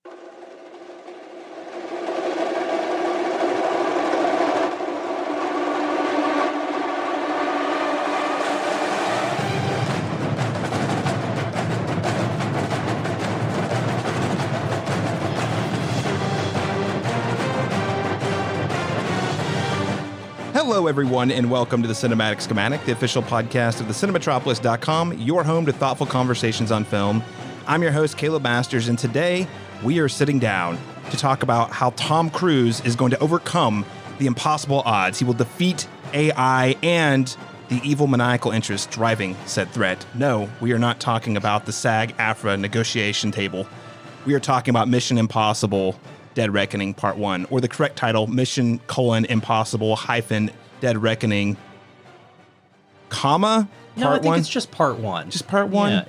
Hello, everyone, and welcome to the Cinematic Schematic, the official podcast of thecinematropolis.com, your home to thoughtful conversations on film. I'm your host, Caleb Masters, and today we are sitting down to talk about how Tom Cruise is going to overcome the impossible odds. He will defeat AI and the evil maniacal interest driving said threat. No, we are not talking about the SAG-AFTRA negotiation table. We are talking about Mission Impossible Dead Reckoning Part 1, or the correct title, Mission: Impossible - Dead Reckoning, comma, No, Part I think 1? it's just Part 1. Just Part 1? Yeah.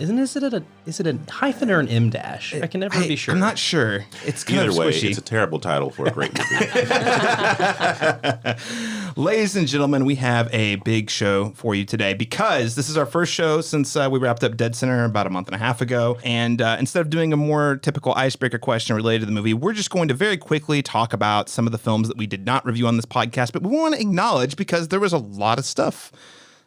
Is it a hyphen or an M dash? I can never be sure. I'm not sure. It's kind Either of way, squishy. it's a terrible title for a great movie. Ladies and gentlemen, we have a big show for you today because this is our first show since we wrapped up Dead Center about a month and a half ago. And instead of doing a more typical icebreaker question related to the movie, we're just going to very quickly talk about some of the films that we did not review on this podcast, but we want to acknowledge because there was a lot of stuff.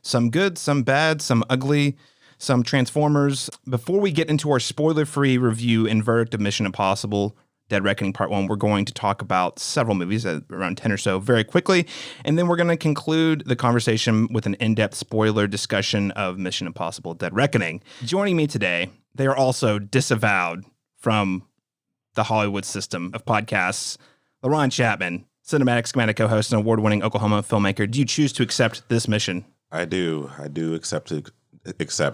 Some good, some bad, some ugly, some Transformers. Before we get into our spoiler-free review and verdict of Mission Impossible Dead Reckoning Part 1, we're going to talk about several movies, around 10 or so, very quickly. And then we're going to conclude the conversation with an in-depth spoiler discussion of Mission Impossible Dead Reckoning. Joining me today, they are also disavowed from the Hollywood system of podcasts. Laron Chapman, Cinematic Schematic co-host and award-winning Oklahoma filmmaker. Do you choose to accept this mission? I do accept it,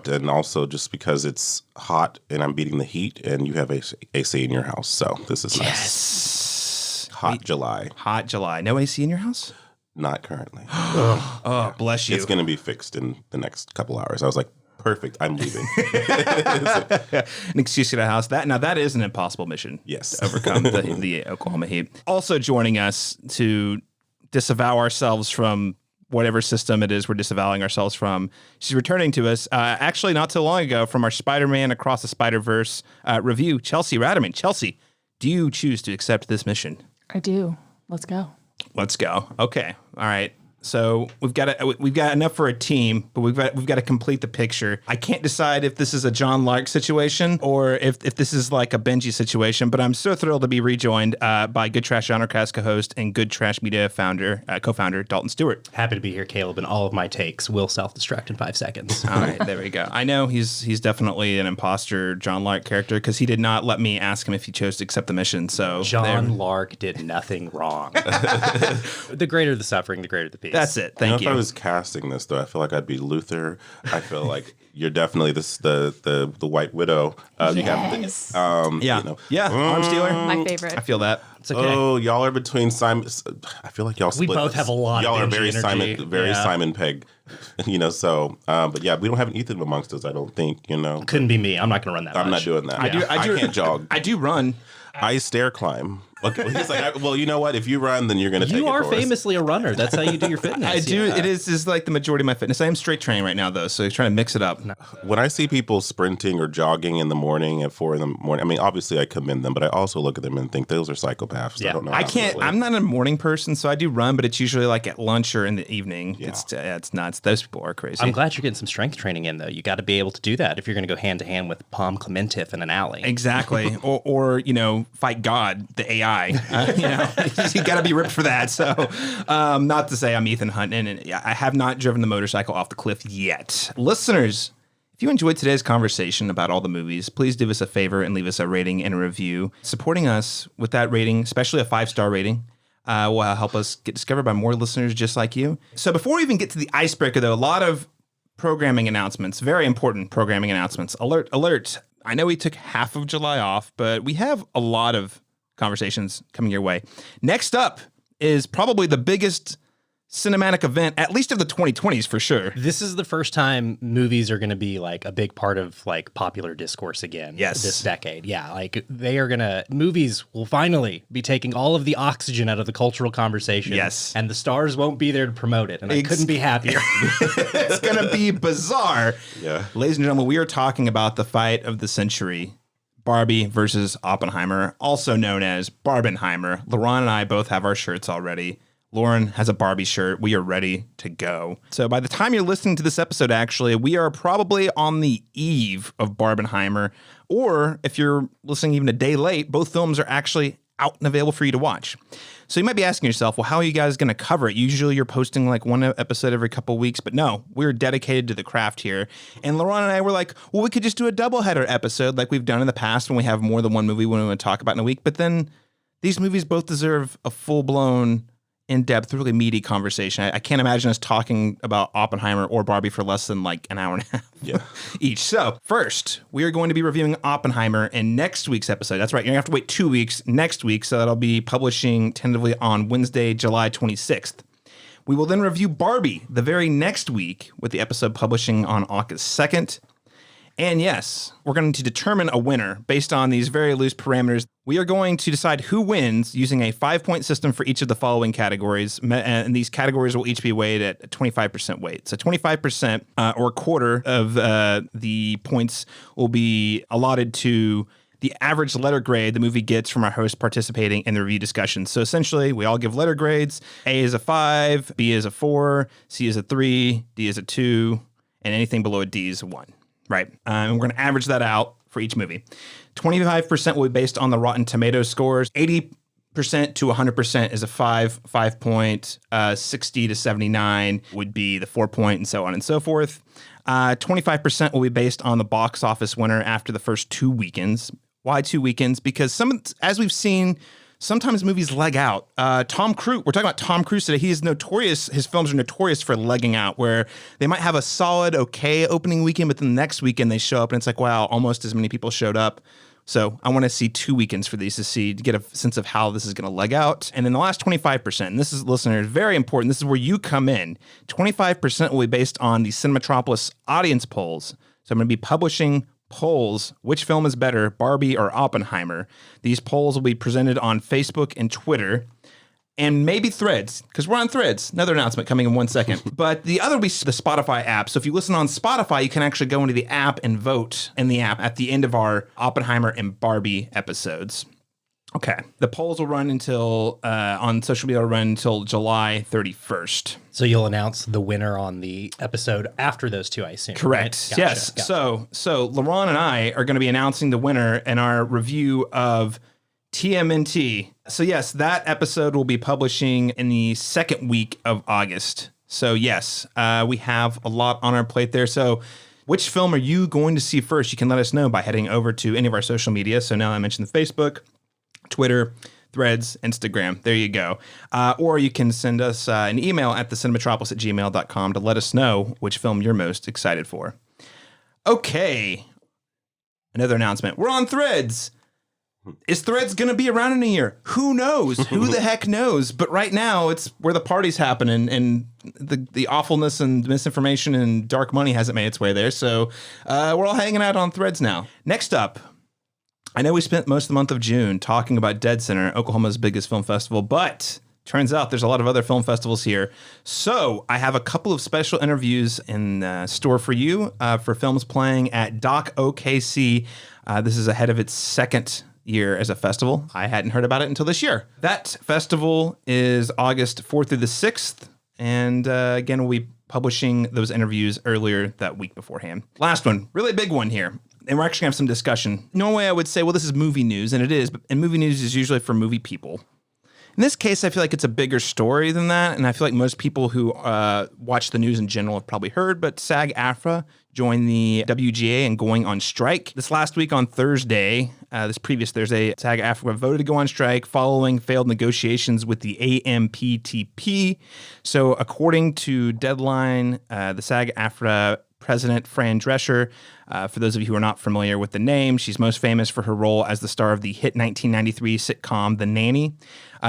and also just because it's hot and I'm beating the heat, and you have AC in your house, so this is nice. July. Hot July. No AC in your house? Not currently. Oh, bless you. It's going to be fixed in the next couple hours. I was like, perfect, I'm leaving. An excuse to get a house. That is an impossible mission. Yes. To overcome the Oklahoma heat. Also joining us to disavow ourselves from whatever system it is we're disavowing ourselves from. She's returning to us, actually not so long ago, from our Spider-Man Across the Spider-Verse review, Chelsea Ratterman. Chelsea, do you choose to accept this mission? I do. Let's go. Let's go. Okay. All right. So we've got enough for a team, but we've got to complete the picture. I can't decide if this is a John Lark situation or if this is like a Benji situation, but I'm so thrilled to be rejoined by GoodTrash Honorcast co-host and GoodTrash Media co-founder Dalton Stuart. Happy to be here, Caleb, and all of my takes will self-destruct in 5 seconds. All right, there we go. I know he's definitely an imposter John Lark character because he did not let me ask him if he chose to accept the mission. So John Lark did nothing wrong. The greater the suffering, the greater the peace. That's it. Thank you. If I was casting this, though, I feel like I'd be Luther. I feel like you're definitely the White Widow. Yes. You have Yeah. You know, Yeah. Arm stealer. My favorite. I feel that. It's okay. Oh, y'all are between Simon. I feel like y'all split. We both have a lot y'all of are very energy. Simon Pegg. So, but yeah, we don't have an Ethan amongst us, I don't think, Couldn't be me. I'm not going to run that I'm much. not doing that. I can't jog. I do run. I stair climb. Okay, he's like, well, you know what? If you run, then you're going to take it You are for us. famously a runner. That's how you do your fitness. I do. Yeah. It is like the majority of my fitness. I am straight training right now, though, so trying to mix it up. When I see people sprinting or jogging in the morning at 4 a.m, I mean, obviously I commend them, but I also look at them and think those are psychopaths. Yeah. I don't know. I how can't. to live. I'm not a morning person, so I do run, but it's usually like at lunch or in the evening. Yeah. It's nuts. Those people are crazy. I'm glad you're getting some strength training in, though. You got to be able to do that if you're going to go hand to hand with Palm Clementif in an alley. Exactly. or fight God, the AI. You got to be ripped for that. So, not to say I'm Ethan Hunt, and I have not driven the motorcycle off the cliff yet. Listeners, if you enjoyed today's conversation about all the movies, please do us a favor and leave us a rating and a review. Supporting us with that rating, especially a 5-star rating, will help us get discovered by more listeners just like you. So before we even get to the icebreaker, though, a lot of programming announcements, very important programming announcements. Alert, alert. I know we took half of July off, but we have a lot of conversations coming your way. Next up is probably the biggest cinematic event, at least of the 2020s for sure. This is the first time movies are going to be like a big part of like popular discourse again. Yes. This decade. Yeah. Like movies will finally be taking all of the oxygen out of the cultural conversation. Yes. And the stars won't be there to promote it. And I couldn't be happier. It's going to be bizarre. Yeah. Ladies and gentlemen, we are talking about the fight of the century, Barbie versus Oppenheimer, also known as Barbenheimer. Laron and I both have our shirts already. Lauren has a Barbie shirt. We are ready to go. So by the time you're listening to this episode, actually, we are probably on the eve of Barbenheimer. Or if you're listening even a day late, both films are actually out and available for you to watch. So you might be asking yourself, well, how are you guys going to cover it? Usually you're posting like one episode every couple of weeks, but no, we're dedicated to the craft here. And Laron and I were like, well, we could just do a doubleheader episode like we've done in the past when we have more than one movie we want to talk about in a week. But then these movies both deserve a full-blown, in-depth, really meaty conversation. I can't imagine us talking about Oppenheimer or Barbie for less than like an hour and a half each. So first, we are going to be reviewing Oppenheimer in next week's episode. That's right. You're going to have to wait 2 weeks next week. So that'll be publishing tentatively on Wednesday, July 26th. We will then review Barbie the very next week with the episode publishing on August 2nd. And yes, we're going to determine a winner based on these very loose parameters. We are going to decide who wins using a 5-point system for each of the following categories. And these categories will each be weighed at 25% weight. So 25% or a quarter of the points will be allotted to the average letter grade the movie gets from our host participating in the review discussion. So essentially, we all give letter grades. A is a 5, B is a 4, C is a 3, D is a 2, and anything below a D is a 1. Right. And we're going to average that out for each movie. 25% will be based on the Rotten Tomatoes scores. 80% to 100% is a 5 point. 60 to 79 would be the 4 point, and so on and so forth. 25% will be based on the box office winner after the first 2 weekends. Why 2 weekends? Because as we've seen, sometimes movies leg out. Tom Cruise, we're talking about Tom Cruise today. He is notorious. His films are notorious for legging out, where they might have a solid, okay opening weekend, but the next weekend they show up and it's like, wow, almost as many people showed up. So I want to see 2 weekends for these to get a sense of how this is going to leg out. And then the last 25%, and this is, listeners, very important. This is where you come in. 25% will be based on the Cinematropolis audience polls. So I'm going to be publishing polls, which film is better, Barbie or Oppenheimer. These polls will be presented on Facebook and Twitter, and maybe Threads, because we're on Threads. Another announcement coming in 1 second. But the other will be the Spotify app. So if you listen on Spotify, you can actually go into the app and vote in the app at the end of our Oppenheimer and Barbie episodes. Okay. The polls will run until, on social media, will run until July 31st. So you'll announce the winner on the episode after those two, I assume. Correct. Right? Yes. Gotcha. So Laron and I are going to be announcing the winner in our review of TMNT. So yes, that episode will be publishing in the second week of August. So yes, we have a lot on our plate there. So which film are you going to see first? You can let us know by heading over to any of our social media. So now I mentioned the Facebook, Twitter, Threads, Instagram. There you go. Or you can send us an email at thecinematropolis@gmail.com to let us know which film you're most excited for. Okay. Another announcement. We're on Threads. Is Threads going to be around in a year? Who knows? Who the heck knows? But right now, it's where the party's happening, and the awfulness and misinformation and dark money hasn't made its way there. So we're all hanging out on Threads now. Next up, I know we spent most of the month of June talking about Dead Center, Oklahoma's biggest film festival, but turns out there's a lot of other film festivals here. So I have a couple of special interviews in store for you for films playing at Doc OKC. This is ahead of its second year as a festival. I hadn't heard about it until this year. That festival is August 4th through the 6th. And again, we'll be publishing those interviews earlier that week beforehand. Last one, really big one here. And we're actually going to have some discussion. Normally I would say, well, this is movie news, and it is, and movie news is usually for movie people. In this case, I feel like it's a bigger story than that, and I feel like most people who watch the news in general have probably heard, but SAG-AFTRA joined the WGA and going on strike. This last week on Thursday, this previous Thursday, SAG-AFTRA voted to go on strike following failed negotiations with the AMPTP. So according to Deadline, the SAG-AFTRA president, Fran Drescher, for those of you who are not familiar with the name, she's most famous for her role as the star of the hit 1993 sitcom The Nanny.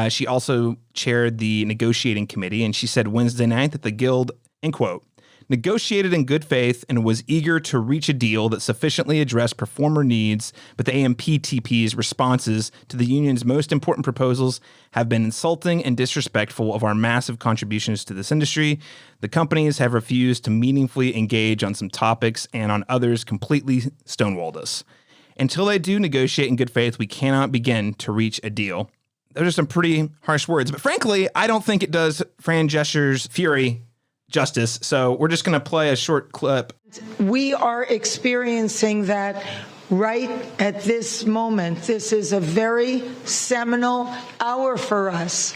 She also chaired the negotiating committee, and she said Wednesday night that the Guild, end quote, negotiated in good faith and was eager to reach a deal that sufficiently addressed performer needs, but the AMPTP's responses to the union's most important proposals have been insulting and disrespectful of our massive contributions to this industry. The companies have refused to meaningfully engage on some topics and on others completely stonewalled us. Until they do negotiate in good faith, we cannot begin to reach a deal. Those are some pretty harsh words, but frankly, I don't think it does Fran Drescher's fury justice. So we're just going to play a short clip. We are experiencing that right at this moment. This is a very seminal hour for us.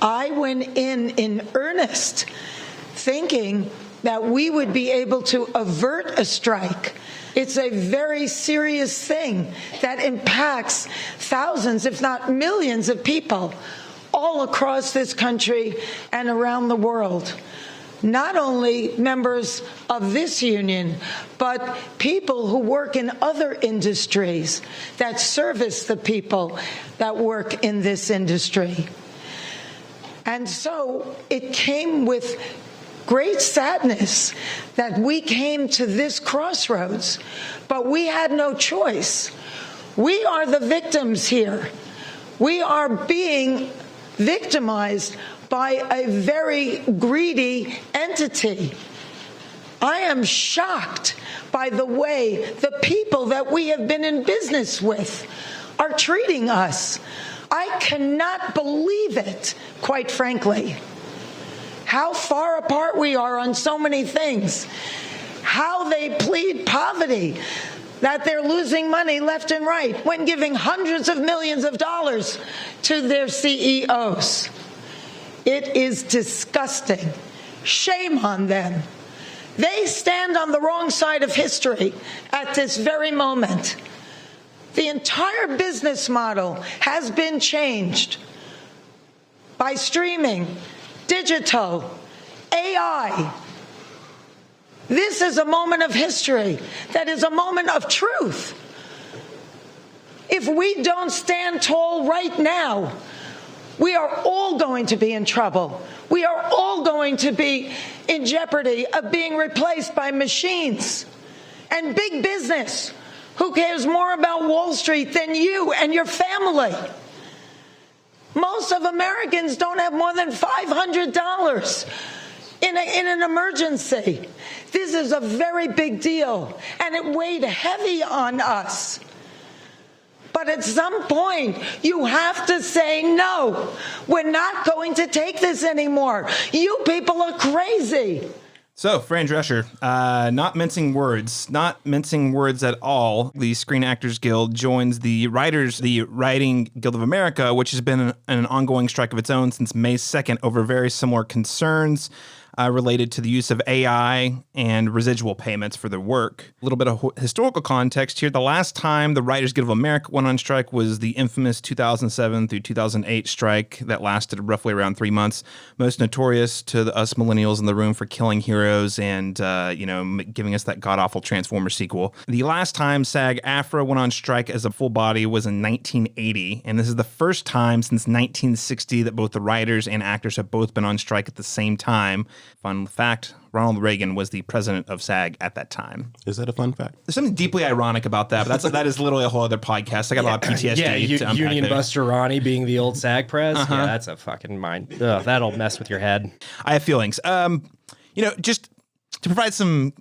I went in earnest, thinking that we would be able to avert a strike. It's a very serious thing that impacts thousands, if not millions of people all across this country and around the world. Not only members of this union, but people who work in other industries that service the people that work in this industry. And so it came with great sadness that we came to this crossroads, but we had no choice. We are the victims here. We are being victimized by a very greedy entity. I am shocked by the way the people that we have been in business with are treating us. I cannot believe it, quite frankly. How far apart we are on so many things. How they plead poverty, that they're losing money left and right when giving hundreds of millions of dollars to their CEOs. It is disgusting. Shame on them. They stand on the wrong side of history at this very moment. The entire business model has been changed by streaming, digital, AI. This is a moment of history that is a moment of truth. If we don't stand tall right now, we are all going to be in trouble. We are all going to be in jeopardy of being replaced by machines and big business. Who cares more about Wall Street than you and your family? Most of Americans don't have more than $500 in an emergency. This is a very big deal, and it weighed heavy on us. But at some point, you have to say, no, we're not going to take this anymore. You people are crazy. So, Fran Drescher, not mincing words at all. The Screen Actors Guild joins the Writing Guild of America, which has been an ongoing strike of its own since May 2nd over very similar concerns related to the use of AI and residual payments for their work. A little bit of historical context here. The last time the Writers Guild of America went on strike was the infamous 2007 through 2008 strike that lasted roughly around 3 months. Most notorious to us millennials in the room for killing heroes and, giving us that god-awful Transformers sequel. The last time SAG-AFTRA went on strike as a full body was in 1980, and this is the first time since 1960 that both the writers and actors have both been on strike at the same time. Fun fact, Ronald Reagan was the president of SAG at that time. Is that a fun fact? There's something deeply ironic about that, but that is literally a whole other podcast. I got a lot of PTSD to unpack Union there. Buster Ronnie being the old SAG prez. Yeah, that's a fucking mind. Ugh, that'll mess with your head. I have feelings. Just to provide some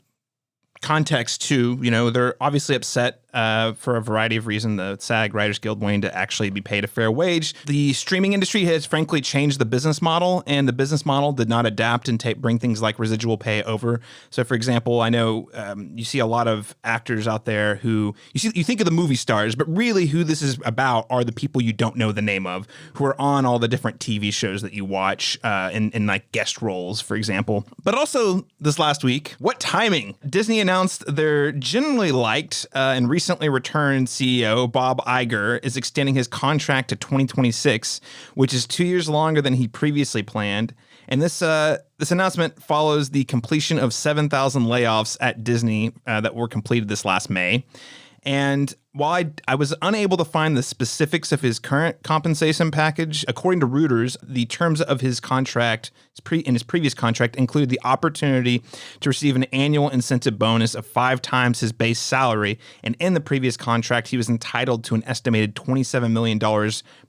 context too, they're obviously upset for a variety of reasons. The SAG Writers Guild wanting to actually be paid a fair wage. The streaming industry has frankly changed the business model, and the business model did not adapt and bring things like residual pay over. So, for example, I know you see a lot of actors out there who you think of the movie stars, but really who this is about are the people you don't know the name of, who are on all the different TV shows that you watch in like guest roles, for example. But also this last week, what timing? Disney announced their generally liked and recently returned CEO Bob Iger is extending his contract to 2026, which is 2 years longer than he previously planned. And this announcement follows the completion of 7,000 layoffs at Disney that were completed this last May. And while I was unable to find the specifics of his current compensation package, according to Reuters, the terms of his contract in his previous contract included the opportunity to receive an annual incentive bonus of 5 times his base salary. And in the previous contract, he was entitled to an estimated $27 million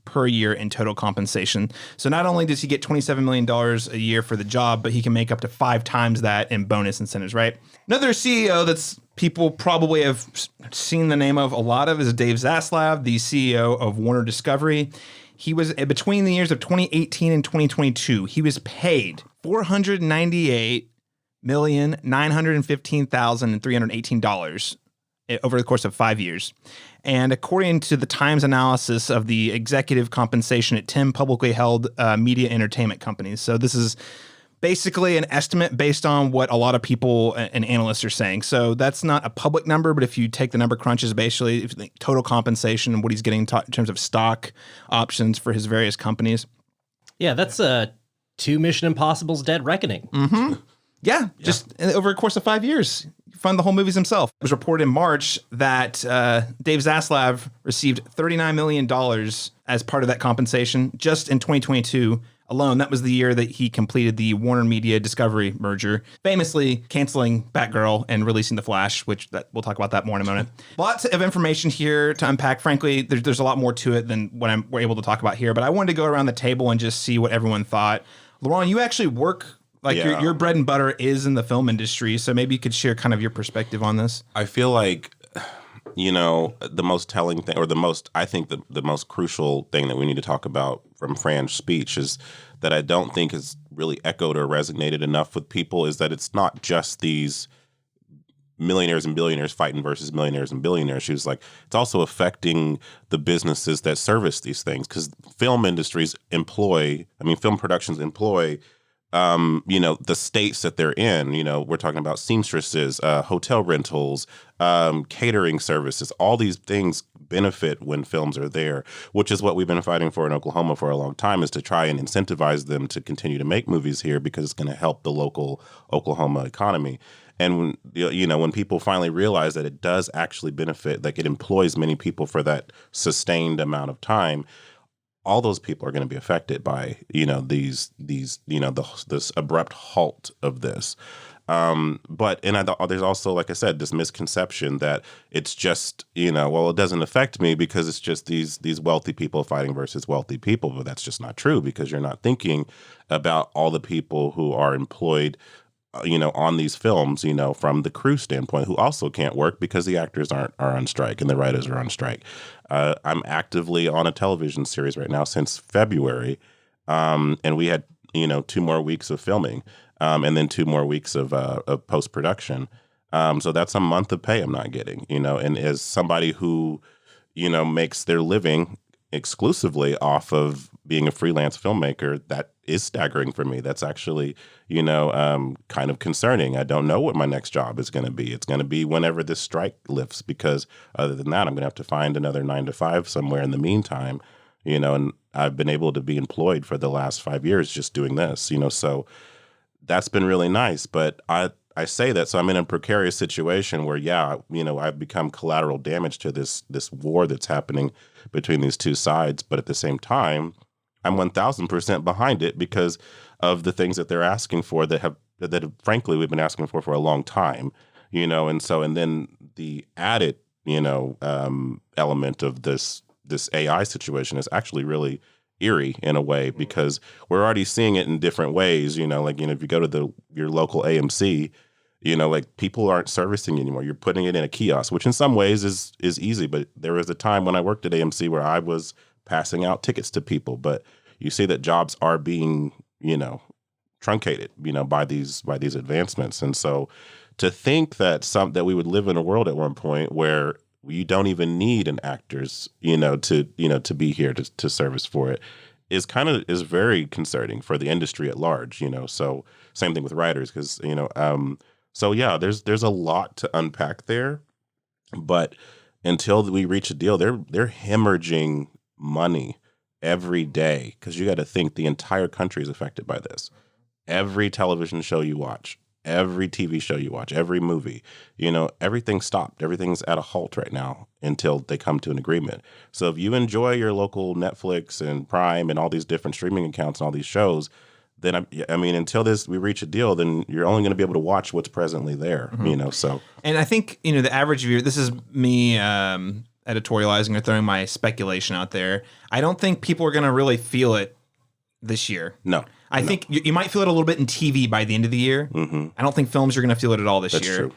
per year in total compensation. So not only does he get $27 million a year for the job, but he can make up to 5 times that in bonus incentives, right? Another CEO that's people probably have seen the name of a lot of is Dave Zaslav, the CEO of Warner Discovery. He was between the years of 2018 and 2022, he was paid $498,915,318 over the course of 5 years. And according to the Times analysis of the executive compensation at 10 publicly held media entertainment companies. So this is basically an estimate based on what a lot of people and analysts are saying. So that's not a public number, but if you take the number crunches, basically if you think total compensation and what he's getting in terms of stock options for his various companies. Yeah, that's 2 Mission Impossible's Dead Reckoning. Yeah, just over a course of 5 years. Fund the whole movies himself. It was reported in March that Dave Zaslav received $39 million as part of that compensation just in 2022 alone. That was the year that he completed the Warner Media Discovery merger, famously canceling Batgirl and releasing The Flash, which we'll talk about that more in a moment. Lots of information here to unpack. Frankly, there's a lot more to it than what we're able to talk about here, but I wanted to go around the table and just see what everyone thought. Laron, you actually work... your bread and butter is in the film industry, so maybe you could share kind of your perspective on this. I feel like, the most telling thing, or the most crucial thing that we need to talk about from Fran's speech is that I don't think has really echoed or resonated enough with people is that it's not just these millionaires and billionaires fighting versus millionaires and billionaires. She was like, it's also affecting the businesses that service these things because film productions employ the states that they're in. We're talking about seamstresses, hotel rentals, catering services. All these things benefit when films are there, which is what we've been fighting for in Oklahoma for a long time, is to try and incentivize them to continue to make movies here because it's going to help the local Oklahoma economy. And when people finally realize that it does actually benefit, like it employs many people for that sustained amount of time, all those people are going to be affected by, this abrupt halt of this. There's also, like I said, this misconception that it's just, it doesn't affect me because it's just these wealthy people fighting versus wealthy people. But that's just not true because you're not thinking about all the people who are employed on these films, from the crew standpoint, who also can't work because the actors are on strike and the writers are on strike. I'm actively on a television series right now since February, and we had 2 more weeks of filming, and then 2 more weeks of post production. So that's a month of pay I'm not getting. And as somebody who makes their living exclusively off of being a freelance filmmaker, that is staggering for me. That's actually, kind of concerning. I don't know what my next job is going to be. It's going to be whenever this strike lifts, because other than that, I'm going to have to find another 9 to 5 somewhere in the meantime, and I've been able to be employed for the last 5 years just doing this, so that's been really nice. But I say that, so I'm in a precarious situation where, I've become collateral damage to this war that's happening between these two sides. But at the same time, I'm 1,000% behind it because of the things that they're asking for that have frankly we've been asking for a long time, and then the added element of this AI situation is actually really eerie in a way because we're already seeing it in different ways. If you go to your local AMC, people aren't servicing anymore. You're putting it in a kiosk, which in some ways is easy. But there was a time when I worked at AMC where I was passing out tickets to people. But you see that jobs are being, truncated, by these advancements. And so to think that we would live in a world at one point where you don't even need an actor's, to be here to service for it is very concerning for the industry at large, So same thing with writers, because, there's a lot to unpack there. But until we reach a deal, they're hemorrhaging money every day, because you got to think the entire country is affected by this. Every television show you watch, every TV show you watch, every movie, everything's stopped. Everything's at a halt right now until they come to an agreement. So if you enjoy your local Netflix and Prime and all these different streaming accounts and all these shows, then until we reach a deal, then you're only going to be able to watch what's presently there, so. And I think, the average viewer, this is me editorializing or throwing my speculation out there. I don't think people are going to really feel it this year. No. I think you might feel it a little bit in TV by the end of the year. Mm-hmm. I don't think films are going to feel it at all this year. True.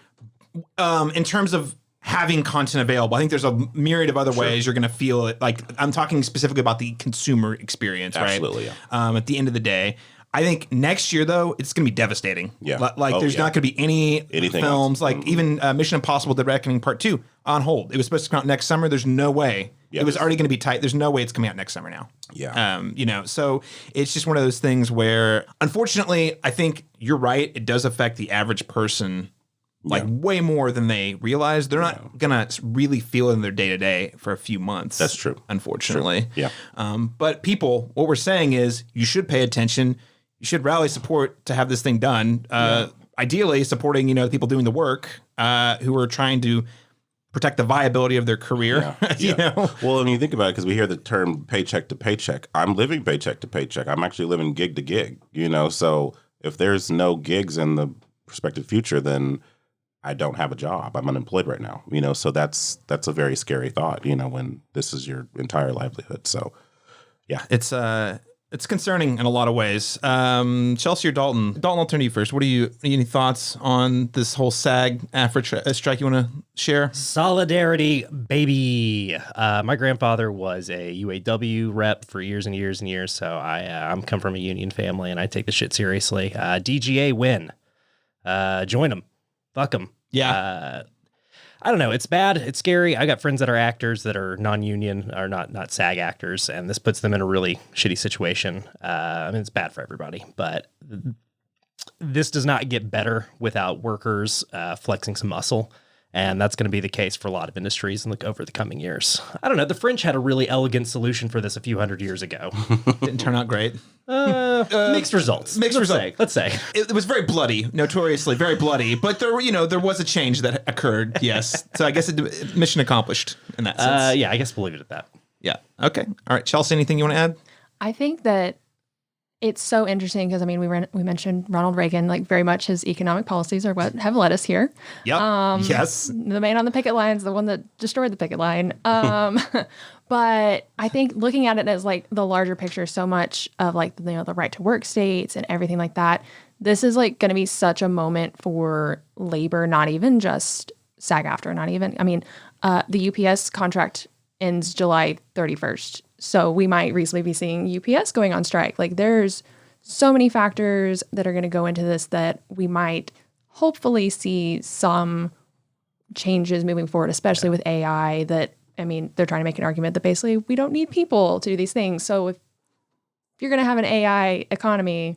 In terms of having content available, I think there's a myriad of other ways you're going to feel it. Like, I'm talking specifically about the consumer experience, right? Absolutely, yeah. At the end of the day, I think next year, though, it's going to be devastating. Yeah. Like, there's not going to be anything films. Like, even Mission Impossible: The Reckoning Part 2 on hold. It was supposed to come out next summer. There's no way. Yeah, it was already going to be tight. There's no way it's coming out next summer now. Yeah. So it's just one of those things where, unfortunately, I think you're right. It does affect the average person like way more than they realize. They're not going to really feel it in their day to day for a few months. That's true. Unfortunately. Yeah. But people, what we're saying is you should pay attention. You should rally support to have this thing done. Ideally supporting, the people doing the work who are trying to protect the viability of their career. Well, when you think about it, because we hear the term paycheck to paycheck, I'm living paycheck to paycheck. I'm actually living gig to gig, so if there's no gigs in the prospective future, then I don't have a job. I'm unemployed right now, so that's a very scary thought, when this is your entire livelihood. So yeah, it's concerning in a lot of ways. Chelsea or Dalton? Dalton, I'll turn to you first. Any thoughts on this whole SAG-AFTRA strike you want to share? Solidarity, baby. My grandfather was a UAW rep for years and years and years, so I'm come from a union family, and I take this shit seriously. DGA win. Join them. Fuck them. Yeah. I don't know. It's bad. It's scary. I got friends that are actors that are non-union or not SAG actors, and this puts them in a really shitty situation. It's bad for everybody, but this does not get better without workers flexing some muscle. And that's going to be the case for a lot of industries over the coming years. I don't know. The French had a really elegant solution for this a few hundred years ago. Didn't turn out great. Mixed results. Let's say. It was very bloody, notoriously very bloody, but there was a change that occurred. Yes. So I guess mission accomplished in that sense. Yeah, I guess we'll leave it at that. Yeah. Okay. All right. Chelsea, anything you want to add? I think that it's so interesting because, we mentioned Ronald Reagan, like very much his economic policies are what have led us here. Yep. Yes. The man on the picket line is the one that destroyed the picket line. But I think looking at it as like the larger picture, so much of like, the right to work states and everything like that, this is like going to be such a moment for labor, not even just SAG-AFTRA, the UPS contract ends July 31st. So we might reasonably be seeing UPS going on strike. Like there's so many factors that are going to go into this that we might hopefully see some changes moving forward, especially with AI that, they're trying to make an argument that basically we don't need people to do these things. So if you're going to have an AI economy,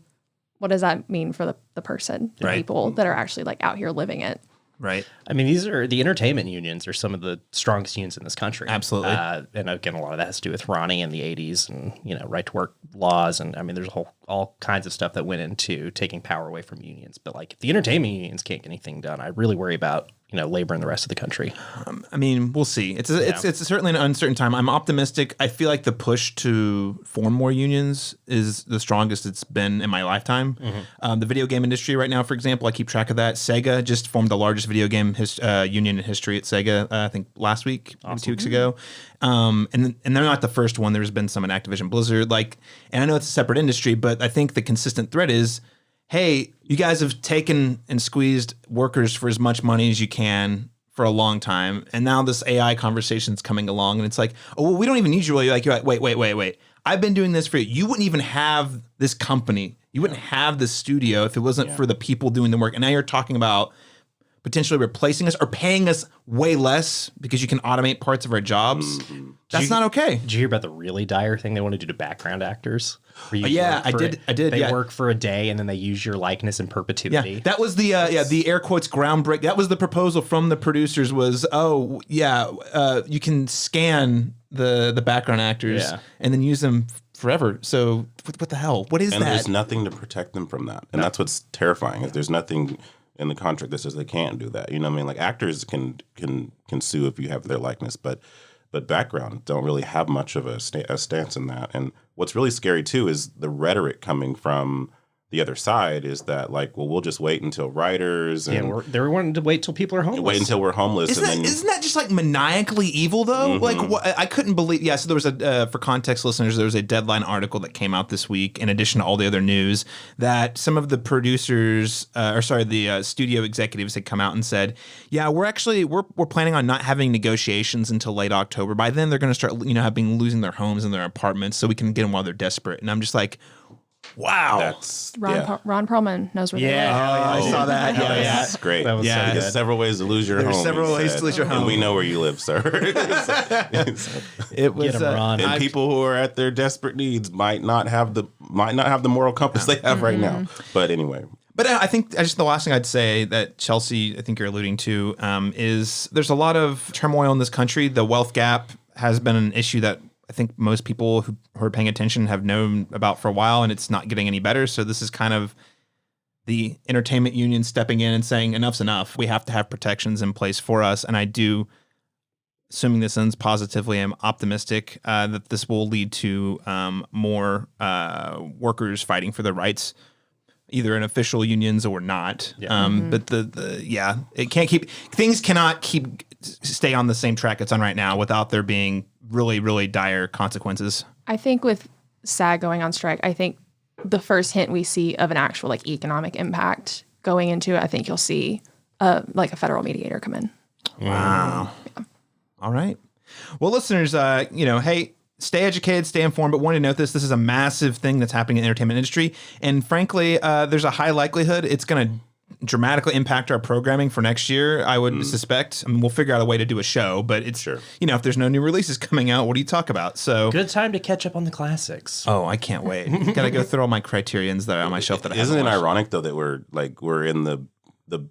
what does that mean for the person, the people that are actually like out here living it? Right. These are the entertainment unions are some of the strongest unions in this country. Absolutely. And again, a lot of that has to do with Ronnie in the 80s and, right to work laws. And there's all kinds of stuff that went into taking power away from unions. But like if the entertainment unions can't get anything done, I really worry about, labor in the rest of the country. We'll see. It's certainly an uncertain time. I'm optimistic. I feel like the push to form more unions is the strongest it's been in my lifetime. Mm-hmm. The video game industry right now, for example, I keep track of that. Sega just formed the largest video game union in history at Sega, I think last week, maybe 2 weeks ago. And they're not the first one. There's been some in Activision Blizzard. And I know it's a separate industry, but I think the consistent thread is, hey, you guys have taken and squeezed workers for as much money as you can for a long time, and now this AI conversation's coming along, and it's like, oh, well, we don't even need you. You're like, wait. I've been doing this for you. You wouldn't even have this company. You wouldn't have this studio if it wasn't for the people doing the work. And now you're talking about potentially replacing us or paying us way less because you can automate parts of our jobs. Mm-hmm. That's not okay. Did you hear about the really dire thing they want to do to background actors? I did. They work for a day and then they use your likeness in perpetuity. Yeah, that was the air quotes groundbreak. That was the proposal from the producers was, you can scan the background actors and then use them forever. So what the hell? What is that? And there's nothing to protect them from that. And that's what's terrifying is there's nothing in the contract that says they can't do that. Like actors can sue if you have their likeness, but background don't really have much of a stance in that. And what's really scary too is the rhetoric coming from the other side is that like, well, we'll just wait until writers and they're wanting to wait till people are homeless. wait until we're homeless. Isn't that just like maniacally evil though? Like I couldn't believe. Yeah. So there was for context listeners, there was a Deadline article that came out this week, in addition to all the other news, that some of the producers, the studio executives had come out and said, yeah, we're planning on not having negotiations until late October. By then they're going to start, losing their homes and their apartments, so we can get them while they're desperate. And I'm just like, wow. That's Ron Perlman knows where they live. I saw that. That's great. That was so There's good. several ways to lose your home. There's several ways to lose your home. And we know where you live, sir. It was Get 'em, Ron. And people who are at their desperate needs might not have the moral compass they have right now. But anyway. But I think just the last thing I'd say that Chelsea, I think you're alluding to, is there's a lot of turmoil in this country. The wealth gap has been an issue that I think most people who are paying attention have known about for a while, and it's not getting any better. So this is kind of the entertainment union stepping in and saying enough's enough. We have to have protections in place for us. And I do, assuming this ends positively, I'm optimistic that this will lead to more workers fighting for their rights, either in official unions or not. But things cannot stay on the same track it's on right now without there being really, really dire consequences. I think with SAG going on strike, I think the first hint we see of an actual like economic impact going into it, I think you'll see like a federal mediator come in. Wow. Yeah. All right. Well, listeners, hey, stay educated, stay informed, but want to note this is a massive thing that's happening in the entertainment industry. And frankly, there's a high likelihood it's going to dramatically impact our programming for next year, I would suspect. I mean, we'll figure out a way to do a show, but it's, if there's no new releases coming out, what do you talk about? So good time to catch up on the classics. Oh, I can't wait. Got to go through all my criterions that are on my shelf that I haven't Isn't it watched. ironic though that we're in the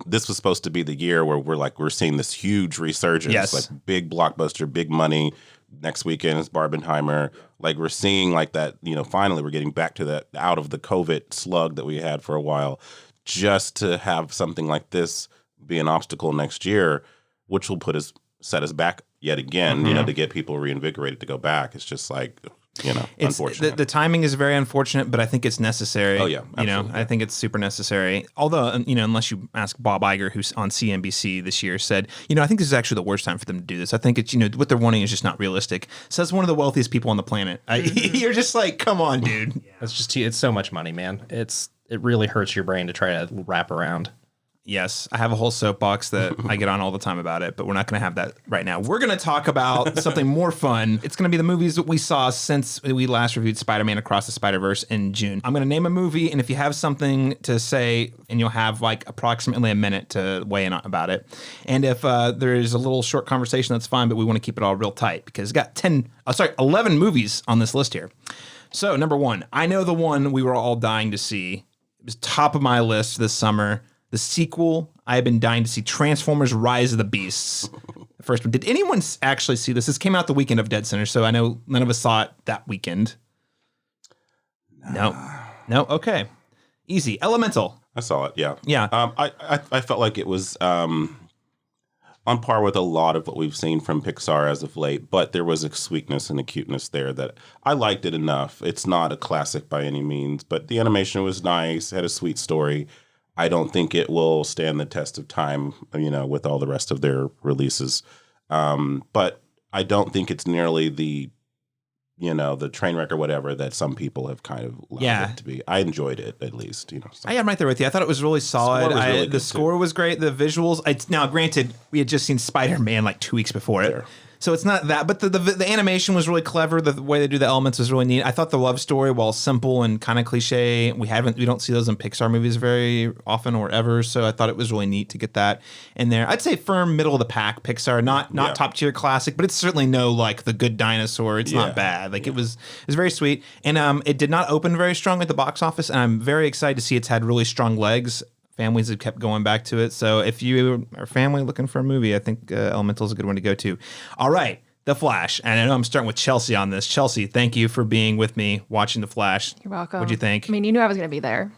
this was supposed to be the year where we're seeing this huge resurgence, like big blockbuster, big money. Next weekend is Barbenheimer. Like we're seeing like that, finally we're getting back to that out of the COVID slug that we had for a while. Just to have something like this be an obstacle next year, which will set us back yet again, to get people reinvigorated to go back. It's just like, unfortunate. The timing is very unfortunate, but I think it's necessary. Oh, yeah. Absolutely. I think it's super necessary. Although, unless you ask Bob Iger, who's on CNBC this year, said, I think this is actually the worst time for them to do this. I think it's, what they're wanting is just not realistic. Says one of the wealthiest people on the planet. You're just like, come on, dude. It's so much money, man. It really hurts your brain to try to wrap around. Yes, I have a whole soapbox that I get on all the time about it, but we're not going to have that right now. We're going to talk about something more fun. It's going to be the movies that we saw since we last reviewed Spider-Man Across the Spider-Verse in June. I'm going to name a movie, and if you have something to say, and you'll have like approximately a minute to weigh in about it. And if there is a little short conversation, that's fine, but we want to keep it all real tight because it's got 11 movies on this list here. So, number one, I know the one we were all dying to see. It was top of my list this summer. The sequel I have been dying to see, Transformers: Rise of the Beasts. The first one. Did anyone actually see this? This came out the weekend of Dead Center, so I know none of us saw it that weekend. No. Okay. Easy. Elemental. I saw it. Yeah. Yeah. I felt like it was on par with a lot of what we've seen from Pixar as of late, but there was a sweetness and a cuteness there that I liked it enough. It's not a classic by any means, but the animation was nice, had a sweet story. I don't think it will stand the test of time, with all the rest of their releases. But I don't think it's nearly the train wreck or whatever that some people have kind of allowed it to be. I enjoyed it at least, So. I am right there with you. I thought it was really solid. The score was great. The visuals. Now, granted, we had just seen Spider-Man like 2 weeks before it. So it's not that, but the animation was really clever. The way they do the elements was really neat. I thought the love story, while simple and kind of cliche, we don't see those in Pixar movies very often or ever. So I thought it was really neat to get that in there. I'd say firm middle of the pack Pixar, not top tier classic, but it's certainly no like The Good Dinosaur. It's not bad. Like it was very sweet, and it did not open very strong at the box office. And I'm very excited to see it's had really strong legs. Families have kept going back to it. So if you are a family looking for a movie, I think Elemental is a good one to go to. All right, The Flash. And I know I'm starting with Chelsea on this. Chelsea, thank you for being with me watching The Flash. You're welcome. What'd you think? I mean, you knew I was going to be there.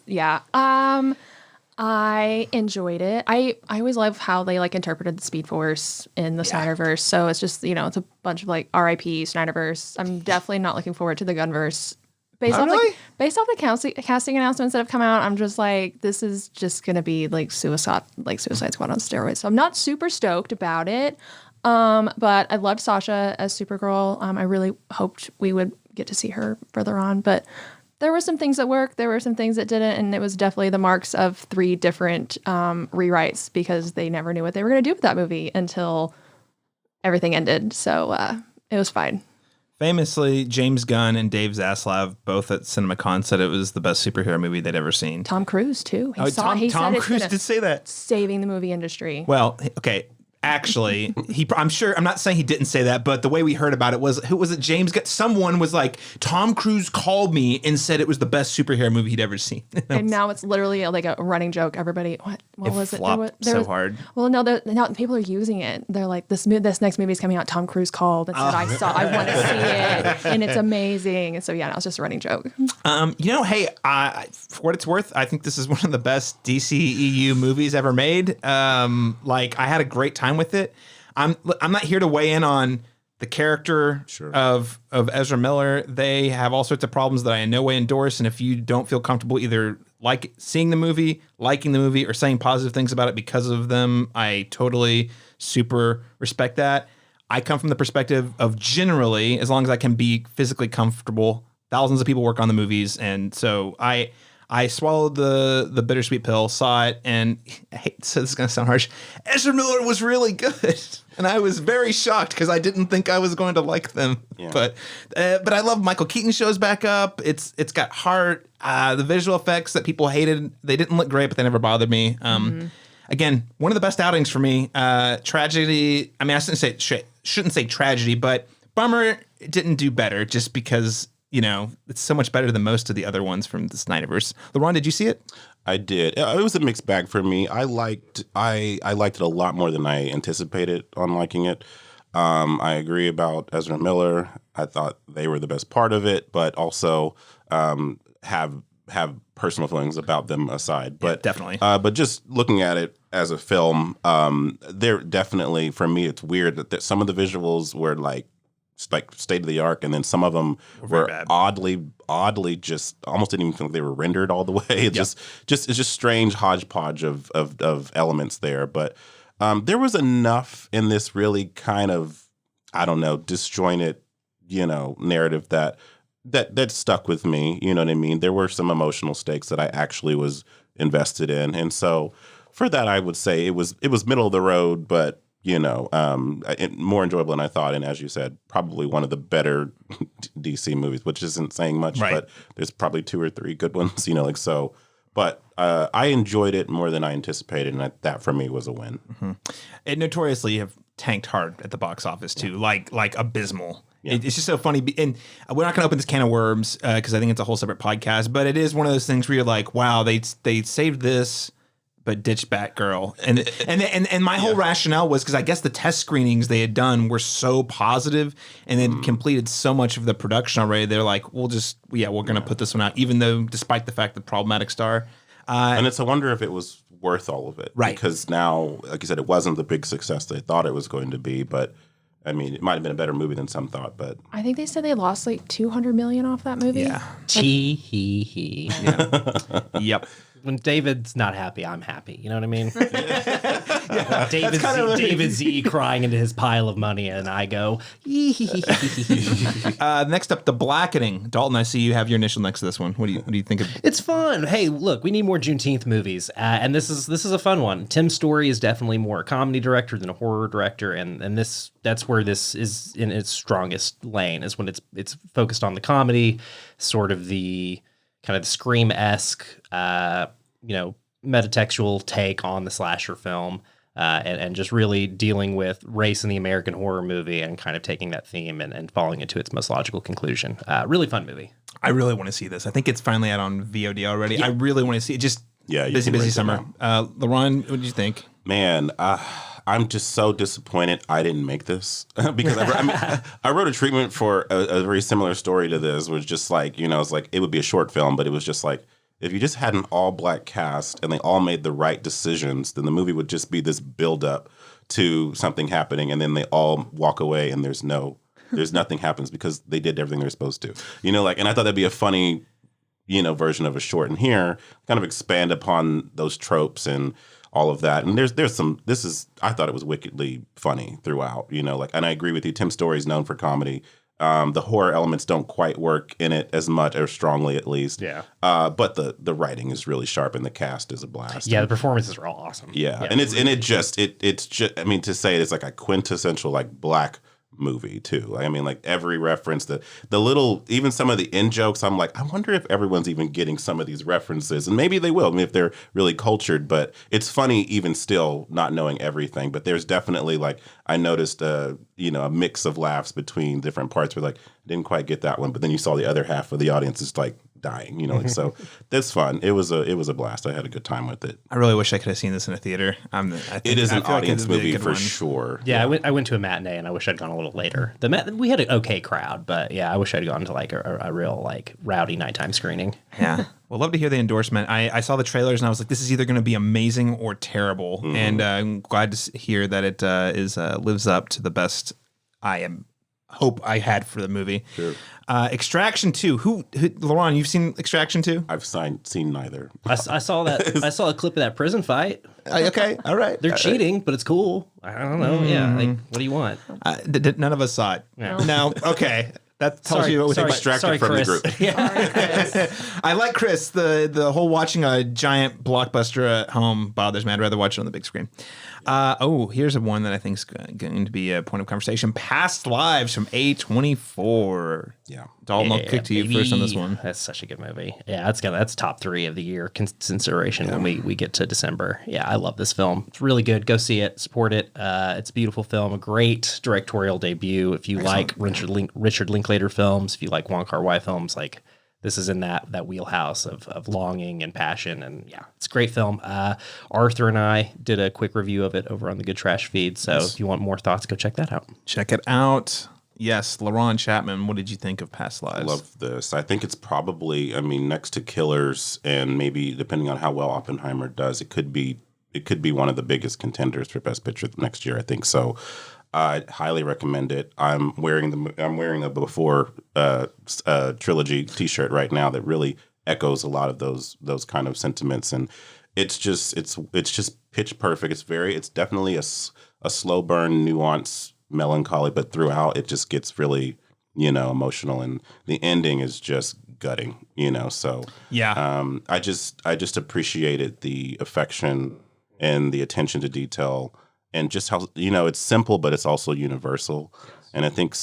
Yeah. I enjoyed it. I always love how they like interpreted the Speed Force in the Snyderverse. So it's just, it's a bunch of like RIP Snyderverse. I'm definitely not looking forward to the Gunverse based Oh, off really? the casting announcements that have come out, I'm just like, this is just gonna be like Suicide Squad on steroids. So I'm not super stoked about it. But I loved Sasha as Supergirl. I really hoped we would get to see her further on, but there were some things that worked, there were some things that didn't, and it was definitely the marks of 3 different rewrites because they never knew what they were going to do with that movie until everything ended. So it was fine. Famously, James Gunn and Dave Zaslav, both at CinemaCon, said it was the best superhero movie they'd ever seen. Tom Cruise, too. Tom said Cruise it's did say that. saving the movie industry. Well, okay. Actually, I'm not saying he didn't say that, but the way we heard about it was, who was it? James Gunn. Someone was like, Tom Cruise called me and said it was the best superhero movie he'd ever seen. And now it's literally like a running joke. Everybody, what was it? Flopped so hard. Well, no, now people are using it. They're like, this next movie is coming out. Tom Cruise called and said, I want to see it, and it's amazing. And so yeah, now it's just a running joke. Hey, for what it's worth, I think this is one of the best DCEU movies ever made. I had a great time with it. I'm not here to weigh in on the character of Ezra Miller. They have all sorts of problems that I in no way endorse. And if you don't feel comfortable either like seeing the movie, liking the movie, or saying positive things about it because of them, I totally super respect that. I come from the perspective of generally, as long as I can be physically comfortable, thousands of people work on the movies. And so I swallowed the bittersweet pill, saw it, and I hate to say this is going to sound harsh, Ezra Miller was really good. And I was very shocked because I didn't think I was going to like them. Yeah. But I love Michael Keaton shows back up. It's got heart. The visual effects that people hated, they didn't look great, but they never bothered me. Again, one of the best outings for me. Tragedy, I mean, I shouldn't say tragedy, but bummer it didn't do better just because... it's so much better than most of the other ones from the Snyderverse. Laron, did you see it? I did. It was a mixed bag for me. I liked it a lot more than I anticipated on liking it. I agree about Ezra Miller. I thought they were the best part of it, but also have personal feelings about them aside. But yeah, definitely. But just looking at it as a film, they're definitely, for me, it's weird that some of the visuals were like state of the art, and then some of them were oddly just almost didn't even feel like they were rendered all the way. It's just strange hodgepodge of elements there. But there was enough in this really kind of, I don't know, disjointed, narrative that stuck with me. You know what I mean? There were some emotional stakes that I actually was invested in, and so for that, I would say it was middle of the road, but more enjoyable than I thought. And as you said, probably one of the better DC movies, which isn't saying much, but there's probably 2 or 3 good ones, so. But I enjoyed it more than I anticipated, and that for me was a win. Mm-hmm. It notoriously have tanked hard at the box office too, like abysmal. Yeah. It's just so funny, and we're not going to open this can of worms because I think it's a whole separate podcast. But it is one of those things where you're like, wow, they saved this, but ditched Batgirl. And my whole rationale was because I guess the test screenings they had done were so positive and then completed so much of the production already. They're like, we're going to put this one out, even though despite the fact that problematic star. And it's a wonder if it was worth all of it. Right. Because now, like you said, it wasn't the big success they thought it was going to be, but I mean, it might have been a better movie than some thought, but... I think they said they lost like $200 million off that movie. Yeah. Tee-hee-hee. Yeah. Yep. When David's not happy, I'm happy. You know what I mean? David Z crying into his pile of money, and I go, next up, The Blackening. Dalton, I see you have your initial next to this one. What do you think of? It's fun. Hey, look, we need more Juneteenth movies, and this is a fun one. Tim Story is definitely more a comedy director than a horror director, and that's where this is in its strongest lane, is when it's focused on the comedy, sort of the kind of the Scream-esque, metatextual take on the slasher film, and just really dealing with race in the American horror movie and kind of taking that theme and following it to its most logical conclusion. Really fun movie. I really want to see this. I think it's finally out on VOD already. Yeah. I really want to see it. Just busy summer. Laron, what did you think? Man, I'm just so disappointed I didn't make this because I wrote a treatment for a very similar story to this, which just like, it's like it would be a short film, but it was just like, if you just had an all-black cast and they all made the right decisions, then the movie would just be this build-up to something happening, and then they all walk away and there's no there's nothing happens because they did everything they're supposed to. You know, like, and I thought that'd be a funny, you know, version of a short. And here, kind of expand upon those tropes and all of that. And there's some, I thought it was wickedly funny throughout, you know, like, and I agree with you. Tim Story's known for comedy. The horror elements don't quite work in it as much, or strongly at least. Yeah. But the writing is really sharp and the cast is a blast. Yeah, the performances are all awesome. Yeah. And it's just I mean, to say it's like a quintessential like black movie too. Like, I mean, like every reference, the little, even some of the in jokes, I'm like, I wonder if everyone's even getting some of these references, and maybe they will. I mean, if they're really cultured, but it's funny even still not knowing everything. But there's definitely, like, I noticed you know, a mix of laughs between different parts where, like, didn't quite get that one, but then you saw the other half of the audience is like dying, you know, like, so that's fun. It was a blast. I had a good time with it. I really wish I could have seen this in a theater. It is an audience movie for one. sure. Yeah, I went to a matinee, and I wish I'd gone a little later. We had an okay crowd, but yeah, I wish I'd gone to like a real like rowdy nighttime screening. Yeah. Well, love to hear the endorsement. I saw the trailers and I was like, this is either going to be amazing or terrible. And I'm glad to hear that it lives up to the best hope I had for the movie. Sure. Extraction 2. Who Laron, you've seen Extraction 2? I've seen neither. I saw that. I saw a clip of that prison fight. Okay. All right. They're cheating, but it's cool. I don't know. Yeah. Like, what do you want? None of us saw it. No. Now, okay. That tells you what we think. Extracted from Chris. the group. Yeah. I like Chris. The whole watching a giant blockbuster at home bothers me. I'd rather watch it on the big screen. Here's one that I think is going to be a point of conversation. Past Lives from A24. Yeah. Dalton, I'll kick to you first on this one. That's such a good movie. Yeah, that's top 3 of the year consideration when we get to December. Yeah, I love this film. It's really good. Go see it. Support it. It's a beautiful film. A great directorial debut. If you like Richard Linklater films, if you like Wong Kar-wai films, like, this is in that wheelhouse of longing and passion. And yeah, it's a great film. Arthur and I did a quick review of it over on the GoodTrash feed. So if you want more thoughts, go check that out. Check it out. Yes, Laron Chapman, what did you think of Past Lives? I love this. I think it's probably, I mean, next to Killers and maybe depending on how well Oppenheimer does, it could be one of the biggest contenders for Best Picture next year, I think. So I highly recommend it. I'm wearing a Before trilogy T-shirt right now that really echoes a lot of those kind of sentiments, and it's just pitch perfect. It's definitely a slow burn, nuance, melancholy, but throughout it just gets really, you know, emotional, and the ending is just gutting, you know. So yeah, I just appreciated the affection and the attention to detail. And just how, you know, it's simple, but it's also universal. And I think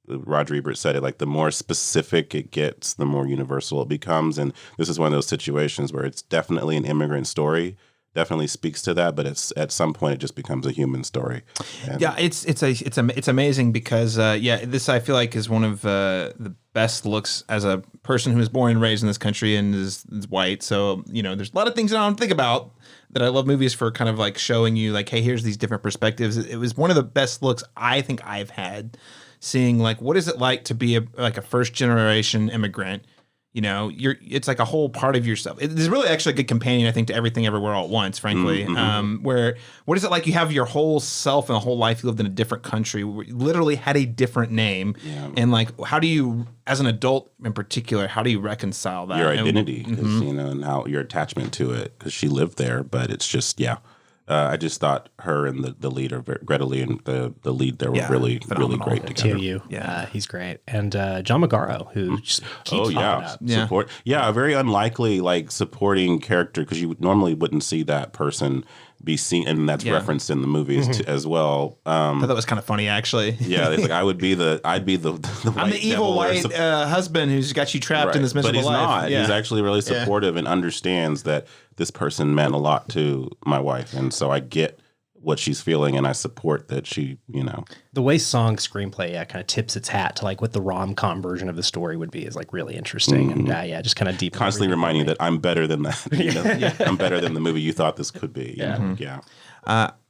Roger Ebert said it, like, the more specific it gets, the more universal it becomes. And this is one of those situations where it's definitely an immigrant story, definitely speaks to that, but it's at some point it just becomes a human story. And yeah, it's amazing because this I feel like is one of the best looks as a person who was born and raised in this country and is white. So, you know, there's a lot of things that I don't think about that I love movies for, kind of like showing you like, hey, here's these different perspectives. It was one of the best looks I think I've had, seeing like, what is it like to be a first generation immigrant? You know, it's like a whole part of yourself. It's really actually a good companion, I think, to Everything Everywhere All at Once, frankly. Where, what is it like you have your whole self and a whole life you lived in a different country, where you literally had a different name. Yeah. And like, how do you, as an adult in particular, how do you reconcile that? Your identity, you know, and how your attachment to it, because she lived there, but it's just, yeah. I just thought her and the lead, Greta Lee and the lead there were really great together. Yeah, he's great. And John Magaro, who just keeps popping up. Support. Yeah, a very unlikely like supporting character, because you normally wouldn't see that person be seen, and that's referenced in the movies as well. I thought that was kind of funny, actually. Yeah, it's like I'd be the white I'm the evil white husband who's got you trapped in this miserable life. But he's not. Yeah. He's actually really supportive and understands that this person meant a lot to my wife, and so I get what she's feeling, and I support that she, you know. The way song screenplay kind of tips its hat to like what the rom-com version of the story would be is like really interesting. And just kind of deep. Constantly reminding you that I'm better than that. You know? I'm better than the movie you thought this could be. You know?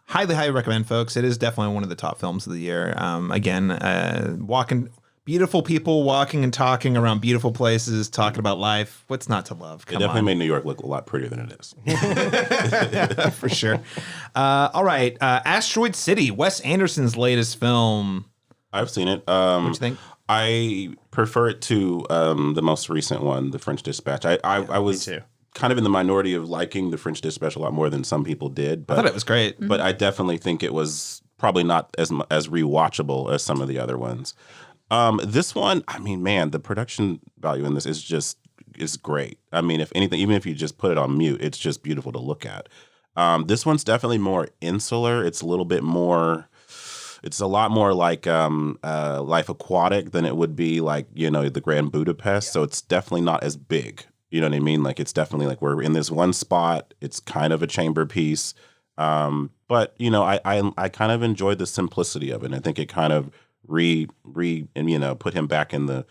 Highly recommend, folks. It is definitely one of the top films of the year. Beautiful people walking and talking around beautiful places, talking about life. What's not to love? It definitely made New York look a lot prettier than it is. For sure. All right. Asteroid City, Wes Anderson's latest film. I've seen it. What you think? I prefer it to the most recent one, The French Dispatch. I was too. kind of in the minority of liking The French Dispatch a lot more than some people did. But I thought it was great. but I definitely think it was probably not as rewatchable as some of the other ones. This one, I mean, man, the production value in this is great. I mean, if anything, even if you just put it on mute, it's just beautiful to look at. This one's definitely more insular. It's a little bit more. It's a lot more like Life Aquatic than it would be like, the Grand Budapest. So it's definitely not as big. You know what I mean? Like, it's definitely like we're in this one spot. It's kind of a chamber piece. But, I kind of enjoyed the simplicity of it. And I think it kind of put him back in the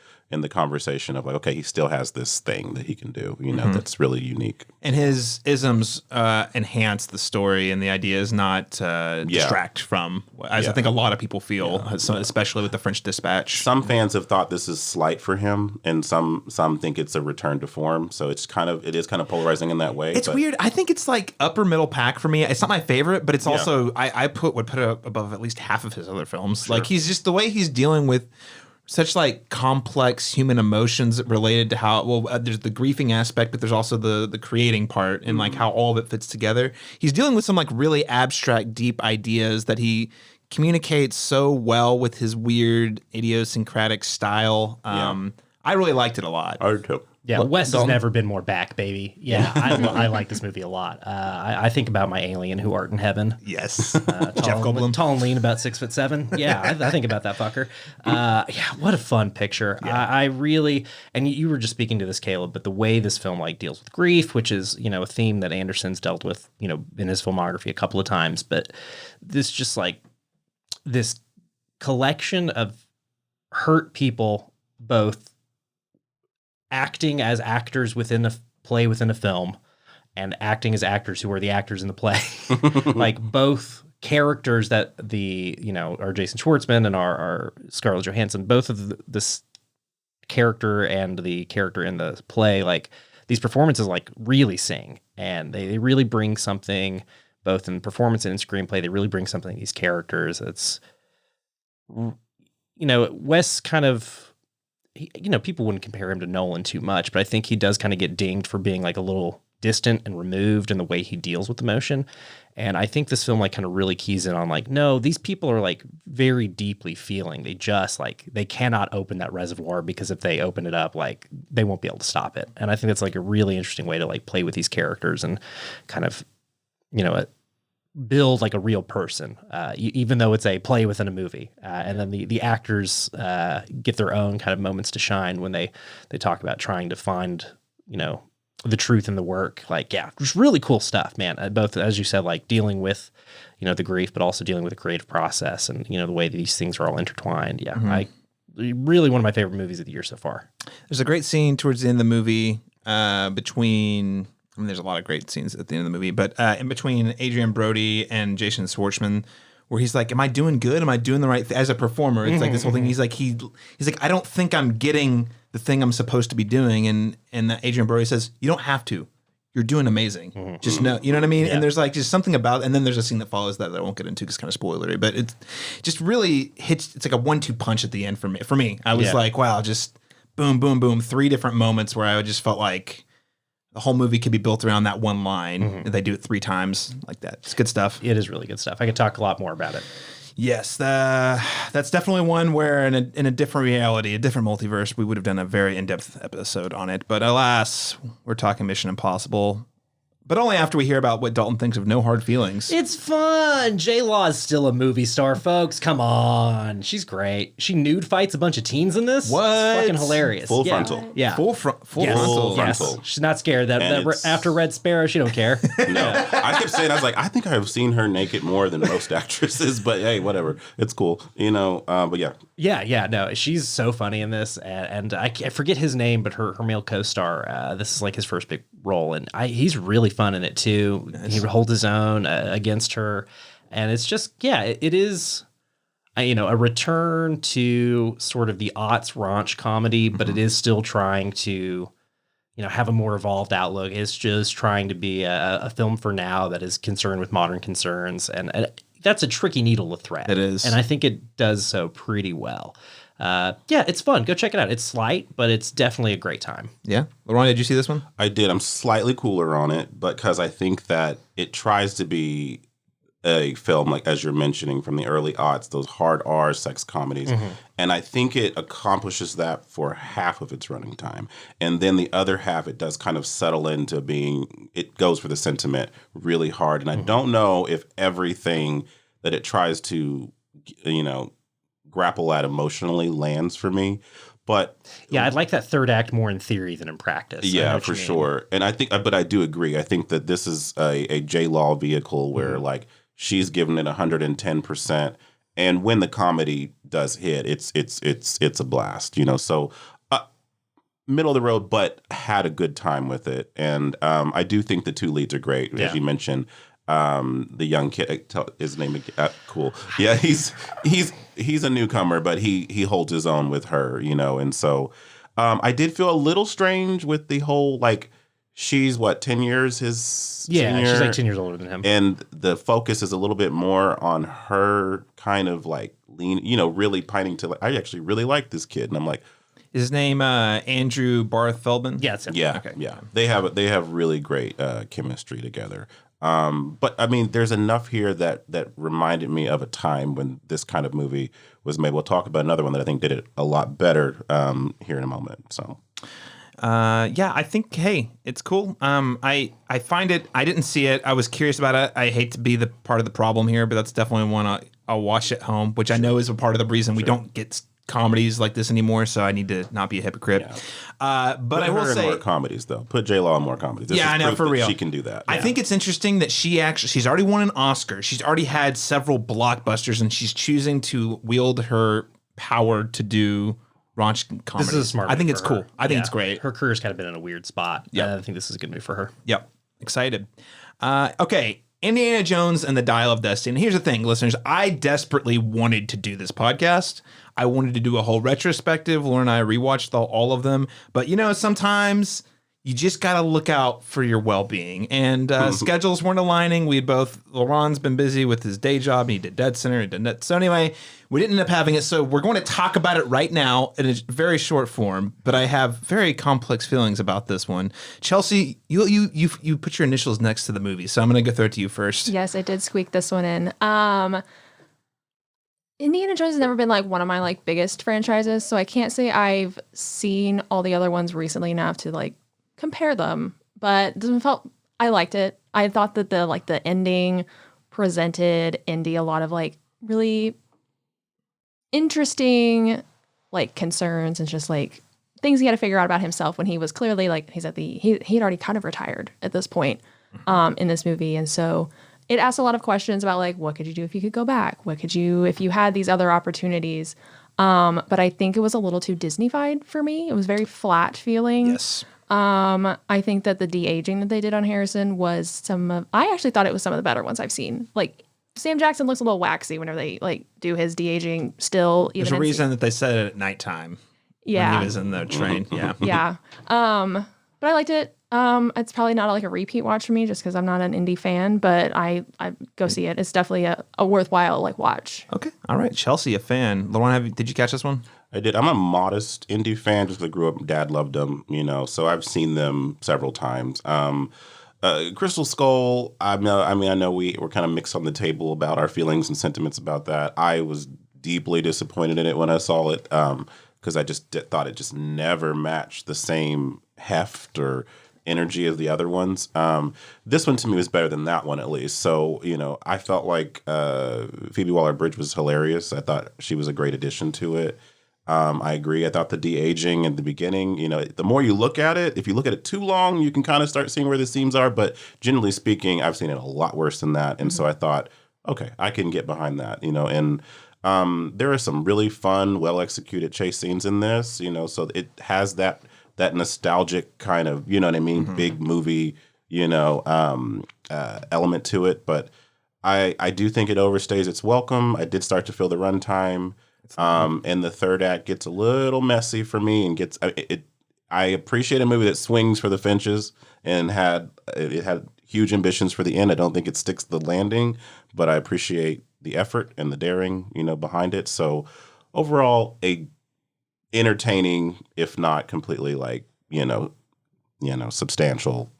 conversation of like, okay, he still has this thing that he can do, that's really unique. And his isms enhance the story, and the idea is not distract from, as I think a lot of people feel, especially with The French Dispatch. Some fans have thought this is slight for him, and some think it's a return to form. So it is kind of polarizing in that way. It's weird. I think it's like upper middle pack for me. It's not my favorite, but it's also I would put it above at least half of his other films. Sure. Like, he's just the way he's dealing with such like complex human emotions related to how there's the grieving aspect, but there's also the creating part, and like how all of it fits together. He's dealing with some like really abstract, deep ideas that he communicates so well with his weird idiosyncratic style. I really liked it a lot. I do. Yeah, Wes has never been more back, baby. Yeah, I like this movie a lot. I think about my alien who art in heaven. Yes, Jeff Goldblum, tall and lean, about 6'7". Yeah, I think about that fucker. What a fun picture. Yeah. I really, and you were just speaking to this, Caleb, but the way this film like deals with grief, which is a theme that Anderson's dealt with in his filmography a couple of times, but this just like this collection of hurt people, both acting as actors within a play within a film and acting as actors who are the actors in the play. Like, both characters that are Jason Schwartzman and our Scarlett Johansson, both of this character and the character in the play, like, these performances like really sing, and they really bring something, both in performance and in screenplay. They really bring something to these characters. It's, Wes kind of, people wouldn't compare him to Nolan too much, but I think he does kind of get dinged for being like a little distant and removed in the way he deals with emotion. And I think this film like kind of really keys in on like, no, these people are like very deeply feeling. They just like, they cannot open that reservoir, because if they open it up, like, they won't be able to stop it. And I think that's like a really interesting way to like play with these characters and kind of, build like a real person, even though it's a play within a movie. And then the actors get their own kind of moments to shine when they talk about trying to find, the truth in the work. Like, just really cool stuff, man. Both, as you said, like dealing with, the grief, but also dealing with the creative process and, the way that these things are all intertwined. Yeah. Really one of my favorite movies of the year so far. There's a great scene towards the end of the movie between... I mean, there's a lot of great scenes at the end of the movie, but in between Adrian Brody and Jason Schwartzman, where he's like, "Am I doing good? Am I doing the right thing?" As a performer, it's like this whole thing. He's like, he's like, "I don't think I'm getting the thing I'm supposed to be doing," and Adrian Brody says, "You don't have to. You're doing amazing. Just know." You know what I mean? Yeah. And there's like just something about, and then there's a scene that follows that I won't get into because it's kind of spoilery, but it just really hits. It's like a 1-2 punch at the end for me. I was like, wow, just boom, boom, boom, 3 different moments where I just felt like the whole movie could be built around that one line. And they do it 3 times like that. It's good stuff. It is really good stuff. I could talk a lot more about it. Yes, that's definitely one where in a different reality, a different multiverse, we would have done a very in-depth episode on it. But alas, we're talking Mission Impossible. But only after we hear about what Dalton thinks of No Hard Feelings. It's fun. J-Law's still a movie star, folks. Come on. She's great. She nude fights a bunch of teens in this. What? It's fucking hilarious. Full frontal. Yeah. Full frontal. Yes. She's not scared. After Red Sparrow, she don't care. No. I kept saying, I was like, I think I've seen her naked more than most actresses, but hey, whatever. It's cool. But yeah. Yeah. No, she's so funny in this. And I forget his name, but her male co-star, this is like his first big role. And he's really fun in it too. Nice. He holds his own against her, and it's just it is a return to sort of the aughts raunch comedy, but it is still trying to have a more evolved outlook. It's just trying to be a film for now that is concerned with modern concerns, and that's a tricky needle to thread. It is. And I think it does so pretty well. Yeah, it's fun. Go check it out. It's slight, but it's definitely a great time. Yeah. Laron, did you see this one? I did. I'm slightly cooler on it, because I think that it tries to be a film, like as you're mentioning, from the early aughts, those hard R sex comedies. And I think it accomplishes that for half of its running time. And then the other half, it does kind of settle into being, it goes for the sentiment really hard. And I don't know if everything that it tries to, grapple at emotionally lands for me. But yeah, I'd like that third act more in theory than in practice. Yeah, for sure. And I think, but I do agree. I think that this is a J-Law vehicle where like she's given it 110%, and when the comedy does hit, it's a blast. So middle of the road, but had a good time with it. And I do think the two leads are great, as you mentioned. The young kid, his name again, cool. Yeah, he's a newcomer, but he holds his own with her, and so I did feel a little strange with the whole, like, she's 10 years his senior? She's like 10 years older than him. And the focus is a little bit more on her kind of like really pining to, like, I actually really like this kid. And I'm like, is his name Andrew Barth Feldman? Yeah, that's him. Yeah, Okay. yeah. They have really great chemistry together. But I mean, there's enough here that reminded me of a time when this kind of movie was made. We'll talk about another one that I think did it a lot better here in a moment. So, yeah, I think, hey, it's cool. I find it. I didn't see it. I was curious about it. I hate to be the part of the problem here, but that's definitely one I'll watch at home, which I know is a part of the reason we don't get comedies like this anymore, so I need to not be a hypocrite. Yeah. But I will say, more comedies though. Put J-Law in more comedies. This yeah, is I know, proof for that real. She can do that. I think it's interesting that she's already won an Oscar. She's already had several blockbusters, and she's choosing to wield her power to do raunchy comedy. This is a smart I think move it's for cool. her. I think it's great. Her career's kind of been in a weird spot. Yeah. I think this is a good move for her. Yep. Excited. Okay. Indiana Jones and the Dial of Destiny. And here's the thing, listeners. I desperately wanted to do this podcast. I wanted to do a whole retrospective. Lauren and I rewatched all of them. But, sometimes you just got to look out for your well-being. And schedules weren't aligning. Laron's been busy with his day job. He did Dead Center. He did that. So anyway, we didn't end up having it. So we're going to talk about it right now in a very short form. But I have very complex feelings about this one. Chelsea, you put your initials next to the movie. So I'm going to go throw it to you first. Yes, I did squeak this one in. Indiana Jones has never been like one of my like biggest franchises, so I can't say I've seen all the other ones recently enough to like compare them. But I liked it. I thought that the ending presented Indy a lot of like really interesting like concerns and just like things he had to figure out about himself when he was clearly like he'd already kind of retired at this point in this movie. And so it asked a lot of questions about like, what could you do if you could go back? What could you, if you had these other opportunities? But I think it was a little too Disney-fied for me. It was very flat feeling. Yes. I think that the de-aging that they did on Harrison was I actually thought it was some of the better ones I've seen. Like Sam Jackson looks a little waxy whenever they like do his de-aging still. There's a reason that they said it at nighttime. Yeah. When he was in the train. Yeah. Yeah. But I liked it. It's probably not like a repeat watch for me just because I'm not an indie fan, but I go see it. It's definitely a worthwhile like watch. Okay. All right. Chelsea, a fan. Lauren, did you catch this one? I did. I'm a modest indie fan just because I grew up, Dad loved them, so I've seen them several times. Crystal Skull, I know we're kind of mixed on the table about our feelings and sentiments about that. I was deeply disappointed in it when I saw it because I just thought it just never matched the same heft or energy as the other ones. This one to me was better than that one at least. So, I felt like Phoebe Waller-Bridge was hilarious. I thought she was a great addition to it. I agree. I thought the de-aging at the beginning, the more you look at it, if you look at it too long, you can kind of start seeing where the seams are. But generally speaking, I've seen it a lot worse than that. And so I thought, okay, I can get behind that, and there are some really fun, well-executed chase scenes in this, so it has that nostalgic kind of, big movie, element to it. But I do think it overstays its welcome. I did start to feel the runtime. And the third act gets a little messy for me and I appreciate a movie that swings for the fences and it had huge ambitions for the end. I don't think it sticks the landing, but I appreciate the effort and the daring, behind it. So overall, a entertaining, if not completely like, substantial,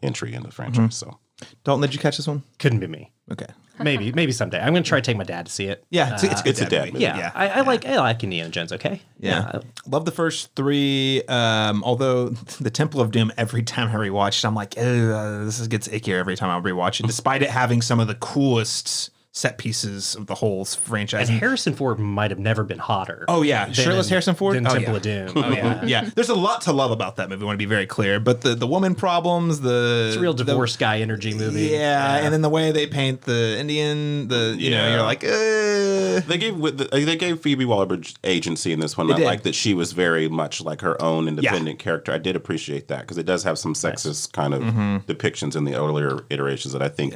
entry in the franchise. So Dalton, did you catch this one? Couldn't be me. Okay. Maybe someday. I'm going to try to take my dad to see it. Yeah, it's a dad movie. Yeah, I like Indiana Jones. Okay. Yeah. Love the first three. Although the Temple of Doom, every time I rewatch it, I'm like, this gets ickier every time I rewatch it, despite it having some of the coolest set pieces of the whole franchise. And Harrison Ford might have never been hotter. Oh yeah, shirtless Harrison Ford. Than Temple of Doom. Oh yeah, yeah. There's a lot to love about that movie. I want to be very clear, but the woman problems, it's a real divorce guy energy movie. Yeah, and then the way they paint the Indian, you're like, They gave Phoebe Waller-Bridge agency in this one. I like that she was very much like her own independent character. I did appreciate that because it does have some sexist kind of depictions in the earlier iterations that I think.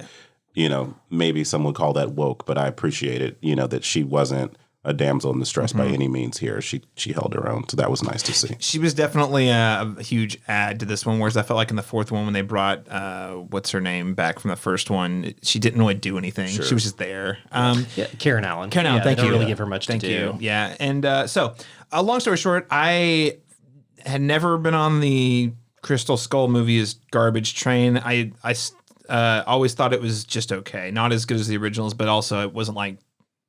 Maybe some would call that woke, but I appreciate it, that she wasn't a damsel in distress by any means here. She held her own, so that was nice to see. She was definitely a huge add to this one, whereas I felt like in the fourth one when they brought, what's her name, back from the first one, she didn't really do anything. Sure. She was just there. Karen Allen. Thank you. They don't really give her much to do. You. Yeah, and so, long story short, I had never been on the Crystal Skull movie as garbage train. I always thought it was just okay. Not as good as the originals, but also it wasn't like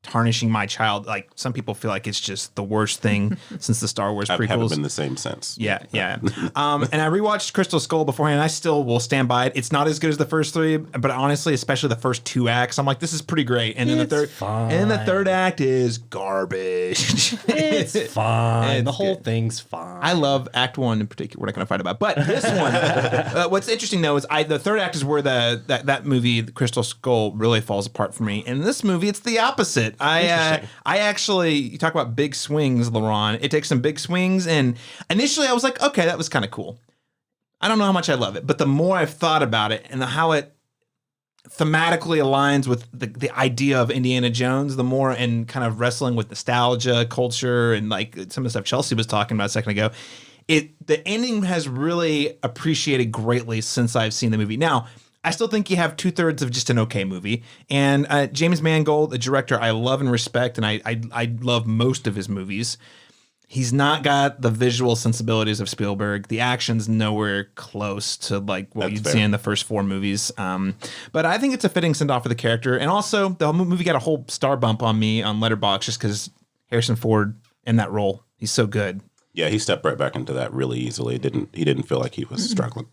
tarnishing my child. Like some people feel like it's just the worst thing since the Star Wars prequels. I haven't been the same since. Yeah. And I rewatched Crystal Skull beforehand. And I still will stand by it. It's not as good as the first three, but honestly, especially the first two acts, I'm like, this is pretty great. And then the third act is garbage. It's fine. The whole thing's fine. I love Act 1 in particular. We're not going to fight about, but this one. What's interesting though is the third act is where that movie, the Crystal Skull, really falls apart for me. In this movie, it's the opposite. I actually, you talk about big swings, Laron. It takes some big swings, and initially I was like, okay, that was kind of cool. I don't know how much I love it, but the more I've thought about it and how it thematically aligns with the idea of Indiana Jones, the more, and kind of wrestling with nostalgia, culture, and like some of the stuff Chelsea was talking about a second ago, the ending has really appreciated greatly since I've seen the movie. Now, I still think you have 2/3 of just an okay movie. And James Mangold, the director, I love and respect, and I love most of his movies. He's not got the visual sensibilities of Spielberg. The action's nowhere close to like what you'd see in the first four movies. But I think it's a fitting send-off for the character. And also, the movie got a whole star bump on me on Letterboxd just because Harrison Ford in that role. He's so good. Yeah, he stepped right back into that really easily. He didn't feel like he was struggling.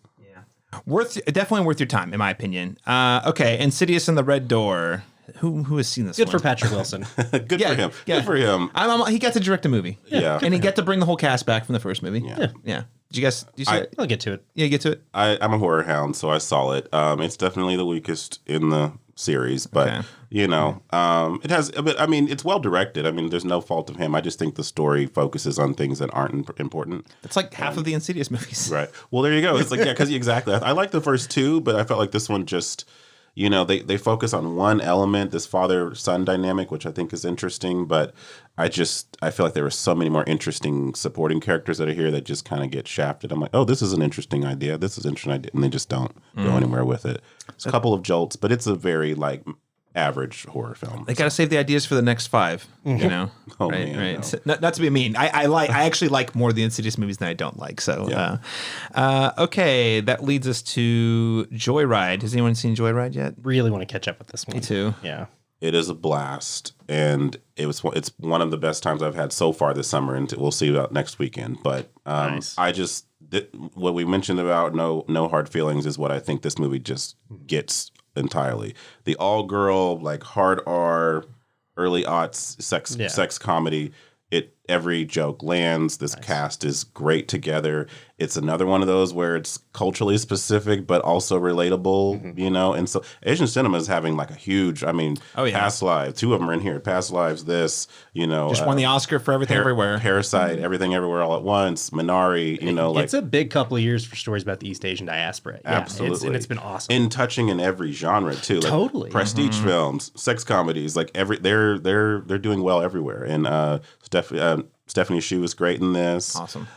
Definitely worth your time, in my opinion. Okay, Insidious and the Red Door. Who has seen this? Good one? for Patrick Wilson. Good for him. Yeah. Good for him. He got to direct a movie. Yeah. And he got to bring the whole cast back from the first movie. Yeah. Did you see it? I'll get to it. Yeah, get to it. I'm a horror hound, so I saw it. It's definitely the weakest in the series, but it has. But I mean, it's well directed. I mean, there's no fault of him. I just think the story focuses on things that aren't important. It's like half of the Insidious movies, right? Well, there you go. It's like because exactly. I like the first two, but I felt like this one just. They focus on one element, this father-son dynamic, which I think is interesting, but I feel like there were so many more interesting supporting characters that are here that just kind of get shafted. I'm like, oh, this is an interesting idea. This is an interesting idea. And they just don't go anywhere with it. It's a couple of jolts, but it's a very average horror film. They got to save the ideas for the next five, Oh, right? Man, right. no. So, not to be mean. I actually like more of the Insidious movies than I don't like. So, okay, that leads us to Joyride. Has anyone seen Joyride yet? Really want to catch up with this one. Me too. Yeah. It is a blast, and it's one of the best times I've had so far this summer, and we'll see about next weekend. But Nice. What we mentioned about no hard feelings is what I think this movie just gets entirely. The all-girl, like hard R, early aughts sex comedy. Every joke lands. This cast is great together. It's another one of those where it's culturally specific but also relatable, And so Asian cinema is having like a huge. I mean, Past Lives. Two of them are in here. Past Lives. This, just won the Oscar for Everything Everywhere. Parasite. Everything Everywhere All at Once. Minari. It's a big couple of years for stories about the East Asian diaspora. Yeah, absolutely, it's been awesome. In touching in every genre too. Like totally. Prestige films, sex comedies. Like they're doing well everywhere. And Stephanie Hsu is great in this. Awesome.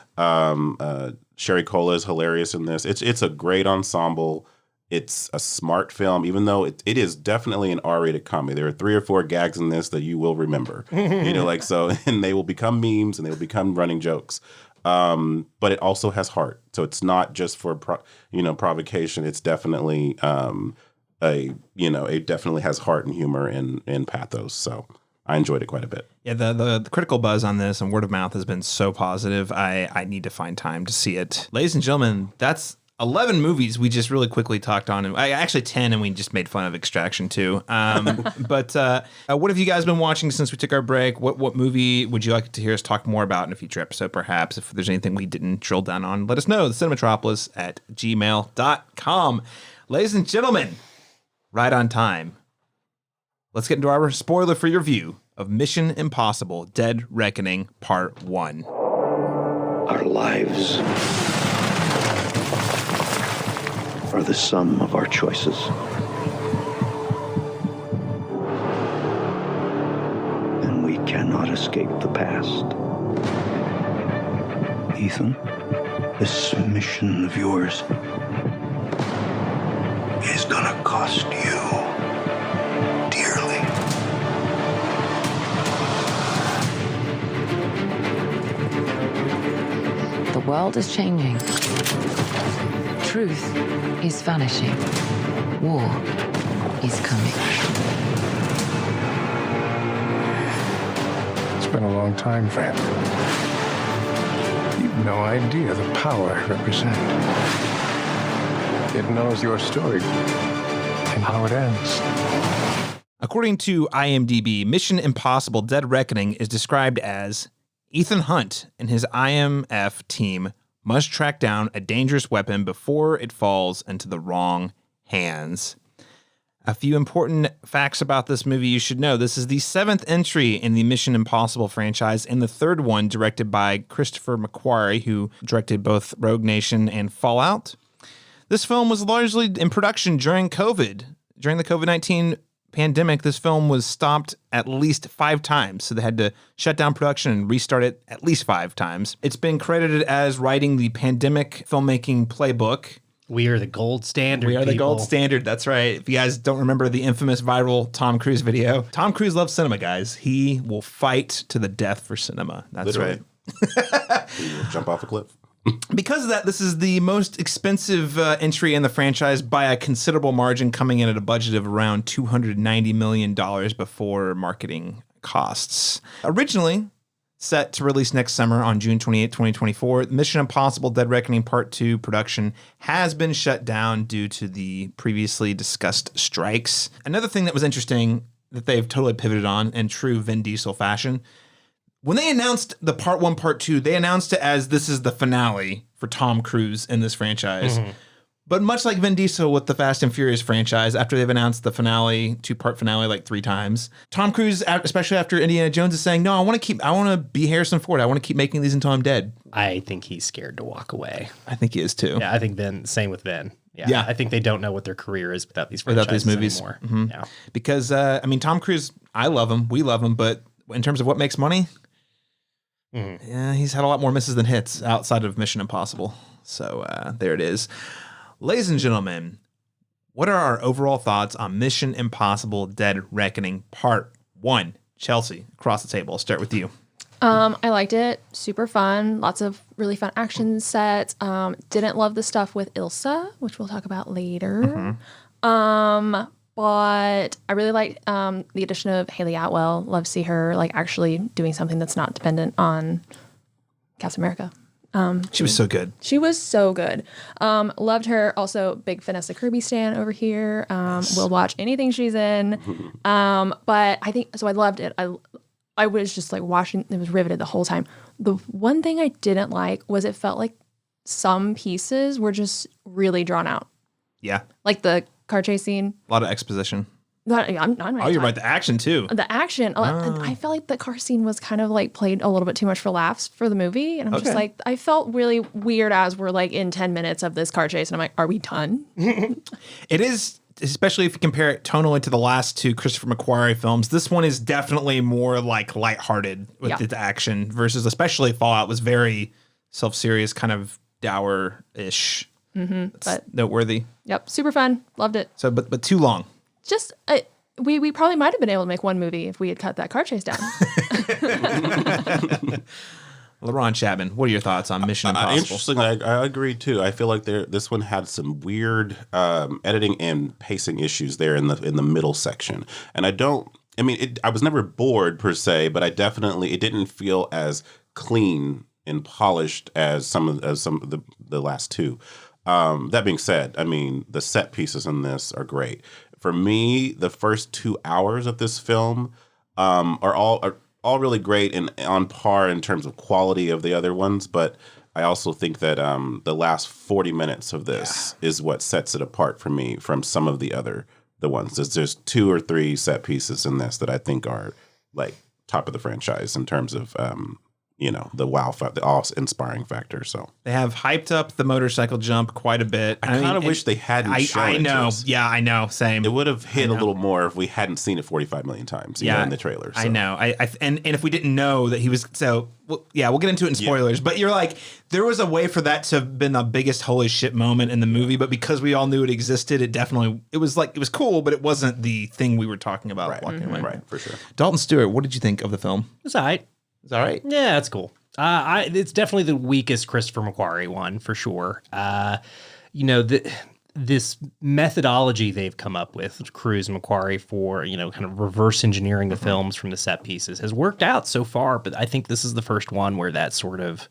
Sherry Cola is hilarious in this. It's a great ensemble. It's a smart film, even though it is definitely an R-rated comedy. There are 3 or 4 gags in this that you will remember, and they will become memes and they will become running jokes. But it also has heart, so it's not just for provocation. It's definitely it definitely has heart and humor and pathos. So I enjoyed it quite a bit. Yeah, the critical buzz on this and word of mouth has been so positive. I need to find time to see it. Ladies and gentlemen, that's 11 movies we just really quickly talked on. And actually 10, and we just made fun of Extraction too. But what have you guys been watching since we took our break? What movie would you like to hear us talk more about in a future episode, perhaps? If there's anything we didn't drill down on, let us know. thecinemetropolis@gmail.com. Ladies and gentlemen, right on time. Let's get into our spoiler-free review of Mission Impossible: Dead Reckoning Part 1. Our lives are the sum of our choices. And we cannot escape the past. Ethan, this mission of yours is gonna cost you dearly. The world is changing. Truth is vanishing. War is coming. It's been a long time, friend. You've no idea the power I represent. It knows your story and how it ends. According to IMDb, Mission Impossible: Dead Reckoning is described as Ethan Hunt and his IMF team must track down a dangerous weapon before it falls into the wrong hands. A few important facts about this movie you should know. This is the 7th entry in the Mission Impossible franchise and the 3rd one directed by Christopher McQuarrie, who directed both Rogue Nation and Fallout. This film was largely in production during COVID. During the COVID-19 pandemic, this film was stopped at least 5 times, so they had to shut down production and restart it at least 5 times. It's been credited as writing the pandemic filmmaking playbook. We are the gold standard. We are the gold people. standard. That's right. If you guys don't remember the infamous viral Tom Cruise video, Tom Cruise loves cinema, guys. He will fight to the death for cinema. That's Literally. right. He will jump off a cliff. Because of that, this is the most expensive entry in the franchise by a considerable margin, coming in at a budget of around $290 million before marketing costs. Originally set to release next summer on June 28, 2024, Mission Impossible: Dead Reckoning Part 2 production has been shut down due to the previously discussed strikes. Another thing that was interesting that they've totally pivoted on in true Vin Diesel fashion, when they announced the Part 1, Part 2, they announced it as this is the finale for Tom Cruise in this franchise. Mm-hmm. But much like Vin Diesel with the Fast and Furious franchise, after they've announced the finale, 2-part finale, like 3 times, Tom Cruise, especially after Indiana Jones, is saying, no, I want to be Harrison Ford. I want to keep making these until I'm dead. I think he's scared to walk away. I think he is too. Yeah, I think same with Vin. Yeah. I think they don't know what their career is without these movies anymore. Mm-hmm. Yeah. Because, Tom Cruise, I love him. We love him. But in terms of what makes money, yeah, he's had a lot more misses than hits outside of Mission Impossible. So there it is. Ladies and gentlemen, what are our overall thoughts on Mission Impossible: Dead Reckoning Part 1? Chelsea, across the table. I'll start with you. I liked it. Super fun. Lots of really fun action sets. Didn't love the stuff with Ilsa, which we'll talk about later. Mm-hmm. But I really liked the addition of Haley Atwell. Love to see her actually doing something that's not dependent on Captain America. She was so good. She was so good. Loved her. Also, big Vanessa Kirby stan over here. Yes. We'll watch anything she's in. But I think so. I loved it. I was just watching. It was riveted the whole time. The one thing I didn't like was it felt like some pieces were just really drawn out. Yeah. Like the car chase scene. A lot of exposition. I'm you're right. The action too. The action. I felt like the car scene was kind of played a little bit too much for laughs for the movie. And I'm just I felt really weird as we're in 10 minutes of this car chase. And I'm like, are we done? It is, especially if you compare it tonally to the last 2 Christopher McQuarrie films. This one is definitely more lighthearted with its action versus especially Fallout was very self-serious, kind of dour-ish. But Noteworthy. yep, super fun. Loved it. So, but too long. Just we probably might have been able to make one movie if we had cut that car chase down. Laron Chapman, what are your thoughts on Mission Impossible? Interesting. I agree too. I feel like this one had some weird editing and pacing issues there in the middle section, and I was never bored per se, but it didn't feel as clean and polished as some of the last two. That being said, I mean, the set pieces in this are great. For me, the first 2 hours of this film are all really great and on par in terms of quality of the other ones, but I also think that the last 40 minutes of this is what sets it apart for me from some of the ones. There's 2 or 3 set pieces in this that I think are like top of the franchise in terms of the wow, the awe-inspiring factor. So they have hyped up the motorcycle jump quite a bit. I kind of wish they hadn't shown it. I know. To us. Yeah, I know. Same. It would have hit a little more if we hadn't seen it 45 million times in the trailer. So. I know. And if we didn't know that he was we'll get into it in spoilers. But you're like, there was a way for that to have been the biggest holy shit moment in the movie, but because we all knew it existed, it was cool, but it wasn't the thing we were talking about walking away. Right, for sure. Dalton Stuart, what did you think of the film? It's all right. It's all right. Yeah, it's cool. It's definitely the weakest Christopher McQuarrie one for sure. This methodology they've come up with, Cruise and McQuarrie, for kind of reverse engineering the films from the set pieces has worked out so far. But I think this is the first one where that sort of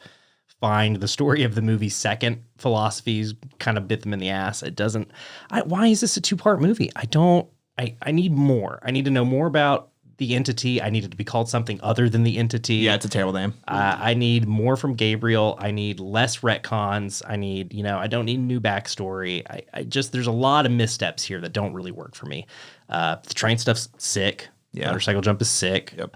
find the story of the movie's second philosophies kind of bit them in the ass. It doesn't. Why is this a 2-part movie? I need more. I need to know more about the entity. I need it to be called something other than the entity. Yeah, it's a terrible name. I need more from Gabriel. I need less retcons. I need, I don't need new backstory. There's a lot of missteps here that don't really work for me. The train stuff's sick. Yeah. Motorcycle jump is sick. Yep.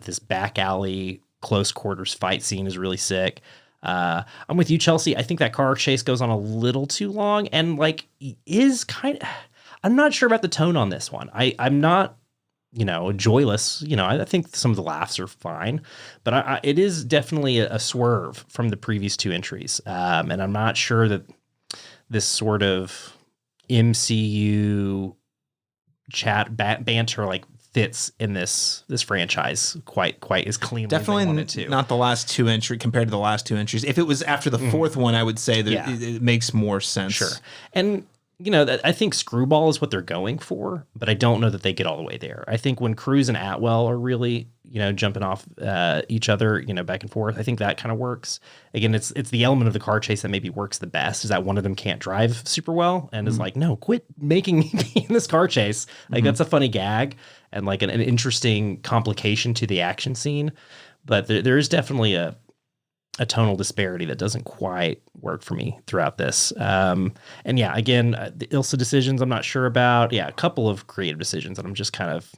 This back alley close quarters fight scene is really sick. I'm with you, Chelsea. I think that car chase goes on a little too long and I'm not sure about the tone on this one. I'm not, joyless. I think some of the laughs are fine, but it is definitely a swerve from the previous 2 entries. And I'm not sure that this sort of MCU chat banter fits in this franchise quite as cleanly definitely as they wanted to. Not the last 2 entries compared to the last 2 entries. If it was after the 4th one, I would say that it makes more sense. Sure. And I think Screwball is what they're going for, but I don't know that they get all the way there. I think when Cruise and Atwell are really, jumping off each other, back and forth, I think that kind of works. Again, it's the element of the car chase that maybe works the best, is that one of them can't drive super well and is like, no, quit making me be in this car chase. That's a funny gag and an interesting complication to the action scene. But there is definitely a tonal disparity that doesn't quite work for me throughout this. And again, the Ilsa decisions I'm not sure about. Yeah, a couple of creative decisions that I'm just kind of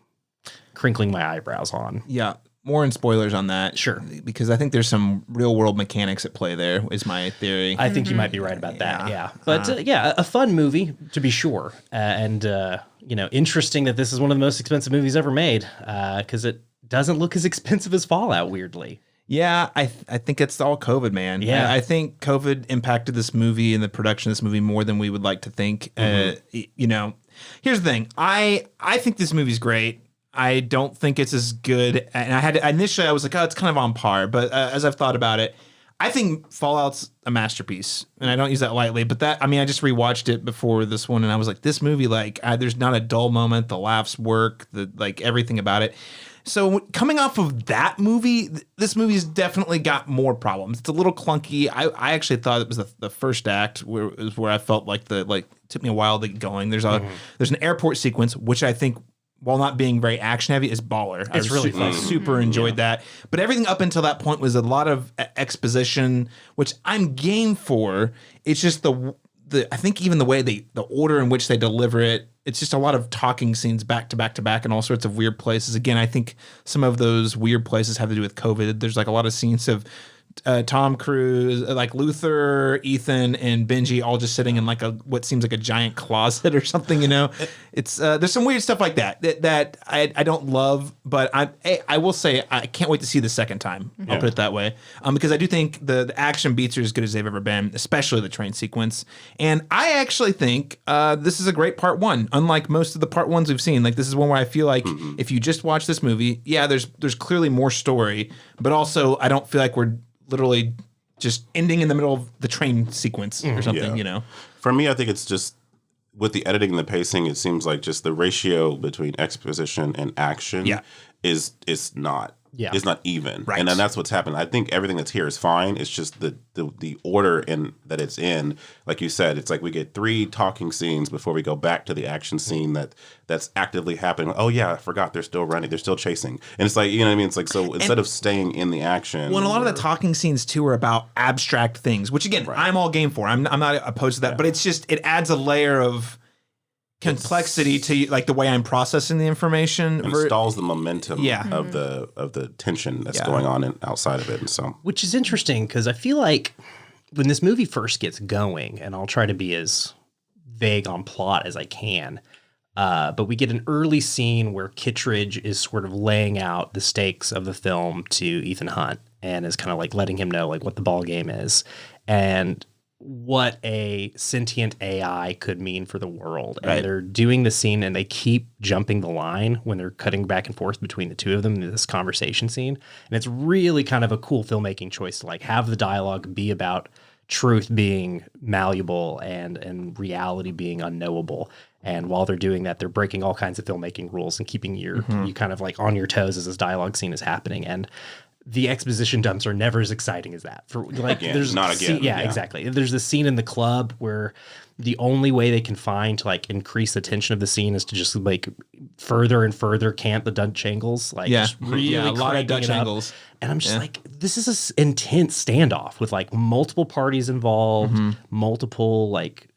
crinkling my eyebrows on. Yeah, more in spoilers on that. Sure. Because I think there's some real world mechanics at play there, is my theory. I think you might be right about that, yeah. But a fun movie, to be sure. And interesting that this is one of the most expensive movies ever made, because it doesn't look as expensive as Fallout, weirdly. Yeah, I think it's all COVID, man. Yeah. I think COVID impacted this movie and the production of this movie more than we would like to think. Here's the thing. I think this movie's great. I don't think it's as good. And initially I was like, oh, it's kind of on par. But as I've thought about it, I think Fallout's a masterpiece. And I don't use that lightly. But I just rewatched it before this one. And I was like, this movie, there's not a dull moment. The laughs work. Everything about it. So coming off of that movie, this movie's definitely got more problems. It's a little clunky. I actually thought it was the first act where I felt it took me a while to get going. There's an airport sequence, which I think, while not being very action heavy, is baller. It's really fun. Super enjoyed that. But everything up until that point was a lot of exposition, which I'm game for. It's just I think even the way the order in which they deliver it, it's just a lot of talking scenes back to back to back in all sorts of weird places. Again, I think some of those weird places have to do with COVID. There's a lot of scenes of Tom Cruise, like Luther, Ethan, and Benji all just sitting in like what seems like a giant closet or something. It's there's some weird stuff like that I don't love, but I will say I can't wait to see the second time. I'll put it that way, because I do think the action beats are as good as they've ever been, especially the train sequence. And I actually think this is a great part one, unlike most of the part ones we've seen. Like this is one where I feel like if you just watch this movie, there's clearly more story, but also I don't feel like we're literally just ending in the middle of the train sequence or something, For me, I think it's just with the editing and the pacing, it seems like just the ratio between exposition and action is not is not even. Right. And then that's what's happened. I think everything that's here is fine. It's just the order that it's in. Like you said, it's like we get 3 talking scenes before we go back to the action scene that's actively happening. Oh yeah, I forgot they're still running. They're still chasing. And it's like, you know what I mean? It's like, so instead of staying in the action. Well, a lot of the talking scenes too are about abstract things, which again, I'm all game for. I'm not opposed to that, but it's just, it adds a layer of complexity to like the way I'm processing the information. And stalls the momentum of Mm-hmm. the tension that's going on outside of it. And so, which is interesting because I feel like when this movie first gets going, and I'll try to be as vague on plot as I can, but we get an early scene where Kittredge is sort of laying out the stakes of the film to Ethan Hunt and is kind of like letting him know like what the ball game is and what a sentient AI could mean for the world. And they're doing the scene and they keep jumping the line when they're cutting back and forth between the two of them in this conversation scene. And it's really kind of a cool filmmaking choice to like have the dialogue be about truth being malleable and reality being unknowable. And while they're doing that, they're breaking all kinds of filmmaking rules and keeping you kind of like on your toes as this dialogue scene is happening. And the exposition dumps are never as exciting as that. For like, there's not again. Yeah, exactly. There's this scene in the club where the only way they can find to like increase the tension of the scene is to just like further and further camp the Dutch angles. Like, just really a lot of cranking Dutch it up. angles. And I'm just like, this is an intense standoff with like multiple parties involved, multiple like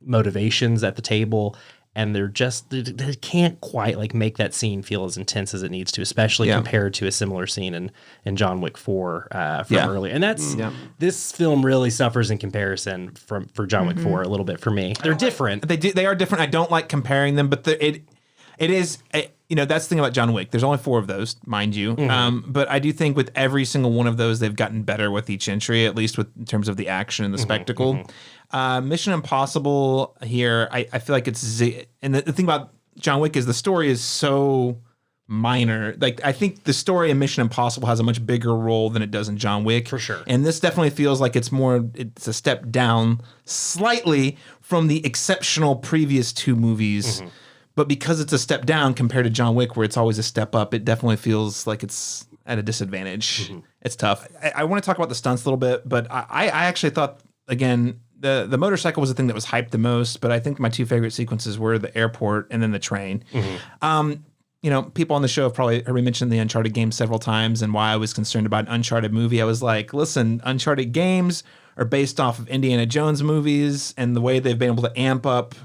motivations at the table. And they can't quite like make that scene feel as intense as it needs to, especially compared to a similar scene in John Wick 4 from earlier. And that's this film really suffers in comparison for John Wick 4 a little bit for me. They're different. They are different. I don't like comparing them, but it is that's the thing about John Wick. There's only 4 of those, mind you. But I do think with every single one of those, they've gotten better with each entry, at least in terms of the action and the spectacle. Mission Impossible here, I feel like it's and the thing about John Wick is the story is so minor. Like I think the story in Mission Impossible has a much bigger role than it does in John Wick, for sure. And this definitely feels like it's a step down slightly from the exceptional previous 2 movies. But because it's a step down compared to John Wick, where it's always a step up, it definitely feels like it's at a disadvantage. It's tough. I want to talk about the stunts a little bit, but I actually thought, again, the motorcycle was the thing that was hyped the most, but I think my 2 favorite sequences were the airport and then the train. People on the show have probably heard me mention the Uncharted games several times and why I was concerned about an Uncharted movie. I was like, listen, Uncharted games are based off of Indiana Jones movies, and the way they've been able to amp up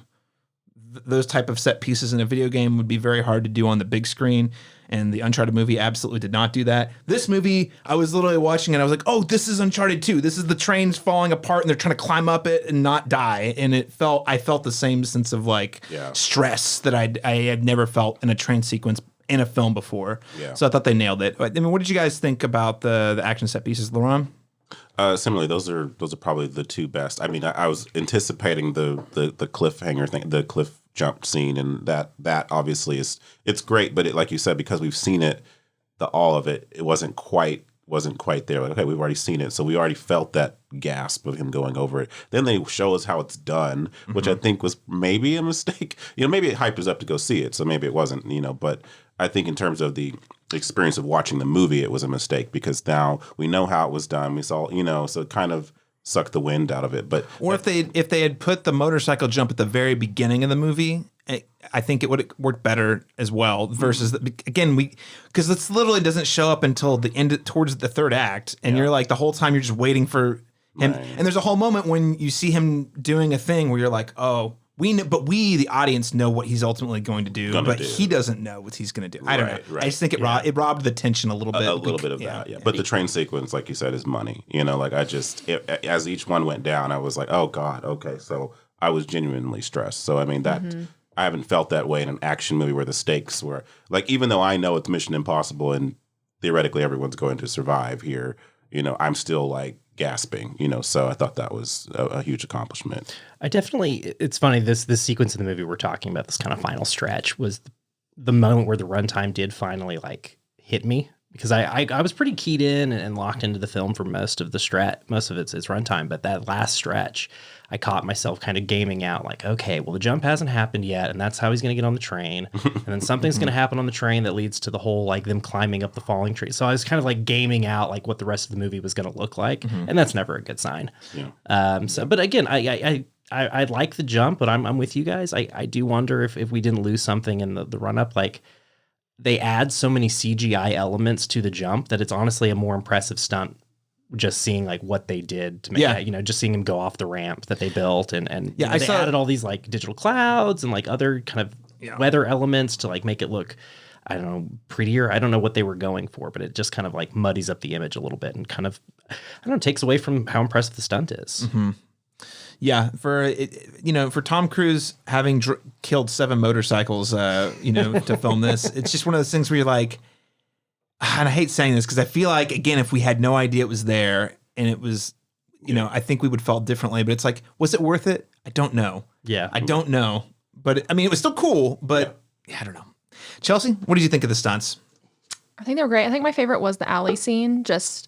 those type of set pieces in a video game would be very hard to do on the big screen. And the Uncharted movie absolutely did not do that. This movie, I was literally watching it. I was like, oh, this is Uncharted 2. This is the trains falling apart and they're trying to climb up it and not die. And I felt the same sense of like stress that I had never felt in a train sequence in a film before. Yeah. So I thought they nailed it. I mean, what did you guys think about the action set pieces, Laron? Similarly, those are probably the 2 best. I mean, I was anticipating the cliffhanger thing, the cliff jump scene, and that obviously it's great. But like you said, because we've seen it, all of it, it wasn't quite there. Like, okay, we've already seen it, so we already felt that gasp of him going over it. Then they show us how it's done, which I think was maybe a mistake. Maybe it hyped us up to go see it, so maybe it wasn't. But I think in terms of the experience of watching the movie, it was a mistake because now we know how it was done. We saw, so it kind of sucked the wind out of it. If they had put the motorcycle jump at the very beginning of the movie, I think it would work better as well. Versus because this literally doesn't show up until the end, towards the 3rd act, and you're like the whole time you're just waiting for him. Right. And there's a whole moment when you see him doing a thing where you're like, oh, we know, but we, the audience, know what he's ultimately going to do, but he doesn't know what he's going to do. I don't know. Right. I just think it robbed the tension a little bit. A little bit of that, yeah. But the train sequence, like you said, is money. You know, like as each one went down, I was like, oh God, okay. So I was genuinely stressed. So I mean that I haven't felt that way in an action movie where the stakes were like, even though I know it's Mission Impossible and theoretically everyone's going to survive here, you know, I'm still like gasping, you know, so I thought that was a huge accomplishment. It's funny, this sequence in the movie we're talking about, this kind of final stretch, was the moment where the runtime did finally like hit me, because I was pretty keyed in and locked into the film for most of its runtime, but that last stretch, I caught myself kind of gaming out like, okay, well, the jump hasn't happened yet, and that's how he's going to get on the train, and then something's going to happen on the train that leads to the whole like them climbing up the falling tree. So I was kind of like gaming out like what the rest of the movie was going to look like, and that's never a good sign. Yeah. But again, I like the jump, but I'm with you guys. I do wonder if we didn't lose something in the run up, like. They add so many CGI elements to the jump that it's honestly a more impressive stunt just seeing like what they did to make that, you know, just seeing him go off the ramp that they built and you know, they added all these like digital clouds and like other kind of weather elements to like make it look, I don't know, prettier. I don't know what they were going for, but it just kind of like muddies up the image a little bit and kind of, I don't know, takes away from how impressive the stunt is. Yeah, for Tom Cruise having killed 7 motorcycles, you know, to film this, it's just one of those things where you're like, and I hate saying this because I feel like, again, if we had no idea it was there and it was, you know, I think we would have felt differently. But it's like, was it worth it? I don't know. Yeah, I don't know. But I mean, it was still cool. But I don't know. Chelsea, what did you think of the stunts? I think they were great. I think my favorite was the alley scene.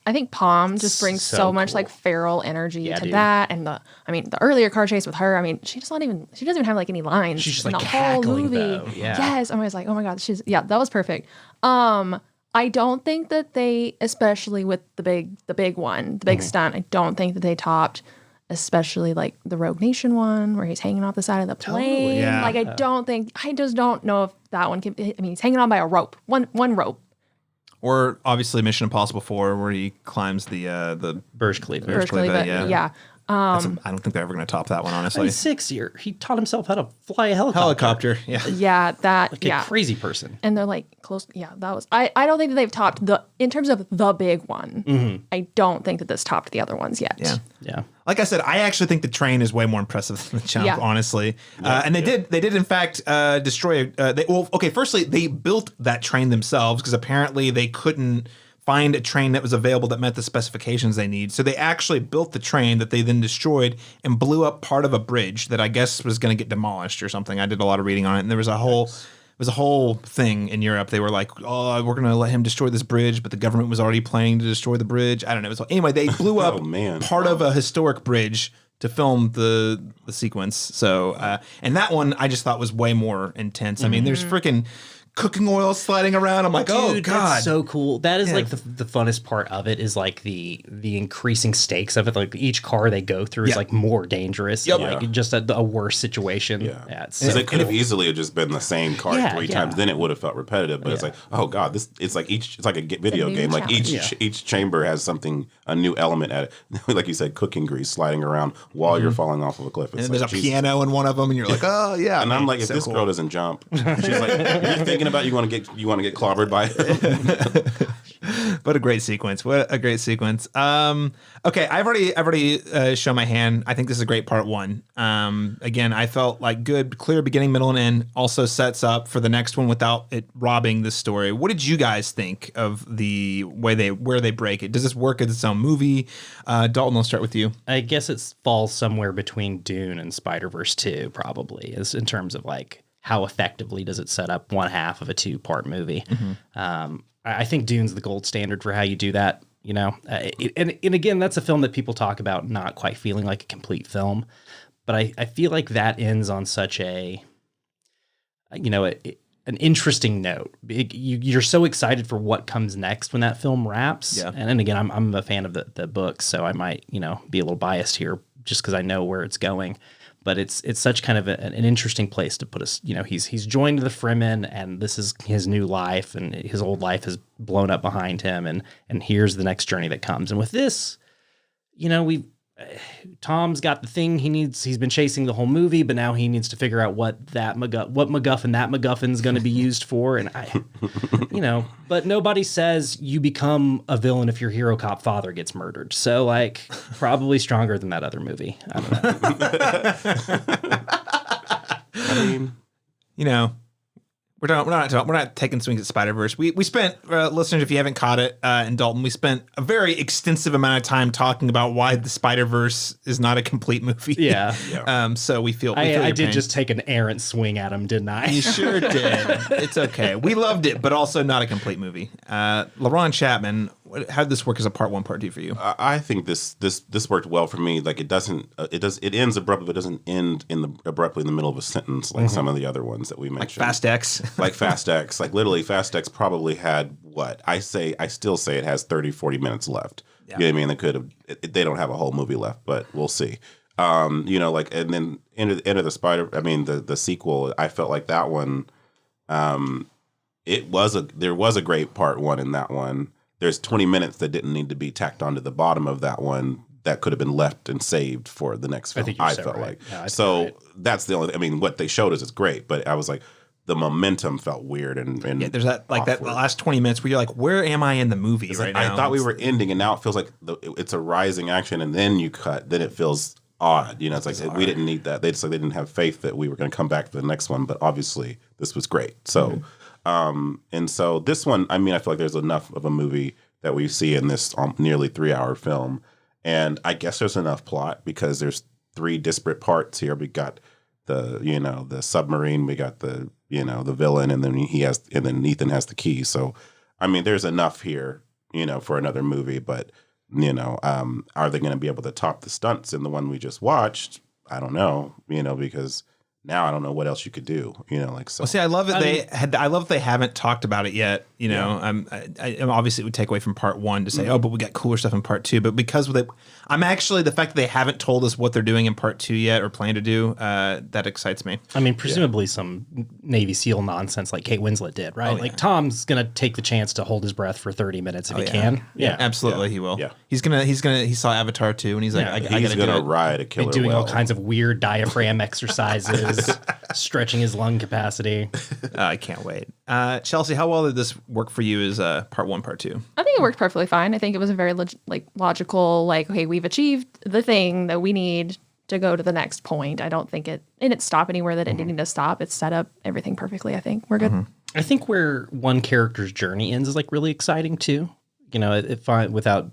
I think Palm just brings so much like feral energy to that. And the earlier car chase with her, I mean, she doesn't even have like any lines. She's just in like the whole cackling movie. though. Yeah. Yes. I was like, oh my God, that was perfect. I don't think that they, especially with the big one, the big stunt, I don't think that they topped, especially like the Rogue Nation one where he's hanging off the side of the plane. Yeah. Like I just don't know if that one can, I mean, he's hanging on by a rope, one rope. Or obviously Mission Impossible 4, where he climbs the Burj Khalifa. Burj Khalifa, yeah. I don't think they're ever going to top that one, honestly. He's 6 years. He taught himself how to fly a helicopter. Yeah, Like a crazy person. And they're like close. Yeah, that was. I don't think that they've topped in terms of the big one. I don't think that this topped the other ones yet. Yeah. Like I said, I actually think the train is way more impressive than the jump, honestly. And they did in fact destroy. Firstly, they built that train themselves because apparently they couldn't find a train that was available that met the specifications they need. So they actually built the train that they then destroyed and blew up part of a bridge that I guess was going to get demolished or something. I did a lot of reading on it, and there was a whole thing in Europe. They were like, "Oh, we're going to let him destroy this bridge," but the government was already planning to destroy the bridge. I don't know. Anyway, they blew up part of a historic bridge to film the sequence. So, and that one I just thought was way more intense. I mean, there's freaking cooking oil sliding around. I'm like, oh God, that's so cool. That is like the funnest part of it is like the increasing stakes of it. Like each car they go through is like more dangerous. And like just a worse situation. Because it could have easily just been the same car 3 times. Then it would have felt repetitive. But it's like, oh God, it's like it's like a video game. Like each chamber has a new element at it. Like you said, cooking grease sliding around while you're falling off of a cliff. And there's a piano in one of them, and you're like, oh yeah. And I'm like, if this girl doesn't jump, she's like, you're thinking about you want to get clobbered by it. What a great sequence. What a great sequence. Okay, I've already shown my hand. I think this is a great part 1. Again, I felt like good, clear beginning, middle, and end. Also sets up for the next one without it robbing the story. What did you guys think of the way where they break it? Does this work as its own movie? Dalton, I'll start with you. I guess it falls somewhere between Dune and Spider-Verse 2, probably, is in terms of like how effectively does it set up one half of a 2-part movie. I think Dune's the gold standard for how you do that, you know. And again, that's a film that people talk about not quite feeling like a complete film. But I feel like that ends on such a, you know, an interesting note. You're so excited for what comes next when that film wraps. Yeah. And then again, I'm a fan of the book, so I might, you know, be a little biased here just because I know where it's going. But it's such kind of an interesting place to put us. You know, he's joined the Fremen, and this is his new life, and his old life has blown up behind him, and here's the next journey that comes. And with this, you know, Tom's got the thing he needs. He's been chasing the whole movie, but now he needs to figure out what MacGuffin that MacGuffin's going to be used for. And but nobody says you become a villain if your hero cop father gets murdered. So like, probably stronger than that other movie. I don't know. I mean, We're not taking swings at Spider-Verse. We spent, listeners, if you haven't caught it, in Dalton, we spent a very extensive amount of time talking about why the Spider-Verse is not a complete movie. Yeah. So we feel I your did pain. just take an errant swing at him, didn't I? You sure did. It's okay. We loved it, but also not a complete movie. Laron Chapman, how did this work as a part one, part two for you? I think this worked well for me. Like it ends abruptly, but it doesn't end abruptly in the middle of a sentence like some of the other ones that we mentioned. Fast X. Like Fast X. Like literally Fast X probably had what? I still say it has 30, 40 minutes left. Yeah. You know what I mean? They could have, they don't have a whole movie left, but we'll see. And then End of the Spider, the sequel, I felt like that one, there was a great part one in that one. There's 20 minutes that didn't need to be tacked onto the bottom of that one that could have been left and saved for the next film. I felt right. Like that's the only. What they showed us is great, but I was like, the momentum felt weird and there's that the last 20 minutes where you're like, where am I in the movie right now? I thought we were ending, and now it feels like it's a rising action, and then you cut. Then it feels odd. It's like we didn't need that. They didn't have faith that we were going to come back for the next one, but obviously this was great. So. And so this one, I feel like there's enough of a movie that we see in this nearly 3-hour film. And I guess there's enough plot because there's 3 disparate parts here. We got the submarine, we got the villain, and then Ethan has the key. So, there's enough here, for another movie, but, are they going to be able to top the stunts in the one we just watched? I don't know, because now I don't know what else you could do, so. Well, see, I love it. I love that they haven't talked about it yet. I obviously it would take away from part one to say, but we got cooler stuff in part two. But because I'm actually the fact that they haven't told us what they're doing in part two yet or plan to do, that excites me. Presumably some Navy SEAL nonsense like Kate Winslet did, right? Like Tom's gonna take the chance to hold his breath for 30 minutes if he can. Yeah, absolutely, he will. Yeah, he saw Avatar 2, and he's like, he's gonna ride a killer doing whale. all kinds of weird diaphragm exercises, stretching his lung capacity. I can't wait. Chelsea, how well did this work for you as part one, part two? I think it worked perfectly fine. I think it was a very logical, okay, we've achieved the thing that we need to go to the next point. I don't think it stopped anywhere that it needed to stop. It set up everything perfectly. I think we're good. I think where one character's journey ends is really exciting too. Without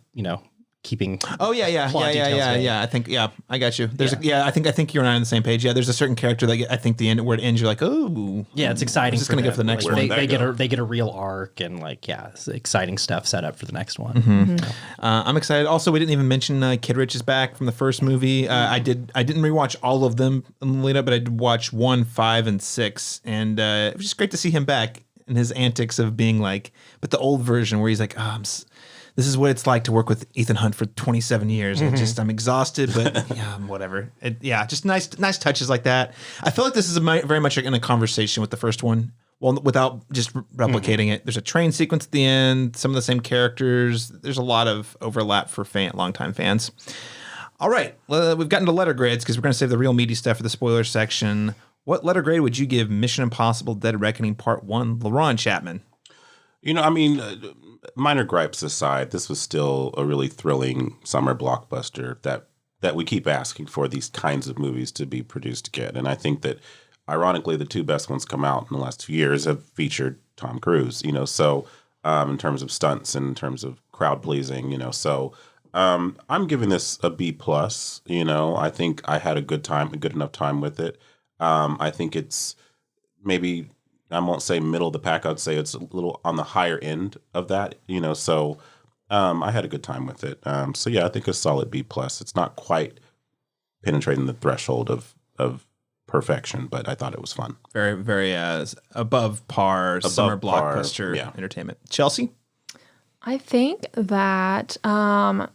keeping. Oh yeah. I think I got you. I think you and I are on the same page. Yeah, there's a certain character that I think the end where it ends, you're like, oh, yeah, it's exciting. Just gonna go for the next one. They get a real arc and it's exciting stuff set up for the next one. I'm excited. Also, we didn't even mention Kid Rich is back from the first movie. I didn't rewatch all of them in the lead up, but I did watch 1, 5, and 6, and it was just great to see him back and his antics of being but the old version where he's like, this is what it's like to work with Ethan Hunt for 27 years. I'm exhausted, but whatever. Just nice touches like that. I feel like this is very much in a conversation with the first one. Well, without just replicating it. There's a train sequence at the end, some of the same characters. There's a lot of overlap for longtime fans. All right, we've gotten to letter grades because we're going to save the real meaty stuff for the spoiler section. What letter grade would you give Mission Impossible Dead Reckoning Part 1, Laron Chapman? Minor gripes aside, this was still a really thrilling summer blockbuster that we keep asking for these kinds of movies to be produced again. And I think that, ironically, the 2 best ones come out in the last 2 years have featured Tom Cruise, so in terms of stunts and in terms of crowd pleasing, so I'm giving this a B+. I think I had a good enough time with it. I think it's maybe, I won't say middle of the pack. I'd say it's a little on the higher end of that, so I had a good time with it. I think a solid B+. It's not quite penetrating the threshold of perfection, but I thought it was fun. Very, very above par summer blockbuster entertainment. Chelsea? I think that I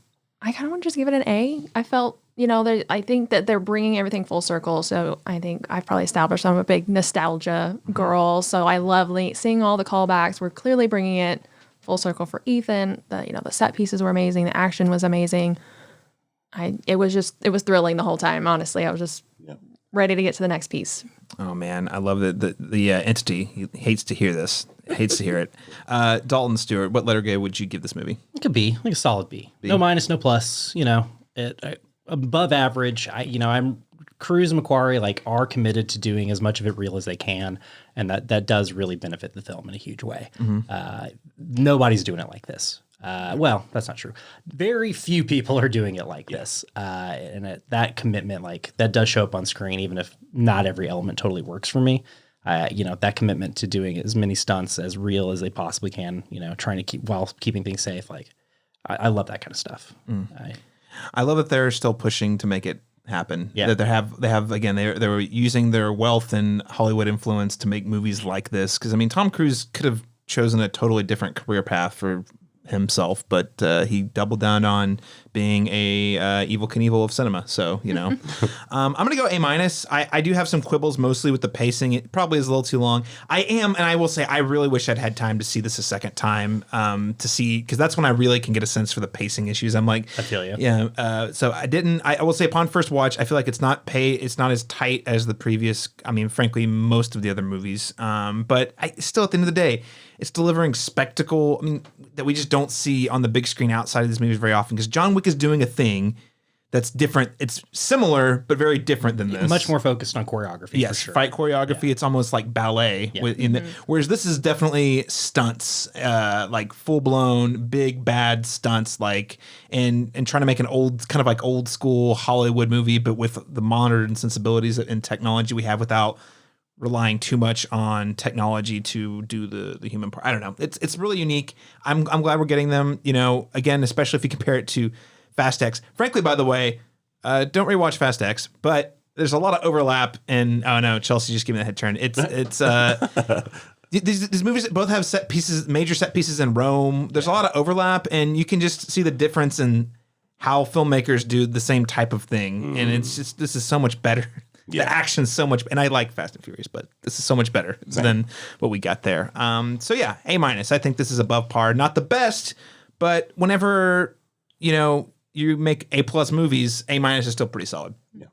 kind of want to just give it an A. I felt, I think that they're bringing everything full circle. So I think I've probably established I'm a big nostalgia girl. So I love seeing all the callbacks. We're clearly bringing it full circle for Ethan. The set pieces were amazing. The action was amazing. it was thrilling the whole time. Honestly, I was just ready to get to the next piece. Oh man, I love the entity. He hates to hear this. Hates to hear it. Dalton, Stuart, what letter grade would you give this movie? It could be like a solid B. No minus, no plus. Above average. I'm Cruise and Macquarie are committed to doing as much of it real as they can, and that does really benefit the film in a huge way. Nobody's doing it like this. Well, that's not true. Very few people are doing it like this. And that commitment, that does show up on screen, even if not every element totally works for me. That commitment to doing as many stunts as real as they possibly can, trying to keeping things safe. I love that kind of stuff. I love that they're still pushing to make it happen. Yeah. That they have again, they're using their wealth and Hollywood influence to make movies like this. Because Tom Cruise could have chosen a totally different career path for himself, but he doubled down on being a Evel Knievel of cinema. So I'm gonna go A-. I do have some quibbles, mostly with the pacing. It probably is a little too long. And I will say I really wish I'd had time to see this a second time to see, because that's when I really can get a sense for the pacing issues. I'm like, I feel you. Yeah. So I didn't. I will say upon first watch, I feel like it's not as tight as the previous. Frankly, most of the other movies. But still, at the end of the day, it's delivering spectacle. That we just don't see on the big screen outside of these movies very often. Because John Wick is doing a thing that's different. It's similar, but very different than this. Much more focused on choreography. Yes, for sure. Fight choreography. Yeah. It's almost like ballet. Yeah. Whereas this is definitely stunts, full blown big bad stunts, and trying to make an old school Hollywood movie, but with the modern sensibilities and technology we have without relying too much on technology to do the human part. I don't know. It's really unique. I'm glad we're getting them. Again, especially if you compare it to Fast X. Frankly, by the way, don't rewatch Fast X, but there's a lot of overlap. And oh no, Chelsea just gave me the head turn. It's these movies both have major set pieces in Rome. There's a lot of overlap, and you can just see the difference in how filmmakers do the same type of thing. And this is so much better. Yeah. The action's so much, and I like Fast and Furious, but this is so much better than what we got there. So yeah, A-. I think this is above par. Not the best, but whenever you make A+ movies, A- is still pretty solid. Yeah.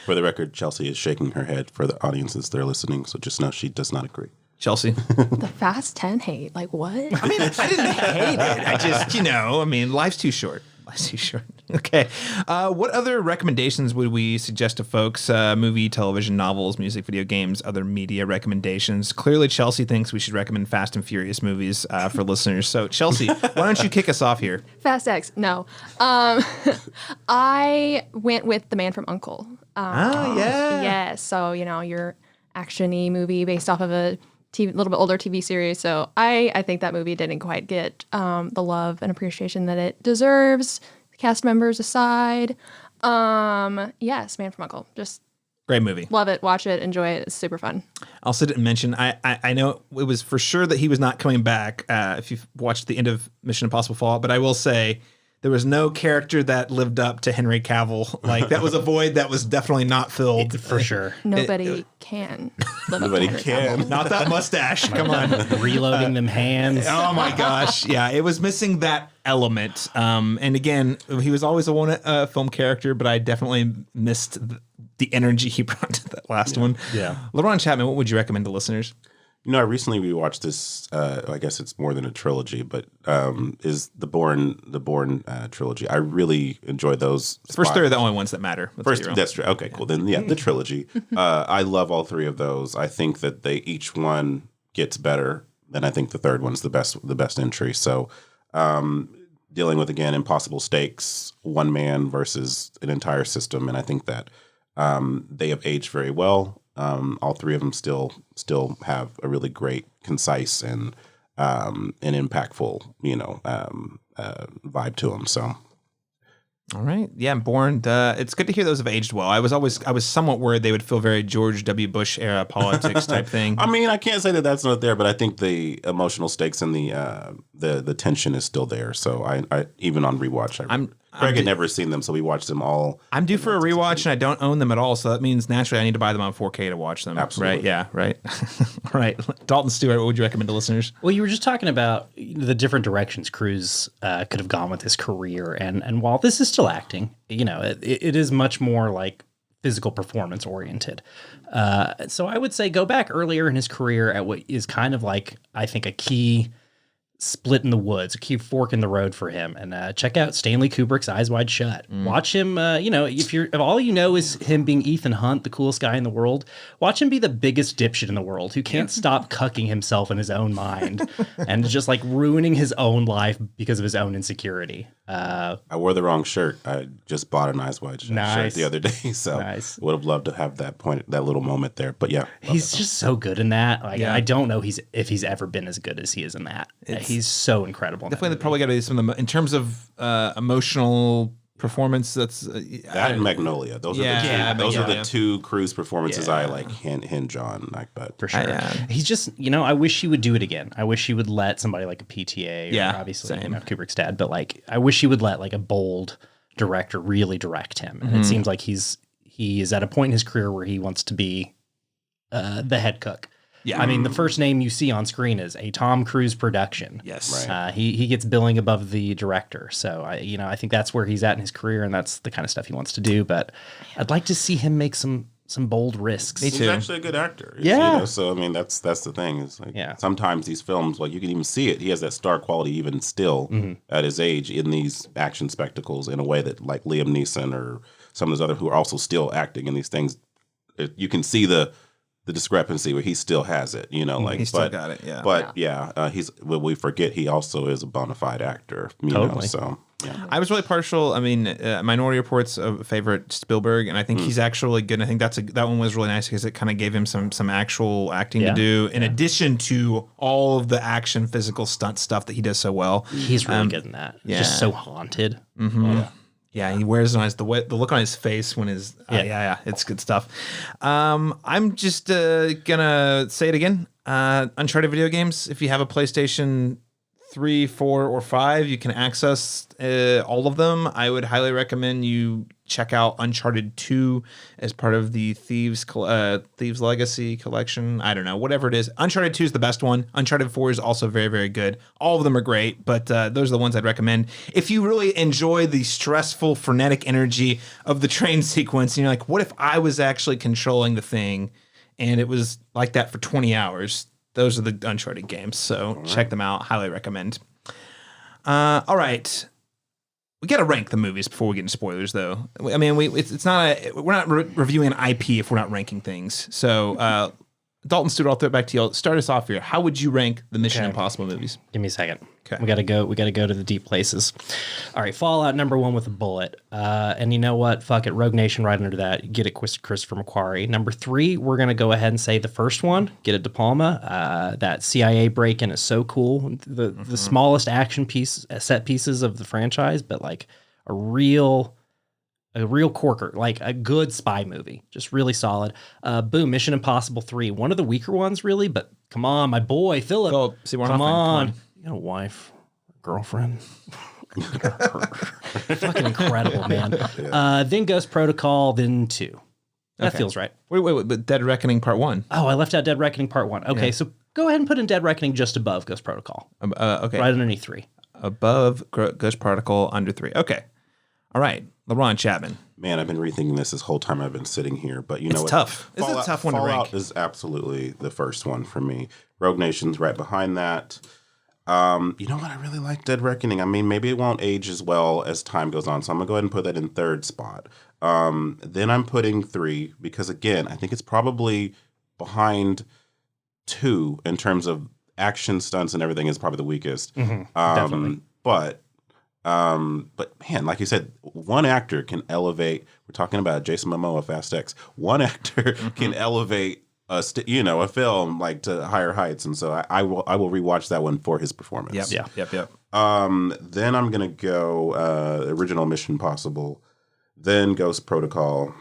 For the record, Chelsea is shaking her head for the audiences that are listening, so just know she does not agree. Chelsea, the Fast 10 hate, what? I didn't hate it. I just, life's too short. Life's too short. Okay. What other recommendations would we suggest to folks? Movie, television, novels, music, video games, other media recommendations. Clearly, Chelsea thinks we should recommend Fast and Furious movies for listeners. So, Chelsea, why don't you kick us off here? Fast X. No. I went with The Man from U.N.C.L.E. Yeah. Yes. So, your action-y movie based off of a little bit older TV series. So I think that movie didn't quite get the love and appreciation that it deserves. Cast members aside. Yes, Man from U.N.C.L.E. Just great movie. Love it. Watch it. Enjoy it. It's super fun. I also didn't mention, I know it was for sure that he was not coming back if you've watched the end of Mission Impossible Fallout, but I will say there was no character that lived up to Henry Cavill. That was a void that was definitely not filled. For sure. Nobody can live Nobody up to can. Henry Cavill. Not that mustache. Come on. Reloading them hands. Oh my gosh. Yeah, it was missing that element. And again, he was always a film character, but I definitely missed the energy he brought to that last one. Yeah. Laron Chapman, what would you recommend to listeners? I recently rewatched this. I guess it's more than a trilogy, but is the Bourne trilogy. I really enjoyed those. First three are the only ones that matter. That's true. Okay, cool. Then the trilogy. I love all three of those. I think that each one gets better. Then I think the third one's the best entry. So dealing with again impossible stakes, one man versus an entire system, and I think that they have aged very well. All three of them still have a really great, concise, and impactful, vibe to them. So, all right, yeah, Bourne. It's good to hear those have aged well. I was somewhat worried they would feel very George W. Bush era politics type thing. I can't say that that's not there, but I think the emotional stakes and the the tension is still there. So I even on rewatch, Craig had never seen them, so we watched them all. I'm due for a rewatch, and I don't own them at all, so that means naturally I need to buy them on 4K to watch them. Absolutely. Right? Yeah, right. All right. Dalton, Stuart, what would you recommend to listeners? Well, you were just talking about the different directions Cruise could have gone with his career, and while this is still acting, it is much more like physical performance oriented. So I would say go back earlier in his career at what is kind of like, I think, a key split in the woods, a key fork in the road for him, and check out Stanley Kubrick's Eyes Wide Shut. Watch him, if all you know is him being Ethan Hunt, the coolest guy in the world, watch him be the biggest dipshit in the world who can't stop cucking himself in his own mind and just like ruining his own life because of his own insecurity. I wore the wrong shirt. I just bought an Eyes Wide Shut shirt the other day, so would have loved to have that little moment there. But yeah, he's just so good in that. Like, I don't know if he's ever been as good as he is in that. He's so incredible. Definitely, probably got to be some of the in terms of emotional performance. That's that and Magnolia. Those are the two Cruise performances I like hinge on. Like, but for sure, he's just I wish he would do it again. I wish he would let somebody like a PTA, or obviously Kubrick's dad, but like I wish he would let like a bold director really direct him. And it seems like he is at a point in his career where he wants to be the head cook. Yeah, I mean, the first name you see on screen is a Tom Cruise production. Yes, right. He gets billing above the director, so I think that's where he's at in his career, and that's the kind of stuff he wants to do. But I'd like to see him make some bold risks. Me too. He's actually a good actor. Yeah. So I mean, that's the thing. Is like sometimes these films, like you can even see it. He has that star quality even still at his age in these action spectacles in a way that like Liam Neeson or some of those other who are also still acting in these things. You can see the discrepancy where he still has it, he still got it, But we forget he also is a bona fide actor, know, so. Yeah. I was really partial. I mean, Minority Report's a favorite Spielberg, and I think he's actually good. I think that one was really nice because it kind of gave him some actual acting to do, in addition to all of the action, physical stunt stuff that he does so well. He's really good in that. Just so haunted. Mm-hmm. Yeah, he wears it on the look on his face when his it's good stuff. I'm just gonna say it again. Uncharted video games. If you have a PlayStation 3, 4, or 5, you can access all of them. I would highly recommend you check out Uncharted 2 as part of the Thieves Legacy collection. I don't know, whatever it is. Uncharted 2 is the best one. Uncharted 4 is also very, very good. All of them are great, but those are the ones I'd recommend. If you really enjoy the stressful, frenetic energy of the train sequence, and you're like, what if I was actually controlling the thing and it was like that for 20 hours? Those are the Uncharted games, so check them out. Highly recommend. All right. We got to rank the movies before we get into spoilers, though. I mean, we're not reviewing an IP if we're not ranking things. So, Dalton, Stuart, I'll throw it back to you. Start us off here. How would you rank the Mission Impossible movies? Give me a second. Okay. We gotta go to the deep places. All right, Fallout #1 with a bullet. And you know what? Fuck it. Rogue Nation right under that. Get it, Christopher McQuarrie. #3, we're gonna go ahead and say the first one. Get it, De Palma. That CIA break-in is so cool. The smallest action set pieces of the franchise, but like a real corker, like a good spy movie, just really solid. Boom, Mission Impossible 3, one of the weaker ones, really, but come on, my boy Philip, come on, you got a wife, girlfriend, fucking incredible, man. Then Ghost Protocol, then 2. That feels right. Wait, but Dead Reckoning Part 1. Oh, I left out Dead Reckoning Part 1. Okay, so go ahead and put in Dead Reckoning just above Ghost Protocol. Okay, right underneath 3. Above Ghost Protocol, under 3. Okay, all right. Laron Chapman. Man, I've been rethinking this whole time I've been sitting here, but you know it's tough. This is a tough one to rank. Fallout is absolutely the first one for me. Rogue Nation's right behind that. You know what? I really like Dead Reckoning. I mean, maybe it won't age as well as time goes on, so I'm going to go ahead and put that in third spot. Then I'm putting 3 because, again, I think it's probably behind 2 in terms of action stunts and everything is probably the weakest. Definitely. But man, like you said, one actor can elevate. We're talking about Jason Momoa, Fast X. One actor can elevate a film like to higher heights, and so I will rewatch that one for his performance. Yep. Then I'm gonna go original Mission Impossible, then Ghost Protocol,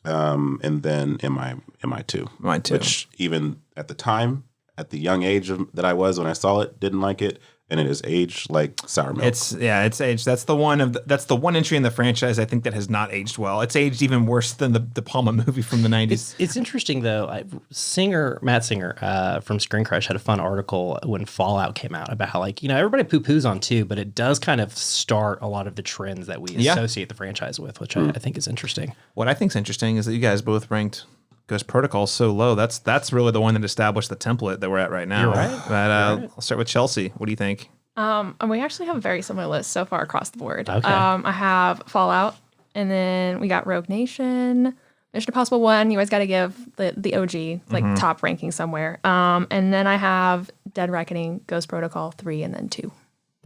and then MI2. Mine too. Which even at the time, at the young age that I was when I saw it, didn't like it. and it is aged like sour milk. It's aged. That's the one entry in the franchise I think that has not aged well. It's aged even worse than the De Palma movie from the 90s. It's interesting though. Matt Singer from Screen Crush had a fun article when Fallout came out about how everybody poo-poos on 2, but it does kind of start a lot of the trends that we associate the franchise with, which I think is interesting. What I think is interesting is that you guys both ranked Ghost Protocol so low. That's really the one that established the template that we're at right now. You're right. But I'll start with Chelsea. What do you think? And we actually have a very similar list so far across the board. Okay. I have Fallout, and then we got Rogue Nation, Mission Impossible 1. You always got to give the OG top ranking somewhere. And then I have Dead Reckoning, Ghost Protocol 3, and then 2.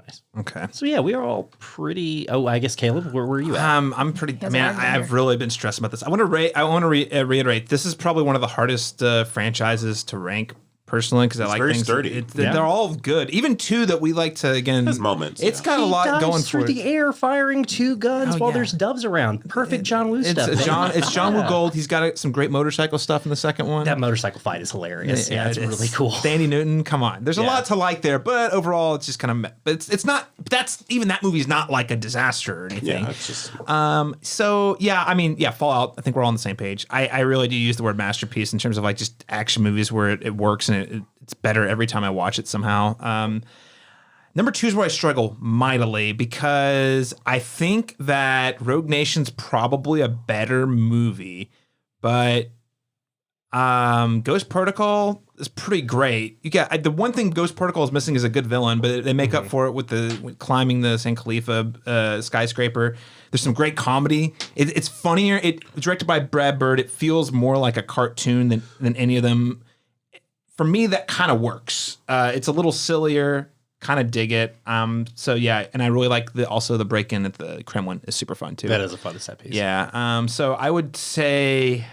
Nice. Okay. So yeah, we are all pretty. Oh, I guess Caleb, where were you at? I'm pretty. I mean, I've really been stressed about this. I want to reiterate. This is probably one of the hardest franchises to rank personally because I like very things. sturdy. They're all good. Even 2 that we like to again. There's moments. It's got a lot going for through it. the air, firing 2 guns while yeah. there's doves around. Perfect John Woo stuff. It's John Woo Gold. He's got some great motorcycle stuff in the second one. That motorcycle fight is hilarious. Yeah, it's really cool. Sandy Newton, come on. There's a lot to like there, but overall, it's just kind of. But it's not. That's even that movie's not like a disaster or anything. Yeah, it's just. So yeah, I mean, yeah, Fallout. I think we're all on the same page. I really do use the word masterpiece in terms of just action movies where it works and it's better every time I watch it somehow. Number 2 is where I struggle mightily because I think that Rogue Nation's probably a better movie, but Ghost Protocol is pretty great. You got the one thing Ghost Protocol is missing is a good villain, but they make up for it with climbing the San Khalifa skyscraper. There's some great comedy. It's funnier. It's directed by Brad Bird. It feels more like a cartoon than any of them. For me, that kind of works. It's a little sillier. Kind of dig it. So yeah, and I really like also the break-in at the Kremlin is super fun too. That is a fun set piece. Yeah. So I would say,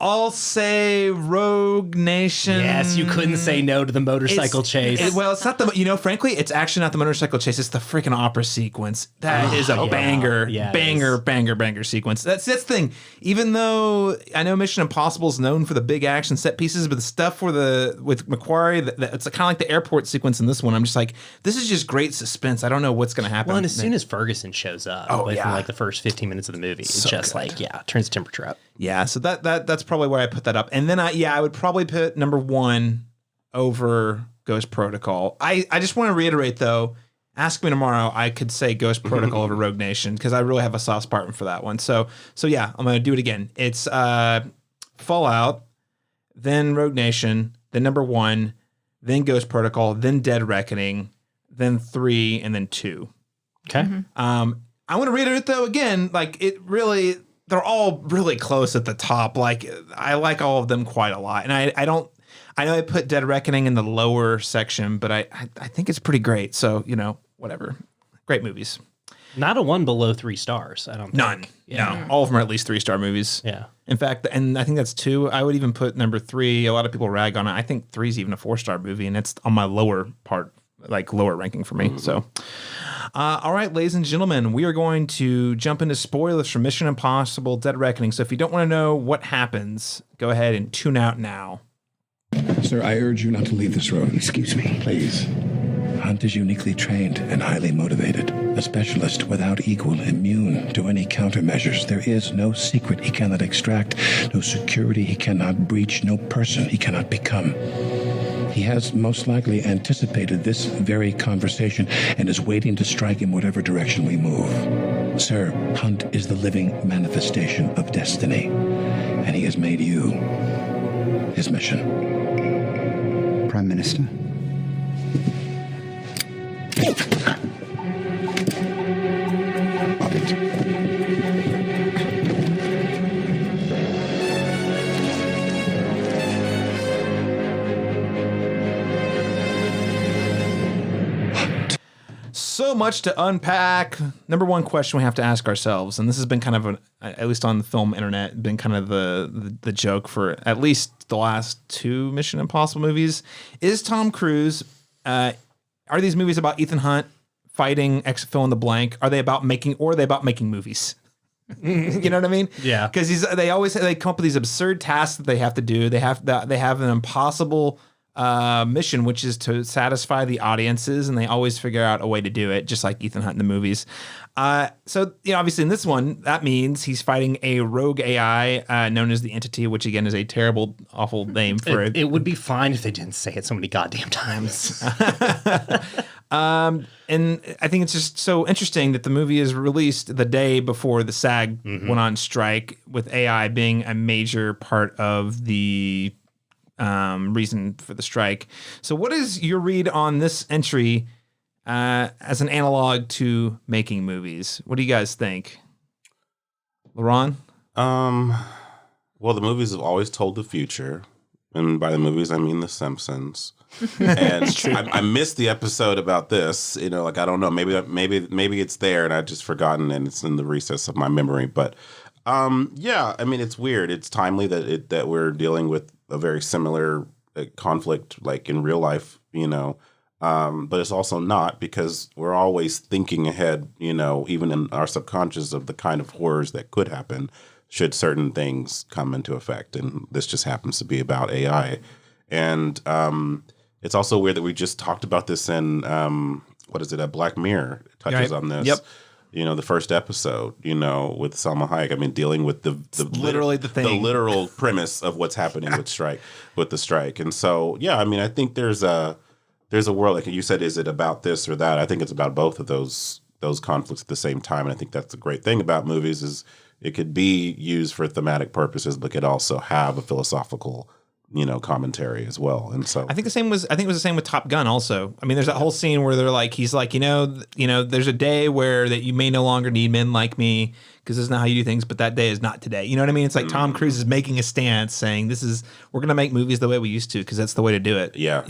I'll say Rogue Nation. Yes, you couldn't say no to the motorcycle chase. It's not frankly, it's actually not the motorcycle chase. It's the freaking opera sequence. That is a banger, banger sequence. That's the thing. Even though I know Mission Impossible is known for the big action set pieces, but the stuff with Macquarie, it's kind of like the airport sequence in this one. I'm just like, this is just great suspense. I don't know what's going to happen. Well, and as soon as Ferguson shows up, within the first 15 minutes of the movie, it's just turns the temperature up. Yeah, so that's probably where I put that up. And then I would probably put number 1 over Ghost Protocol. I just want to reiterate though, ask me tomorrow, I could say Ghost Protocol over Rogue Nation because I really have a soft spot for that one. So yeah, I'm going to do it again. It's Fallout, then Rogue Nation, then number 1, then Ghost Protocol, then Dead Reckoning, then 3, and then 2. Okay. I want to reiterate though again, they're all really close at the top. I like all of them quite a lot. And I know I put Dead Reckoning in the lower section, but I think it's pretty great. So, whatever. Great movies. Not a one below 3 stars, I don't think. None. Yeah. No. All of them are at least 3-star movies. Yeah. In fact, and I think that's 2. I would even put number 3. A lot of people rag on it. I think 3 is even a 4-star movie, and it's on my lower part, lower ranking for me. Mm-hmm. So, all right, ladies and gentlemen, we are going to jump into spoilers for Mission Impossible Dead Reckoning. So if you don't want to know what happens, go ahead and tune out now. Sir, I urge you not to leave this road. Excuse me. Please. Hunt is uniquely trained and highly motivated. A specialist without equal, immune to any countermeasures. There is no secret he cannot extract, no security he cannot breach, no person he cannot become. He has most likely anticipated this very conversation and is waiting to strike in whatever direction we move. Sir, Hunt is the living manifestation of destiny, and he has made you his mission. Prime Minister? So much to unpack. Number 1 question we have to ask ourselves, and this has been kind of at least on the film internet, been kind of the joke for at least the last 2 Mission Impossible movies. Is Tom Cruise, are these movies about Ethan Hunt fighting X fill in the blank? Are they about making movies? You know what I mean? Yeah. Because they come up with these absurd tasks that they have to do. They have an impossible mission, which is to satisfy the audiences, and they always figure out a way to do it, just like Ethan Hunt in the movies. So, obviously in this one, that means he's fighting a rogue AI known as the Entity, which again is a terrible, awful name for it. It would be fine if they didn't say it so many goddamn times. And I think it's just so interesting that the movie is released the day before the SAG went on strike, with AI being a major part of the reason for the strike. So what is your read on this entry as an analog to making movies? What do you guys think? Laron? Well, the movies have always told the future. And by the movies, I mean The Simpsons. And I missed the episode about this. I don't know. Maybe it's there and I've just forgotten and it's in the recess of my memory. But yeah, I mean, it's weird. It's timely that we're dealing with a very similar conflict, like in real life, but it's also not, because we're always thinking ahead, even in our subconscious, of the kind of horrors that could happen should certain things come into effect. And this just happens to be about AI. And it's also weird that we just talked about this in, Black Mirror touches on this. Yep. The first episode, with Salma Hayek. I mean, dealing with the literally the thing, the literal premise of what's happening with the strike. And so, yeah, I mean, I think there's a world, like you said, is it about this or that? I think it's about both of those conflicts at the same time. And I think that's the great thing about movies, is it could be used for thematic purposes, but could also have a philosophical commentary as well. And so I think it was the same with Top Gun also. I mean, there's that whole scene where he's like, there's a day where that you may no longer need men like me, because this is not how you do things, but that day is not today. You know what I mean? It's like Tom Cruise is making a stance saying we're going to make movies the way we used to, because that's the way to do it. Yeah.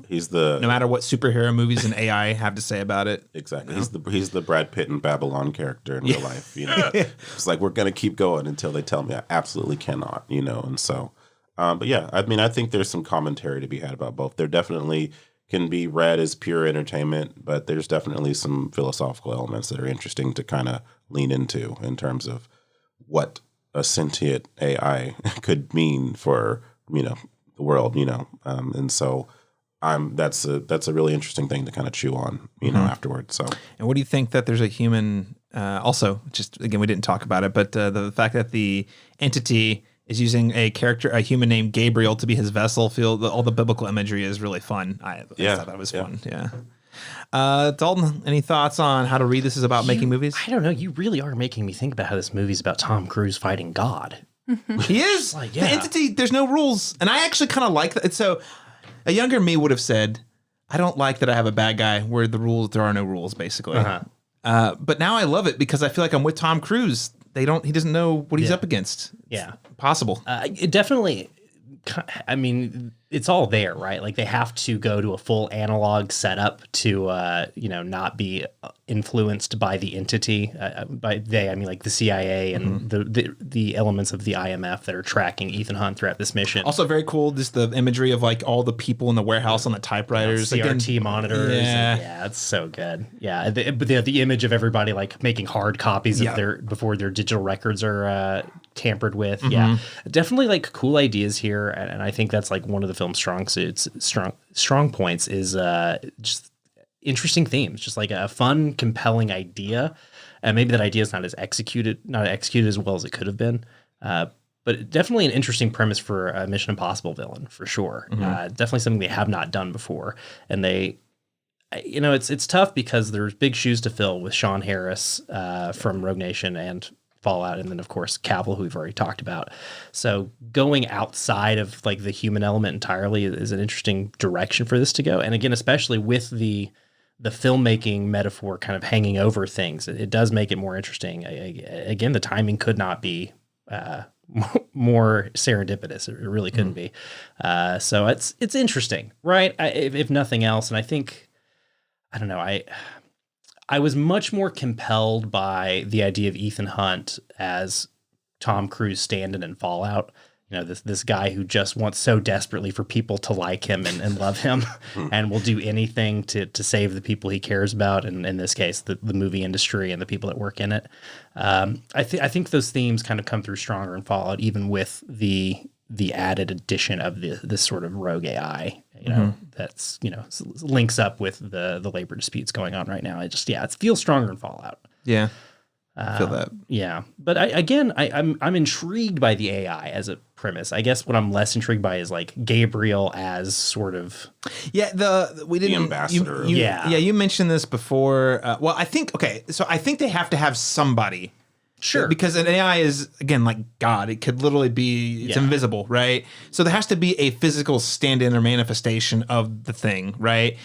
He's no matter what superhero movies and AI have to say about it. Exactly. He's the Brad Pitt and Babylon character in real life. It's like, we're going to keep going until they tell me I absolutely cannot, and so but yeah, I mean, I think there's some commentary to be had about both. There definitely can be read as pure entertainment, but there's definitely some philosophical elements that are interesting to kind of lean into in terms of what a sentient AI could mean for, the world, and so that's a really interesting thing to kind of chew on, afterwards. So, and what do you think that there's a human, also, just again, we didn't talk about it, but the fact that the Entity is using a human named Gabriel to be his vessel. All the biblical imagery is really fun. I thought that was fun. Yeah. Dalton, any thoughts on how to read this is about making movies? I don't know. You really are making me think about how this movie's about Tom Cruise fighting God. He is. The Entity, there's no rules. And I actually kind of like that. So a younger me would have said, I don't like that I have a bad guy where there are no rules, basically. But now I love it, because I feel like I'm with Tom Cruise. He doesn't know what he's up against. Yeah. It's possible. It definitely, I mean, it's all there, right? Like, they have to go to a full analog setup to, not be influenced by the Entity. By they, I mean, like the CIA and the elements of the IMF that are tracking Ethan Hunt throughout this mission. Also very cool, just the imagery of like all the people in the warehouse on the typewriters. CRT monitors. Yeah, it's so good. Yeah, the image of everybody like making hard copies of before their digital records are tampered with. Yeah, definitely like cool ideas here, and I think that's like one of the film's strong points is just interesting themes, just like a fun, compelling idea, and maybe that idea is not executed as well as it could have been, but definitely an interesting premise for a Mission Impossible villain for sure. Definitely something they have not done before, and it's tough because there's big shoes to fill with Sean Harris from Rogue Nation and Fallout, and then of course Cavill, who we've already talked about. So going outside of like the human element entirely is an interesting direction for this to go. And again, especially with the filmmaking metaphor kind of hanging over things, it does make it more interesting. Again, the timing could not be more serendipitous. It really couldn't be. So it's interesting, right? If nothing else, and I think, I don't know, I was much more compelled by the idea of Ethan Hunt as Tom Cruise stand-in in Fallout. This guy who just wants so desperately for people to like him and love him and will do anything to save the people he cares about, and in this case, the movie industry and the people that work in it. I think those themes kind of come through stronger in Fallout, even with the added addition of this sort of rogue AI you know, that's, you know, links up with the labor disputes going on right now. It feels stronger in Fallout. Yeah. I feel that. Yeah. But I'm intrigued by the AI as a premise. I guess what I'm less intrigued by is like Gabriel as sort of. Yeah. The ambassador. You mentioned this before. Well, I think they have to have somebody. Sure. Because an AI is, again, like God. It could literally be, it's invisible, right? So there has to be a physical stand-in or manifestation of the thing, right?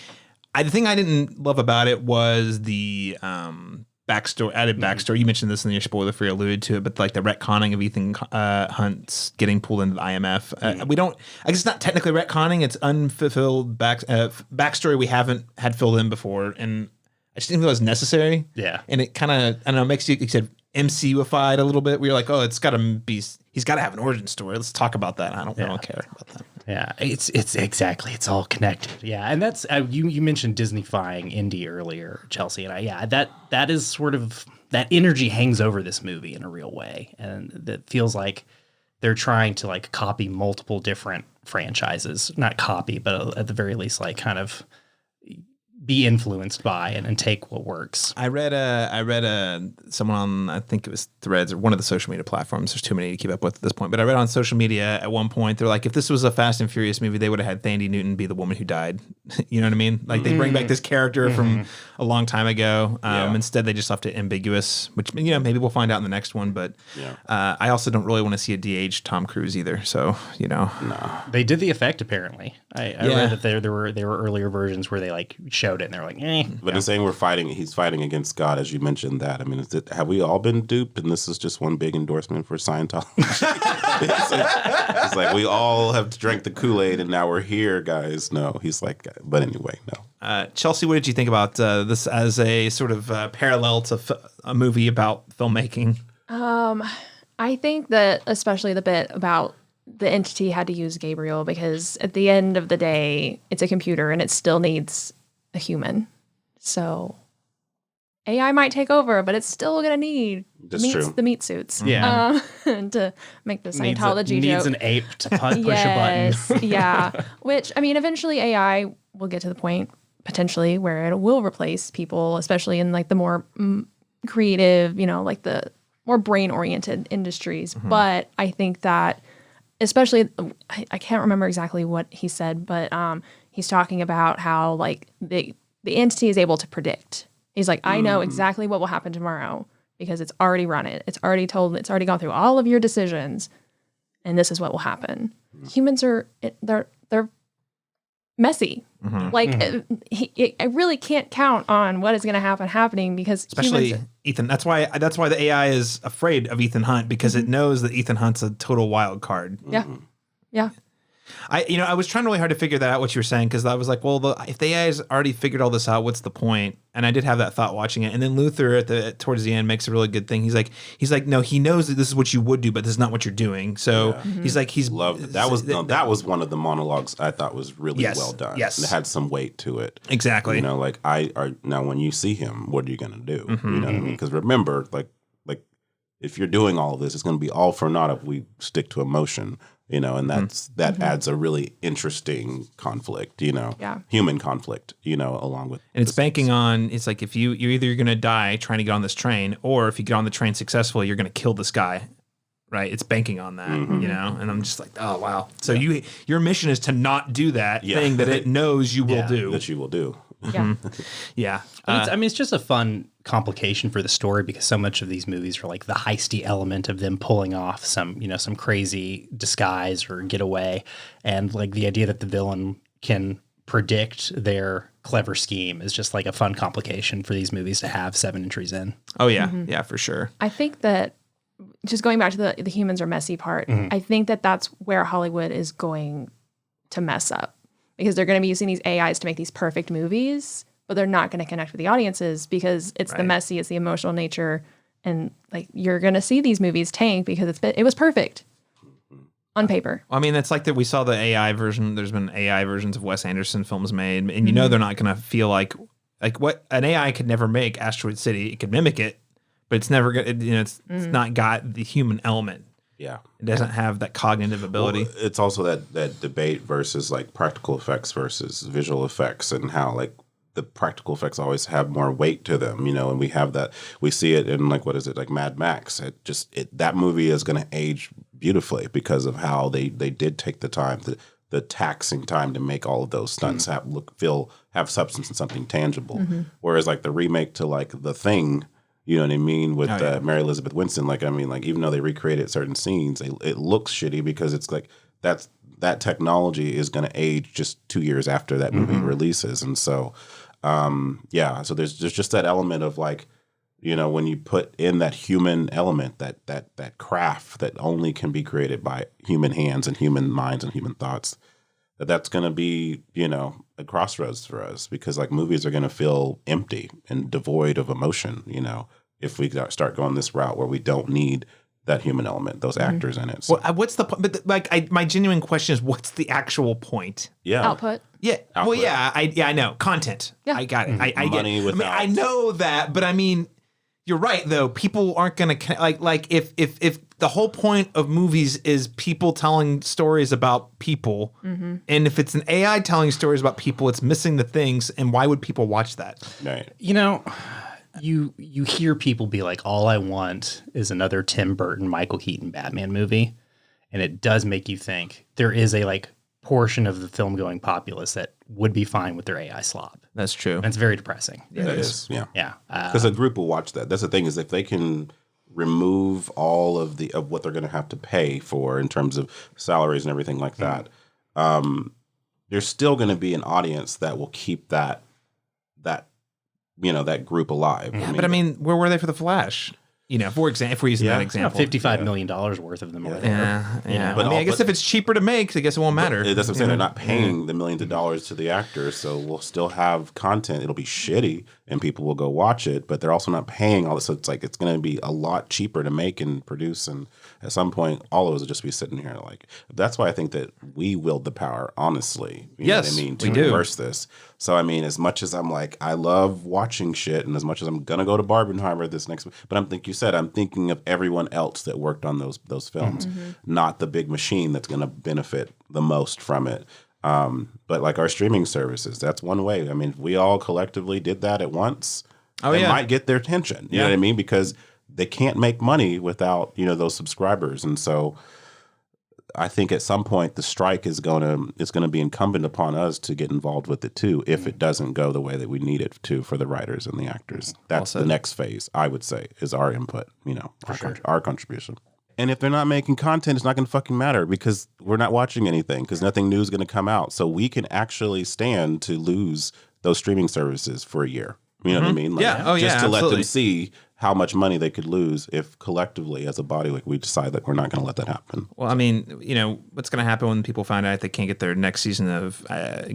The thing I didn't love about it was the added backstory. You mentioned this in your spoiler free, alluded to it, but like the retconning of Ethan Hunt's getting pulled into the IMF. I guess it's not technically retconning, it's unfulfilled backstory we haven't had filled in before. And I just didn't feel it was necessary. Yeah. And it kind of, I don't know, makes you said MCU-ified a little bit. Where you're like, oh, he's got to have an origin story. Let's talk about that. I don't care about that. Yeah, it's exactly. It's all connected. Yeah, and that's you mentioned Disney-fying indie earlier, Chelsea, and that is sort of that energy hangs over this movie in a real way, and that feels like they're trying to like copy multiple different franchises, not copy, but at the very least, like kind of be influenced by and take what works. I read someone on, I think it was Threads or one of the social media platforms. There's too many to keep up with at this point. But I read on social media at one point, they're like, if this was a Fast and Furious movie, they would have had Thandie Newton be the woman who died. You know what I mean? Like they bring back this character from a long time ago. Instead, they just left it ambiguous, which, you know, maybe we'll find out in the next one. But I also don't really want to see a de-aged Tom Cruise either. So, you know. No. They did the effect, apparently. I read that there were earlier versions where they like showed it and they're like, But in saying he's fighting against God, as you mentioned that. I mean, have we all been duped? And this is just one big endorsement for Scientology. it's like we all have drank the Kool-Aid and now we're here, guys. No, he's like, but anyway, no. Chelsea, what did you think about this as a sort of parallel to a movie about filmmaking? I think that especially the bit about the entity had to use Gabriel because at the end of the day, it's a computer and it still needs a human. So AI might take over, but it's still going to need the meat suits to make the Scientology joke. Needs an ape to push a button. Yeah. Which, I mean, eventually AI will get to the point, potentially, where it will replace people, especially in like the more creative, you know, like the more brain-oriented industries. But I think that especially, I can't remember exactly what he said, but he's talking about how like the entity is able to predict. He's like, I know exactly what will happen tomorrow because it's already run it. It's already told, it's already gone through all of your decisions, and this is what will happen. Humans they're messy. I really can't count on what is going to happening because especially Ethan. That's why the AI is afraid of Ethan Hunt because it knows that Ethan Hunt's a total wild card. Yeah. I was trying really hard to figure that out, what you were saying, because I was like, well, if the AI has already figured all this out, what's the point? And I did have that thought watching it. And then Luther towards the end makes a really good thing. He's like, no, he knows that this is what you would do, but this is not what you're doing. So he's loved it. That was one of the monologues I thought was really well done. Yes, it had some weight to it. Exactly. You know, like now when you see him, what are you gonna do? You know what I mean? Because remember, like if you're doing all of this, it's gonna be all for naught if we stick to emotion. You know, and that adds a really interesting conflict, you know, human conflict, you know, along with. And it's banking on, it's like if you're either going to die trying to get on this train, or if you get on the train successfully, you're going to kill this guy, right? It's banking on that, you know. And I'm just like, oh wow. So your mission is to not do that thing that it knows you will do. That you will do. Yeah. It's just a fun complication for the story because so much of these movies are like the heisty element of them pulling off some crazy disguise or getaway, and like the idea that the villain can predict their clever scheme is just like a fun complication for these movies to have 7 entries in. Oh yeah. Yeah, for sure. I think that just going back to the humans are messy part, I think that that's where Hollywood is going to mess up. Because they're going to be using these AIs to make these perfect movies, but they're not going to connect with the audiences because it's the messy, it's the emotional nature, and like you're going to see these movies tank because it was perfect on paper. I mean, it's like that we saw the AI version. There's been AI versions of Wes Anderson films made, and you know they're not going to feel like what an AI could never make. Asteroid City, it could mimic it, but it's never going. It's not got the human element. Yeah. It doesn't have that cognitive ability. Well, it's also that debate versus like practical effects versus visual effects, and how like the practical effects always have more weight to them, and we see it in like, what is it, like Mad Max. That movie is going to age beautifully because of how they did take the time, the taxing time to make all of those stunts have substance and something tangible. Whereas like the remake to like The Thing, you know what I mean, with Mary Elizabeth Winstead, even though they recreated certain scenes, it looks shitty because it's like that technology is going to age just 2 years after that movie releases. And so, so there's just that element of like, when you put in that human element, that craft that only can be created by human hands and human minds and human thoughts, that's going to be, a crossroads for us, because like movies are going to feel empty and devoid of emotion, if we start going this route where we don't need that human element, those actors in it. So. Well, what's the point? But my genuine question is, what's the actual point? Yeah. Output. Yeah. Output. Well, yeah. I know content. Yeah. I got it. I get Money it. without. I know that, but I mean, you're right though. People aren't going to like if the whole point of movies is people telling stories about people, and if it's an AI telling stories about people, it's missing the things. And why would people watch that? Right. You hear people be like, all I want is another Tim Burton, Michael Keaton Batman movie. And it does make you think there is a like portion of the film going populace that would be fine with their AI slop. That's true. And it's very depressing. Yeah, it is. Yeah. Yeah. Because a group will watch that. That's the thing, is if they can remove all of what they're going to have to pay for in terms of salaries and everything like that, there's still going to be an audience that will keep that group alive. Yeah, but I mean, where were they for The Flash? If we're using that example, $55 million worth of them are there. Yeah. But I guess if it's cheaper to make, I guess it won't matter. That's what I'm saying. They're not paying the millions of dollars to the actors, so we'll still have content. It'll be shitty, and people will go watch it, but they're also not paying all this. So it's like it's going to be a lot cheaper to make and produce, and at some point, all of us will just be sitting here like. That's why I think that we wield the power, honestly. You know what I mean, to reverse this. So I mean, as much as I'm like, I love watching shit, and as much as I'm gonna go to Barbenheimer this next, but I'm thinking of everyone else that worked on those films, not the big machine that's gonna benefit the most from it. But like our streaming services, that's one way. I mean, if we all collectively did that at once, it might get their attention. You know what I mean? Because they can't make money without those subscribers, and so. I think at some point the strike is going to be incumbent upon us to get involved with it too, if it doesn't go the way that we need it to for the writers and the actors. That's the next phase, I would say, is our input, our contribution. And if they're not making content, it's not going to fucking matter, because we're not watching anything, because nothing new is going to come out. So we can actually stand to lose those streaming services for a year. You know what I mean? Like, just to let them see how much money they could lose if collectively as a body, like, we decide that we're not going to let that happen. Well, I mean, what's going to happen when people find out they can't get their next season of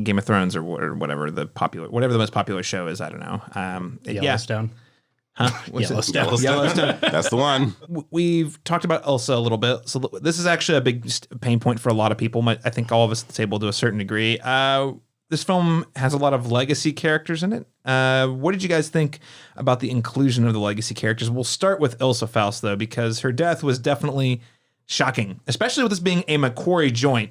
Game of Thrones or whatever the most popular show is? I don't know. Yellowstone. Huh? Yellowstone. That's the one. We've talked about Elsa a little bit. So this is actually a big pain point for a lot of people. I think all of us at the table to a certain degree. This film has a lot of legacy characters in it. What did you guys think about the inclusion of the legacy characters? We'll start with Ilsa Faust, though, because her death was definitely shocking, especially with this being a McQuarrie joint.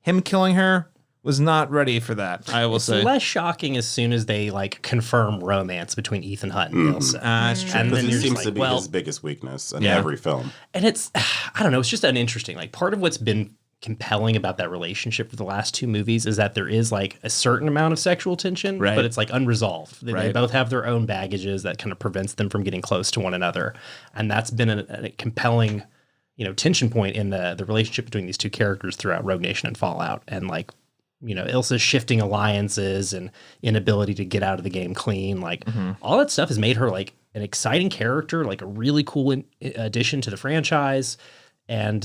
Him killing her was not ready for that, I will say. It's less shocking as soon as they confirm romance between Ethan Hunt and Ilsa. That's true. And then it you're seems just to be his biggest weakness in every film. And it's, I don't know, it's just an interesting, part of what's been compelling about that relationship for the last two movies is that there is a certain amount of sexual tension, but it's unresolved. They both have their own baggages that kind of prevents them from getting close to one another. And that's been a compelling, tension point in the relationship between these two characters throughout Rogue Nation and Fallout. And Ilsa's shifting alliances and inability to get out of the game clean, all that stuff has made her an exciting character, a really cool addition to the franchise. And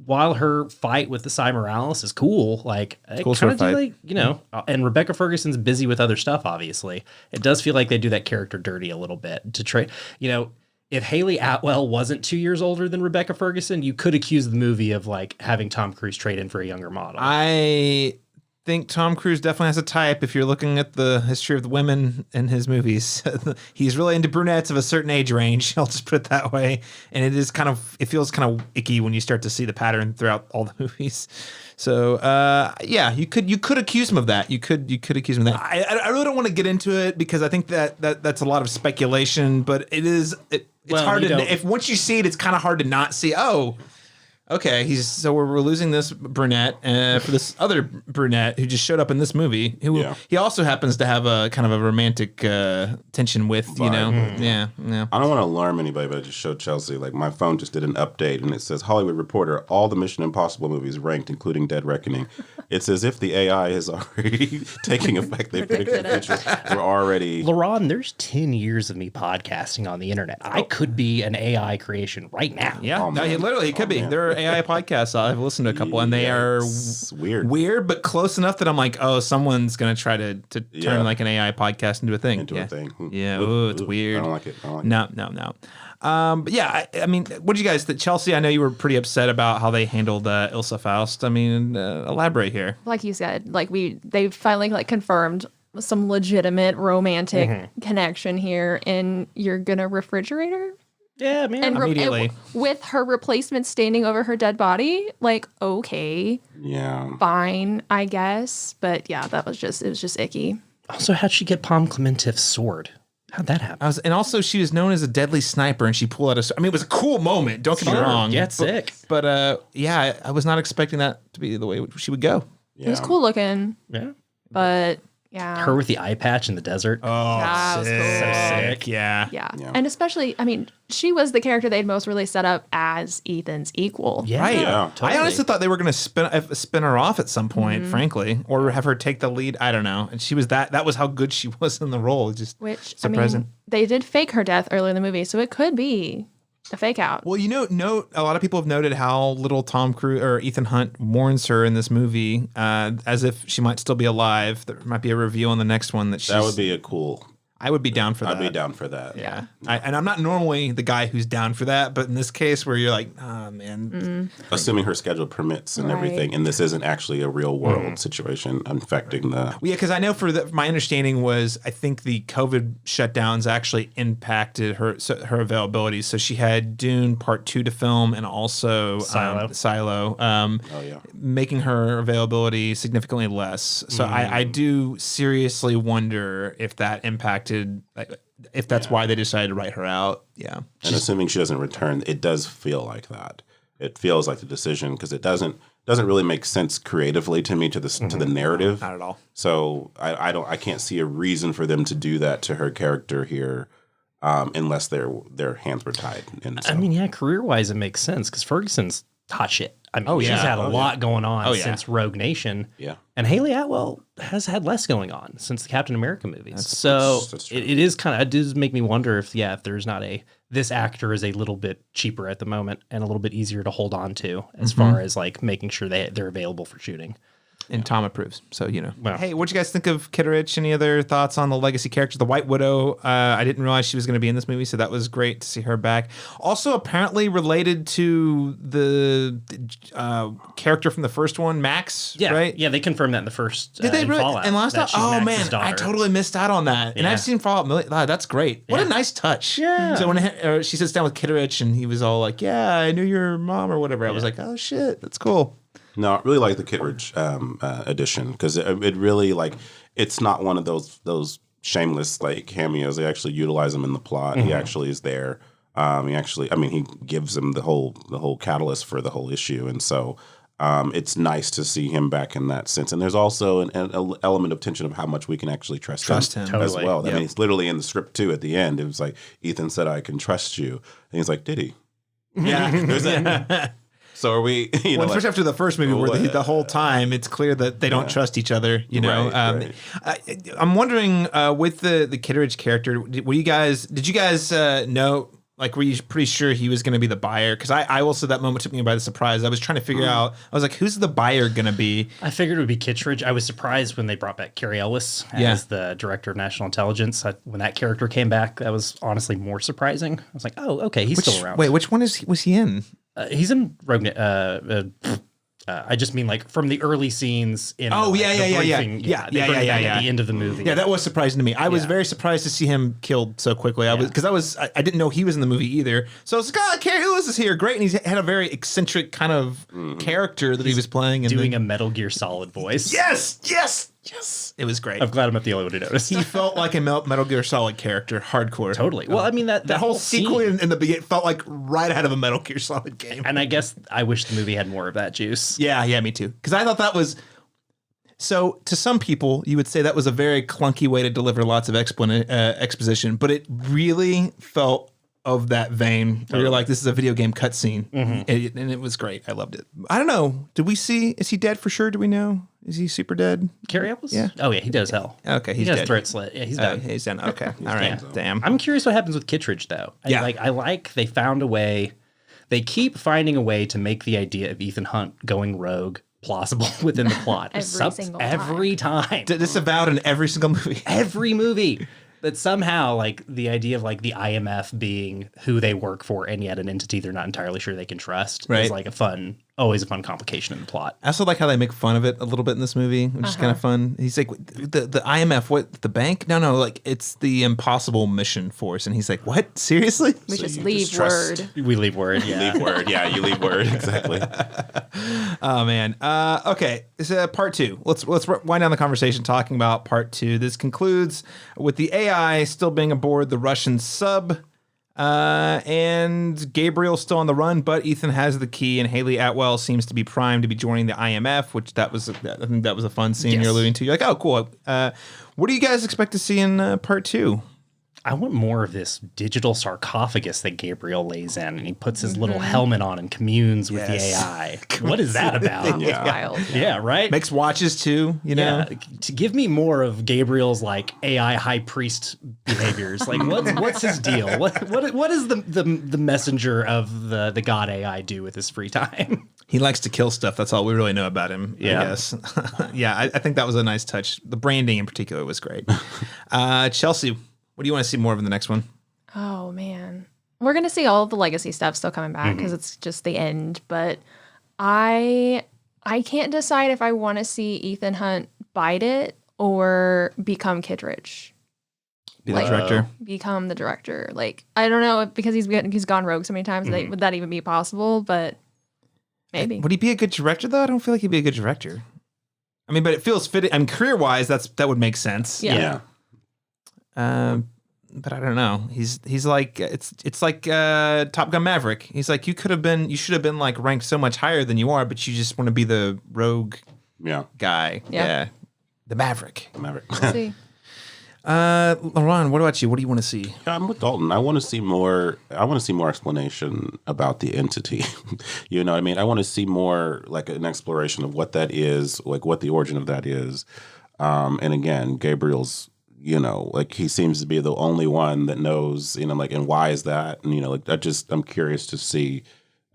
while her fight with the Cy Morales is cool, and Rebecca Ferguson's busy with other stuff, obviously, it does feel like they do that character dirty a little bit to trade. If Haley Atwell wasn't 2 years older than Rebecca Ferguson, you could accuse the movie of having Tom Cruise trade in for a younger model. I think Tom Cruise definitely has a type. If you're looking at the history of the women in his movies, he's really into brunettes of a certain age range. I'll just put it that way. And it feels kind of icky when you start to see the pattern throughout all the movies. So yeah, you could accuse him of that. You could accuse him of that. I really don't want to get into it because I think that's a lot of speculation. But it's hard to if once you see it, it's kind of hard to not see. Oh. Okay, so we're losing this brunette for this other brunette who just showed up in this movie. He also happens to have a kind of a romantic tension with, you know. Yeah. I don't want to alarm anybody, but I just showed Chelsea, like, my phone just did an update, and it says, Hollywood Reporter, all the Mission Impossible movies ranked, including Dead Reckoning. It's as if the AI is already taking effect. They predicted the future. We're already... Laron, there's 10 years of me podcasting on the internet. I could be an AI creation right now. Yeah, he could be. There are AI podcasts. I've listened to a couple, and they are weird, but close enough that I'm like, oh, someone's gonna try to turn like an AI podcast into a thing. Yeah, it's weird. I don't like it. No. But yeah, I mean, what did you guys think? Chelsea, I know you were pretty upset about how they handled Ilsa Faust. I mean, elaborate here. Like you said, they finally confirmed some legitimate romantic connection here, and you're gonna refrigerate her. Yeah, man. And immediately. With her replacement standing over her dead body, okay. Yeah. Fine, I guess. But yeah, it was just icky. Also, how'd she get Palm Clementif's sword? How'd that happen? And also, she was known as a deadly sniper, and she pulled out I mean, it was a cool moment. Don't get me wrong. Yeah, it's sick. But yeah, I was not expecting that to be the way she would go. Yeah. It was cool looking. Yeah. But yeah. Her with the eye patch in the desert. Oh, that was cool. So sick. Yeah. And especially, I mean, she was the character they'd most really set up as Ethan's equal. Yeah. Right. Yeah. Totally. I honestly thought they were going to spin her off at some point, frankly, or have her take the lead. I don't know. And she was that was how good she was in the role. Just Which, so I mean, present. they did fake her death early in the movie, so it could be a fake out. Well, a lot of people have noted how little Tom Cruise or Ethan Hunt warns her in this movie, as if she might still be alive. There might be a review on the next one that would be a cool... I would be down for that. I'd be down for that. Yeah. And I'm not normally the guy who's down for that, but in this case where you're like, oh, man. Assuming her schedule permits and everything, and this isn't actually a real world situation affecting the... Well, yeah, because I know my understanding was I think the COVID shutdowns actually impacted her availability. So she had Dune Part 2 to film and also Silo, making her availability significantly less. So I do seriously wonder if that impacted, if that's why they decided to write her out. Yeah. And assuming she doesn't return, it does feel like that. It feels like the decision because it doesn't really make sense creatively to me to the narrative. Not at all. So I can't see a reason for them to do that to her character here, unless their hands were tied. And so. I mean, yeah, career wise, it makes sense because Ferguson's hot shit. I mean, she's had a lot going on since Rogue Nation. Yeah. And Haley Atwell has had less going on since the Captain America movies. That's it is kind of, it does make me wonder if there's not this actor is a little bit cheaper at the moment and a little bit easier to hold on to as far as making sure they're available for shooting. And Tom approves. So, Well. Hey, what'd you guys think of Kitteridge? Any other thoughts on the legacy character? The White Widow, I didn't realize she was going to be in this movie, so that was great to see her back. Also, apparently related to the character from the first one, Max, right? Yeah, they confirmed that in the first Did they really? Fallout. And last time? Oh, man, I totally missed out on that. And I've seen Fallout. That's great. What a nice touch. Yeah. So when she sits down with Kitteridge and he was all like, yeah, I knew your mom or whatever, I was like, oh, shit, that's cool. No, I really like the Kitteridge edition because it really it's not one of those shameless cameos. They actually utilize him in the plot. He actually is there. He gives them the whole catalyst for the whole issue, and so it's nice to see him back in that sense. And there's also an element of tension of how much we can actually trust him as well. Yep. I mean, it's literally in the script too. At the end, it was like Ethan said, "I can trust you," and he's like, "Did he?" Yeah, there's that. So are we? Especially after the first movie, where the whole time it's clear that they don't trust each other. Right. I'm wondering with the Kitteridge character, did you guys know? Were you pretty sure he was going to be the buyer? Because I also, that moment took me by the surprise. I was trying to figure out. I was like, who's the buyer going to be? I figured it would be Kittredge. I was surprised when they brought back Carrie Ellis as the director of national intelligence. When that character came back, that was honestly more surprising. I was like, oh, okay, he's still around. Wait, which one was he in? He's in Rogue. I just mean like from the early scenes in Oh, the, yeah, like, the yeah, yeah, briefing. yeah. They Yeah, bring yeah, it yeah, back yeah. at the end of the movie. Yeah, that was surprising to me. I was very surprised to see him killed so quickly. I didn't know he was in the movie either. So I was like, oh, Carrie Lewis is here, great, and he had a very eccentric kind of character that he was playing, and doing a Metal Gear Solid voice. yes, it was great. I'm glad I'm not the only one who noticed. He felt like a Metal Gear Solid character, hardcore. Totally. Well, I mean that whole scene. sequence in the beginning felt like right out of a Metal Gear Solid game. And I guess I wish the movie had more of that juice. Yeah, me too. Because I thought that was so. To some people, you would say that was a very clunky way to deliver lots of exposition, but it really felt of that vein where you're like, this is a video game cutscene, and it was great. I loved it. I don't know. Did we see? Is he dead for sure? Do we know? Is he super dead? Carrie Apples? Yeah. Oh yeah, he does hell. Okay, He he's has dead. throat slit. Yeah, he's done. He's done. Okay, all right. Damn. I'm curious what happens with Kittredge though. I like they found a way. They keep finding a way to make the idea of Ethan Hunt going rogue plausible within the plot. Every time. Disavowed in every single movie. Every movie. That somehow, like, the idea of, like, the IMF being who they work for and yet an entity they're not entirely sure they can trust is, like, always a fun complication in the plot. I also like how they make fun of it a little bit in this movie, which is kind of fun. He's like, the IMF, what, the bank? No, like, it's the Impossible Mission Force. And he's like, what? Seriously? We just leave word. We leave word, yeah. Leave word. Yeah, you leave word. Exactly. Oh, man. Okay, this is part two. Let's wind down the conversation talking about part two. This concludes with the AI still being aboard the Russian sub. And Gabriel's still on the run, but Ethan has the key, and Haley Atwell seems to be primed to be joining the IMF, which I think that was a fun scene you're alluding to. You're like, oh, cool. What do you guys expect to see in part two? I want more of this digital sarcophagus that Gabriel lays in, and he puts his little helmet on and communes with the AI. What is that about? Wild. Yeah, right? Makes watches too, you know? Yeah, to give me more of Gabriel's like AI high priest behaviors. Like what's his deal? What does the messenger of the god AI do with his free time? He likes to kill stuff. That's all we really know about him, I guess. I think that was a nice touch. The branding in particular was great. Chelsea, what do you want to see more of in the next one? Oh man, we're gonna see all of the legacy stuff still coming back because it's just the end. But I can't decide if I want to see Ethan Hunt bite it or become Kittredge. Be the director. Become the director. Like I don't know because he's gone rogue so many times. Would that even be possible? But maybe. Would he be a good director though? I don't feel like he'd be a good director. I mean, but it feels fitting. I mean, career wise, that would make sense. Yeah. But I don't know. He's like it's like Top Gun Maverick. He's like you should have been like ranked so much higher than you are, but you just want to be the rogue guy. Yeah. The Maverick. Let's see. Laron, what about you? What do you want to see? Yeah, I'm with Dalton. I want to see more. I want to see more explanation about the entity. You know what I mean? I want to see more like an exploration of what that is, like what the origin of that is. And again, Gabriel's, you know, like he seems to be the only one that knows, you know, like, and why is that? And, you know, like I'm curious to see,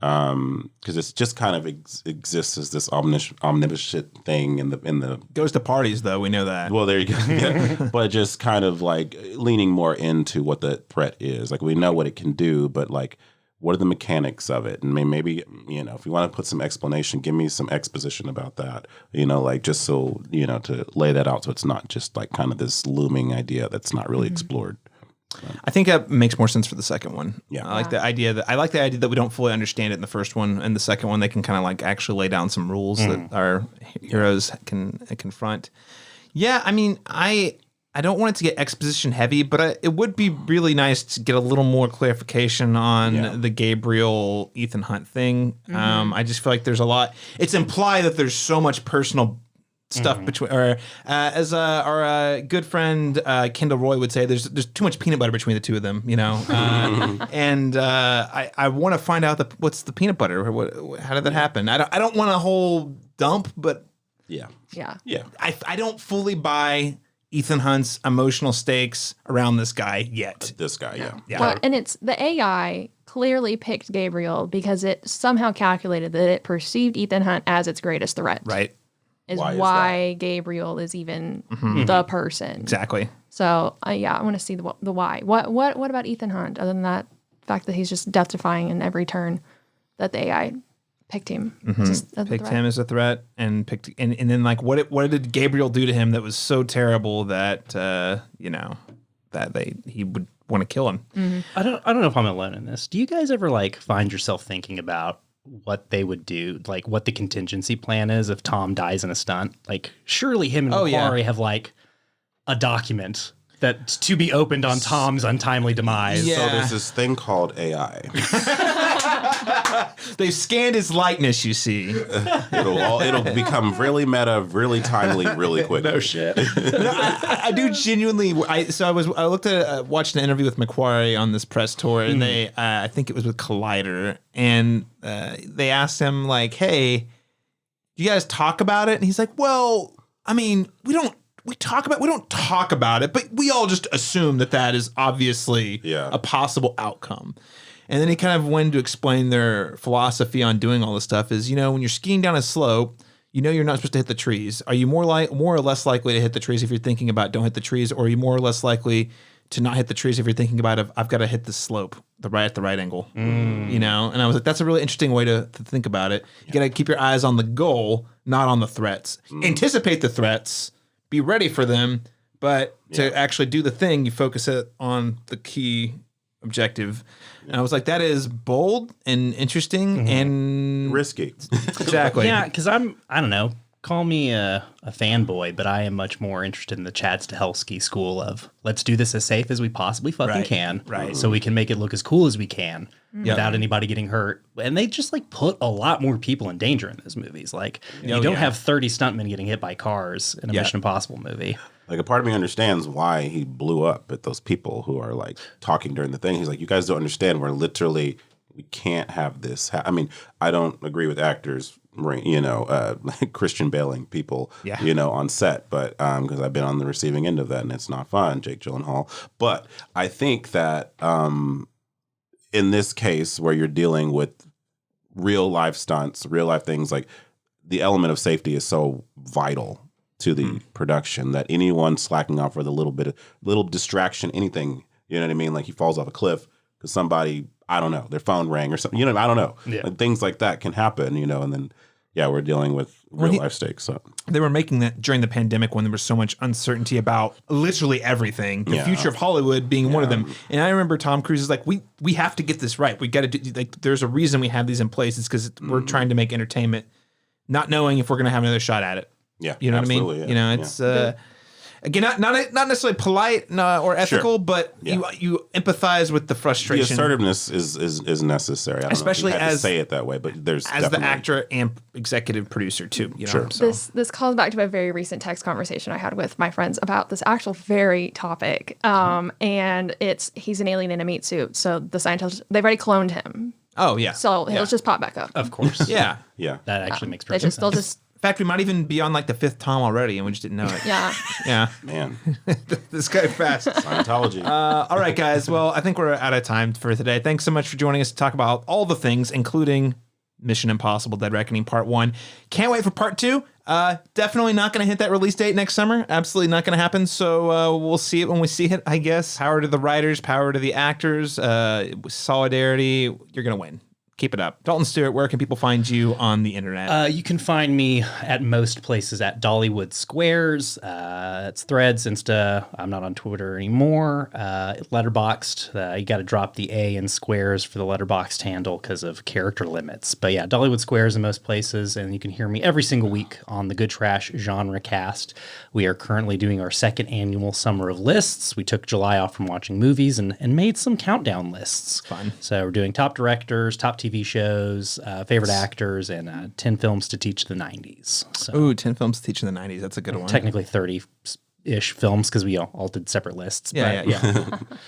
because it's just kind of exists as this omniscient thing in the Goes to parties though, we know that. well, there you go. Yeah. But just kind of like leaning more into what the threat is. Like we know what it can do, but like what are the mechanics of it? And maybe, you know, if you want to put some explanation, give me some exposition about that, you know, like just so, you know, to lay that out so it's not just like kind of this looming idea that's not really explored. I think that makes more sense for the second one. Yeah. I like the idea that we don't fully understand it in the first one, and the second one they can kind of like actually lay down some rules that our heroes can confront. Yeah, I mean, I don't want it to get exposition heavy, but it would be really nice to get a little more clarification on the Gabriel Ethan Hunt thing. I just feel like there's a lot. It's implied that there's so much personal stuff between, or as our good friend Kendall Roy would say, there's too much peanut butter between the two of them, you know. And I want to find out what's the peanut butter. How did that happen? I don't want a whole dump, but Yeah. I don't fully buy Ethan Hunt's emotional stakes around this guy yet. This guy, yeah. Well, and it's the AI clearly picked Gabriel because it somehow calculated that it perceived Ethan Hunt as its greatest threat. Right. Why Gabriel is even the person. Exactly. So I want to see the why. What about Ethan Hunt? Other than that fact that he's just death defying in every turn that the AI Picked him. Mm-hmm. Picked him as a threat, and and then like what did Gabriel do to him that was so terrible that he would want to kill him? Mm-hmm. I don't know if I'm alone in this. Do you guys ever like find yourself thinking about what they would do, like what the contingency plan is if Tom dies in a stunt? Like surely him and Macquarie have like a document that's to be opened on Tom's untimely demise. So there's this thing called AI. They've scanned his likeness, you see. It'll become really meta, really timely, really quick. No shit. I do genuinely. I looked at watched an interview with Macquarie on this press tour, and they I think it was with Collider, and they asked him like, "Hey, do you guys talk about it?" And he's like, "Well, I mean, we don't talk about it, but we all just assume that is obviously a possible outcome." And then he kind of went to explain their philosophy on doing all this stuff is, when you're skiing down a slope, you're not supposed to hit the trees. Are you more or less likely to hit the trees if you're thinking about don't hit the trees, or are you more or less likely to not hit the trees if you're thinking about I've got to hit the slope at the right angle? And I was like, that's a really interesting way to think about it. You got to keep your eyes on the goal, not on the threats. Anticipate the threats, be ready for them, but to actually do the thing, you focus it on the key objective. And I was like, that is bold and interesting and risky. Exactly. Yeah, because I don't know, call me a fanboy, but I am much more interested in the Chad Stahelski school of let's do this as safe as we possibly fucking can. Right. So we can make it look as cool as we can without anybody getting hurt. And they just like put a lot more people in danger in those movies. Like you don't have 30 stuntmen getting hit by cars in a Mission Impossible movie. Like a part of me understands why he blew up at those people who are like talking during the thing. He's like, you guys don't understand. We can't have this. I mean, I don't agree with actors, Christian Bailing people, on set, but because I've been on the receiving end of that and it's not fun, Jake Gyllenhaal. But I think that in this case where you're dealing with real life stunts, real life things, like the element of safety is so vital to the production that anyone slacking off with a little distraction, anything, you know what I mean? Like he falls off a cliff because somebody, I don't know, their phone rang or something, I don't know. Yeah. Like things like that can happen, and then, we're dealing with real life stakes. So they were making that during the pandemic when there was so much uncertainty about literally everything, the future of Hollywood being one of them. And I remember Tom Cruise is like, we have to get this right. We got to do, like, there's a reason we have these in place. It's because we're trying to make entertainment, not knowing if we're going to have another shot at it. Yeah, you know what I mean? Yeah. It's again not necessarily polite or ethical, but you empathize with the frustration. The assertiveness is necessary. I don't especially know if you had as to say it that way, but there's as the actor and executive producer too. So. This calls back to a very recent text conversation I had with my friends about this actual very topic. And he's an alien in a meat suit, so the scientists they've already cloned him. Oh yeah. So he'll just pop back up. Of course. Yeah. That actually makes perfect sense. They'll just. In fact, we might even be on like the 5th Tom already, and we just didn't know it. Yeah. Man. This guy fast. Scientology. All right, guys. Well, I think we're out of time for today. Thanks so much for joining us to talk about all the things, including Mission Impossible Dead Reckoning Part 1. Can't wait for Part 2. Definitely not going to hit that release date next summer. Absolutely not going to happen. So we'll see it when we see it, I guess. Power to the writers, power to the actors, solidarity. You're going to win. Keep it up. Dalton Stuart, where can people find you on the internet? You can find me at most places at Dollywood Squares. It's Threads, Insta. I'm not on Twitter anymore. Letterboxd. You got to drop the A in Squares for the Letterboxd handle because of character limits. But yeah, Dollywood Squares in most places, and you can hear me every single week on the GoodTrash genre cast. We are currently doing our 2nd annual Summer of Lists. We took July off from watching movies and made some countdown lists. Fun. So we're doing top directors, top TV shows, favorite actors, and 10 films to teach the 90s. So Ooh, 10 films to teach in the 90s. That's a good one. technically 30-ish films because we all did separate lists. Yeah.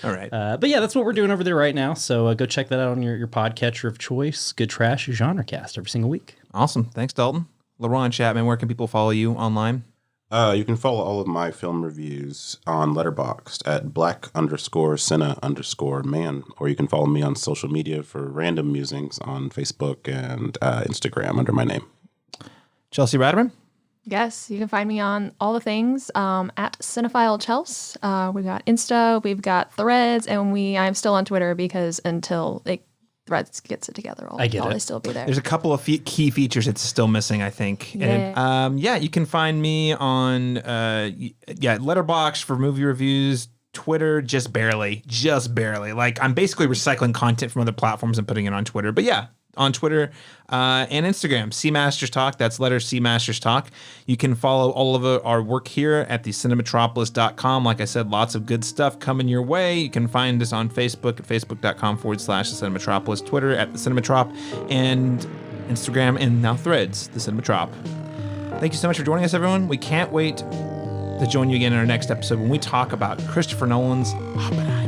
All right. But yeah, that's what we're doing over there right now. So go check that out on your podcatcher of choice. GoodTrash GenreCast every single week. Awesome. Thanks, Dalton. Laron Chapman, where can people follow you online? You can follow all of my film reviews on Letterboxd at black_Cine_man, or you can follow me on social media for random musings on Facebook and Instagram under my name. Chelsea Ratterman? Yes, you can find me on all the things at Cinephile Chels. We've got Insta, we've got Threads, and I'm still on Twitter because until it Threads gets it together, I get it. always still be there. There's a couple of key features it's still missing, I think. Yeah. And you can find me on Letterboxd for movie reviews, Twitter just barely. Like I'm basically recycling content from other platforms and putting it on Twitter. But yeah, on Twitter and Instagram, C Masters Talk. That's letter C Masters Talk. You can follow all of our work here at the cinematropolis.com. Like I said, lots of good stuff coming your way. You can find us on Facebook at facebook.com/the Cinematropolis, Twitter at the Cinematrop, and Instagram and now Threads, the Cinematrop. Thank you so much for joining us, everyone. We can't wait to join you again in our next episode when we talk about Christopher Nolan's Oppenheimer.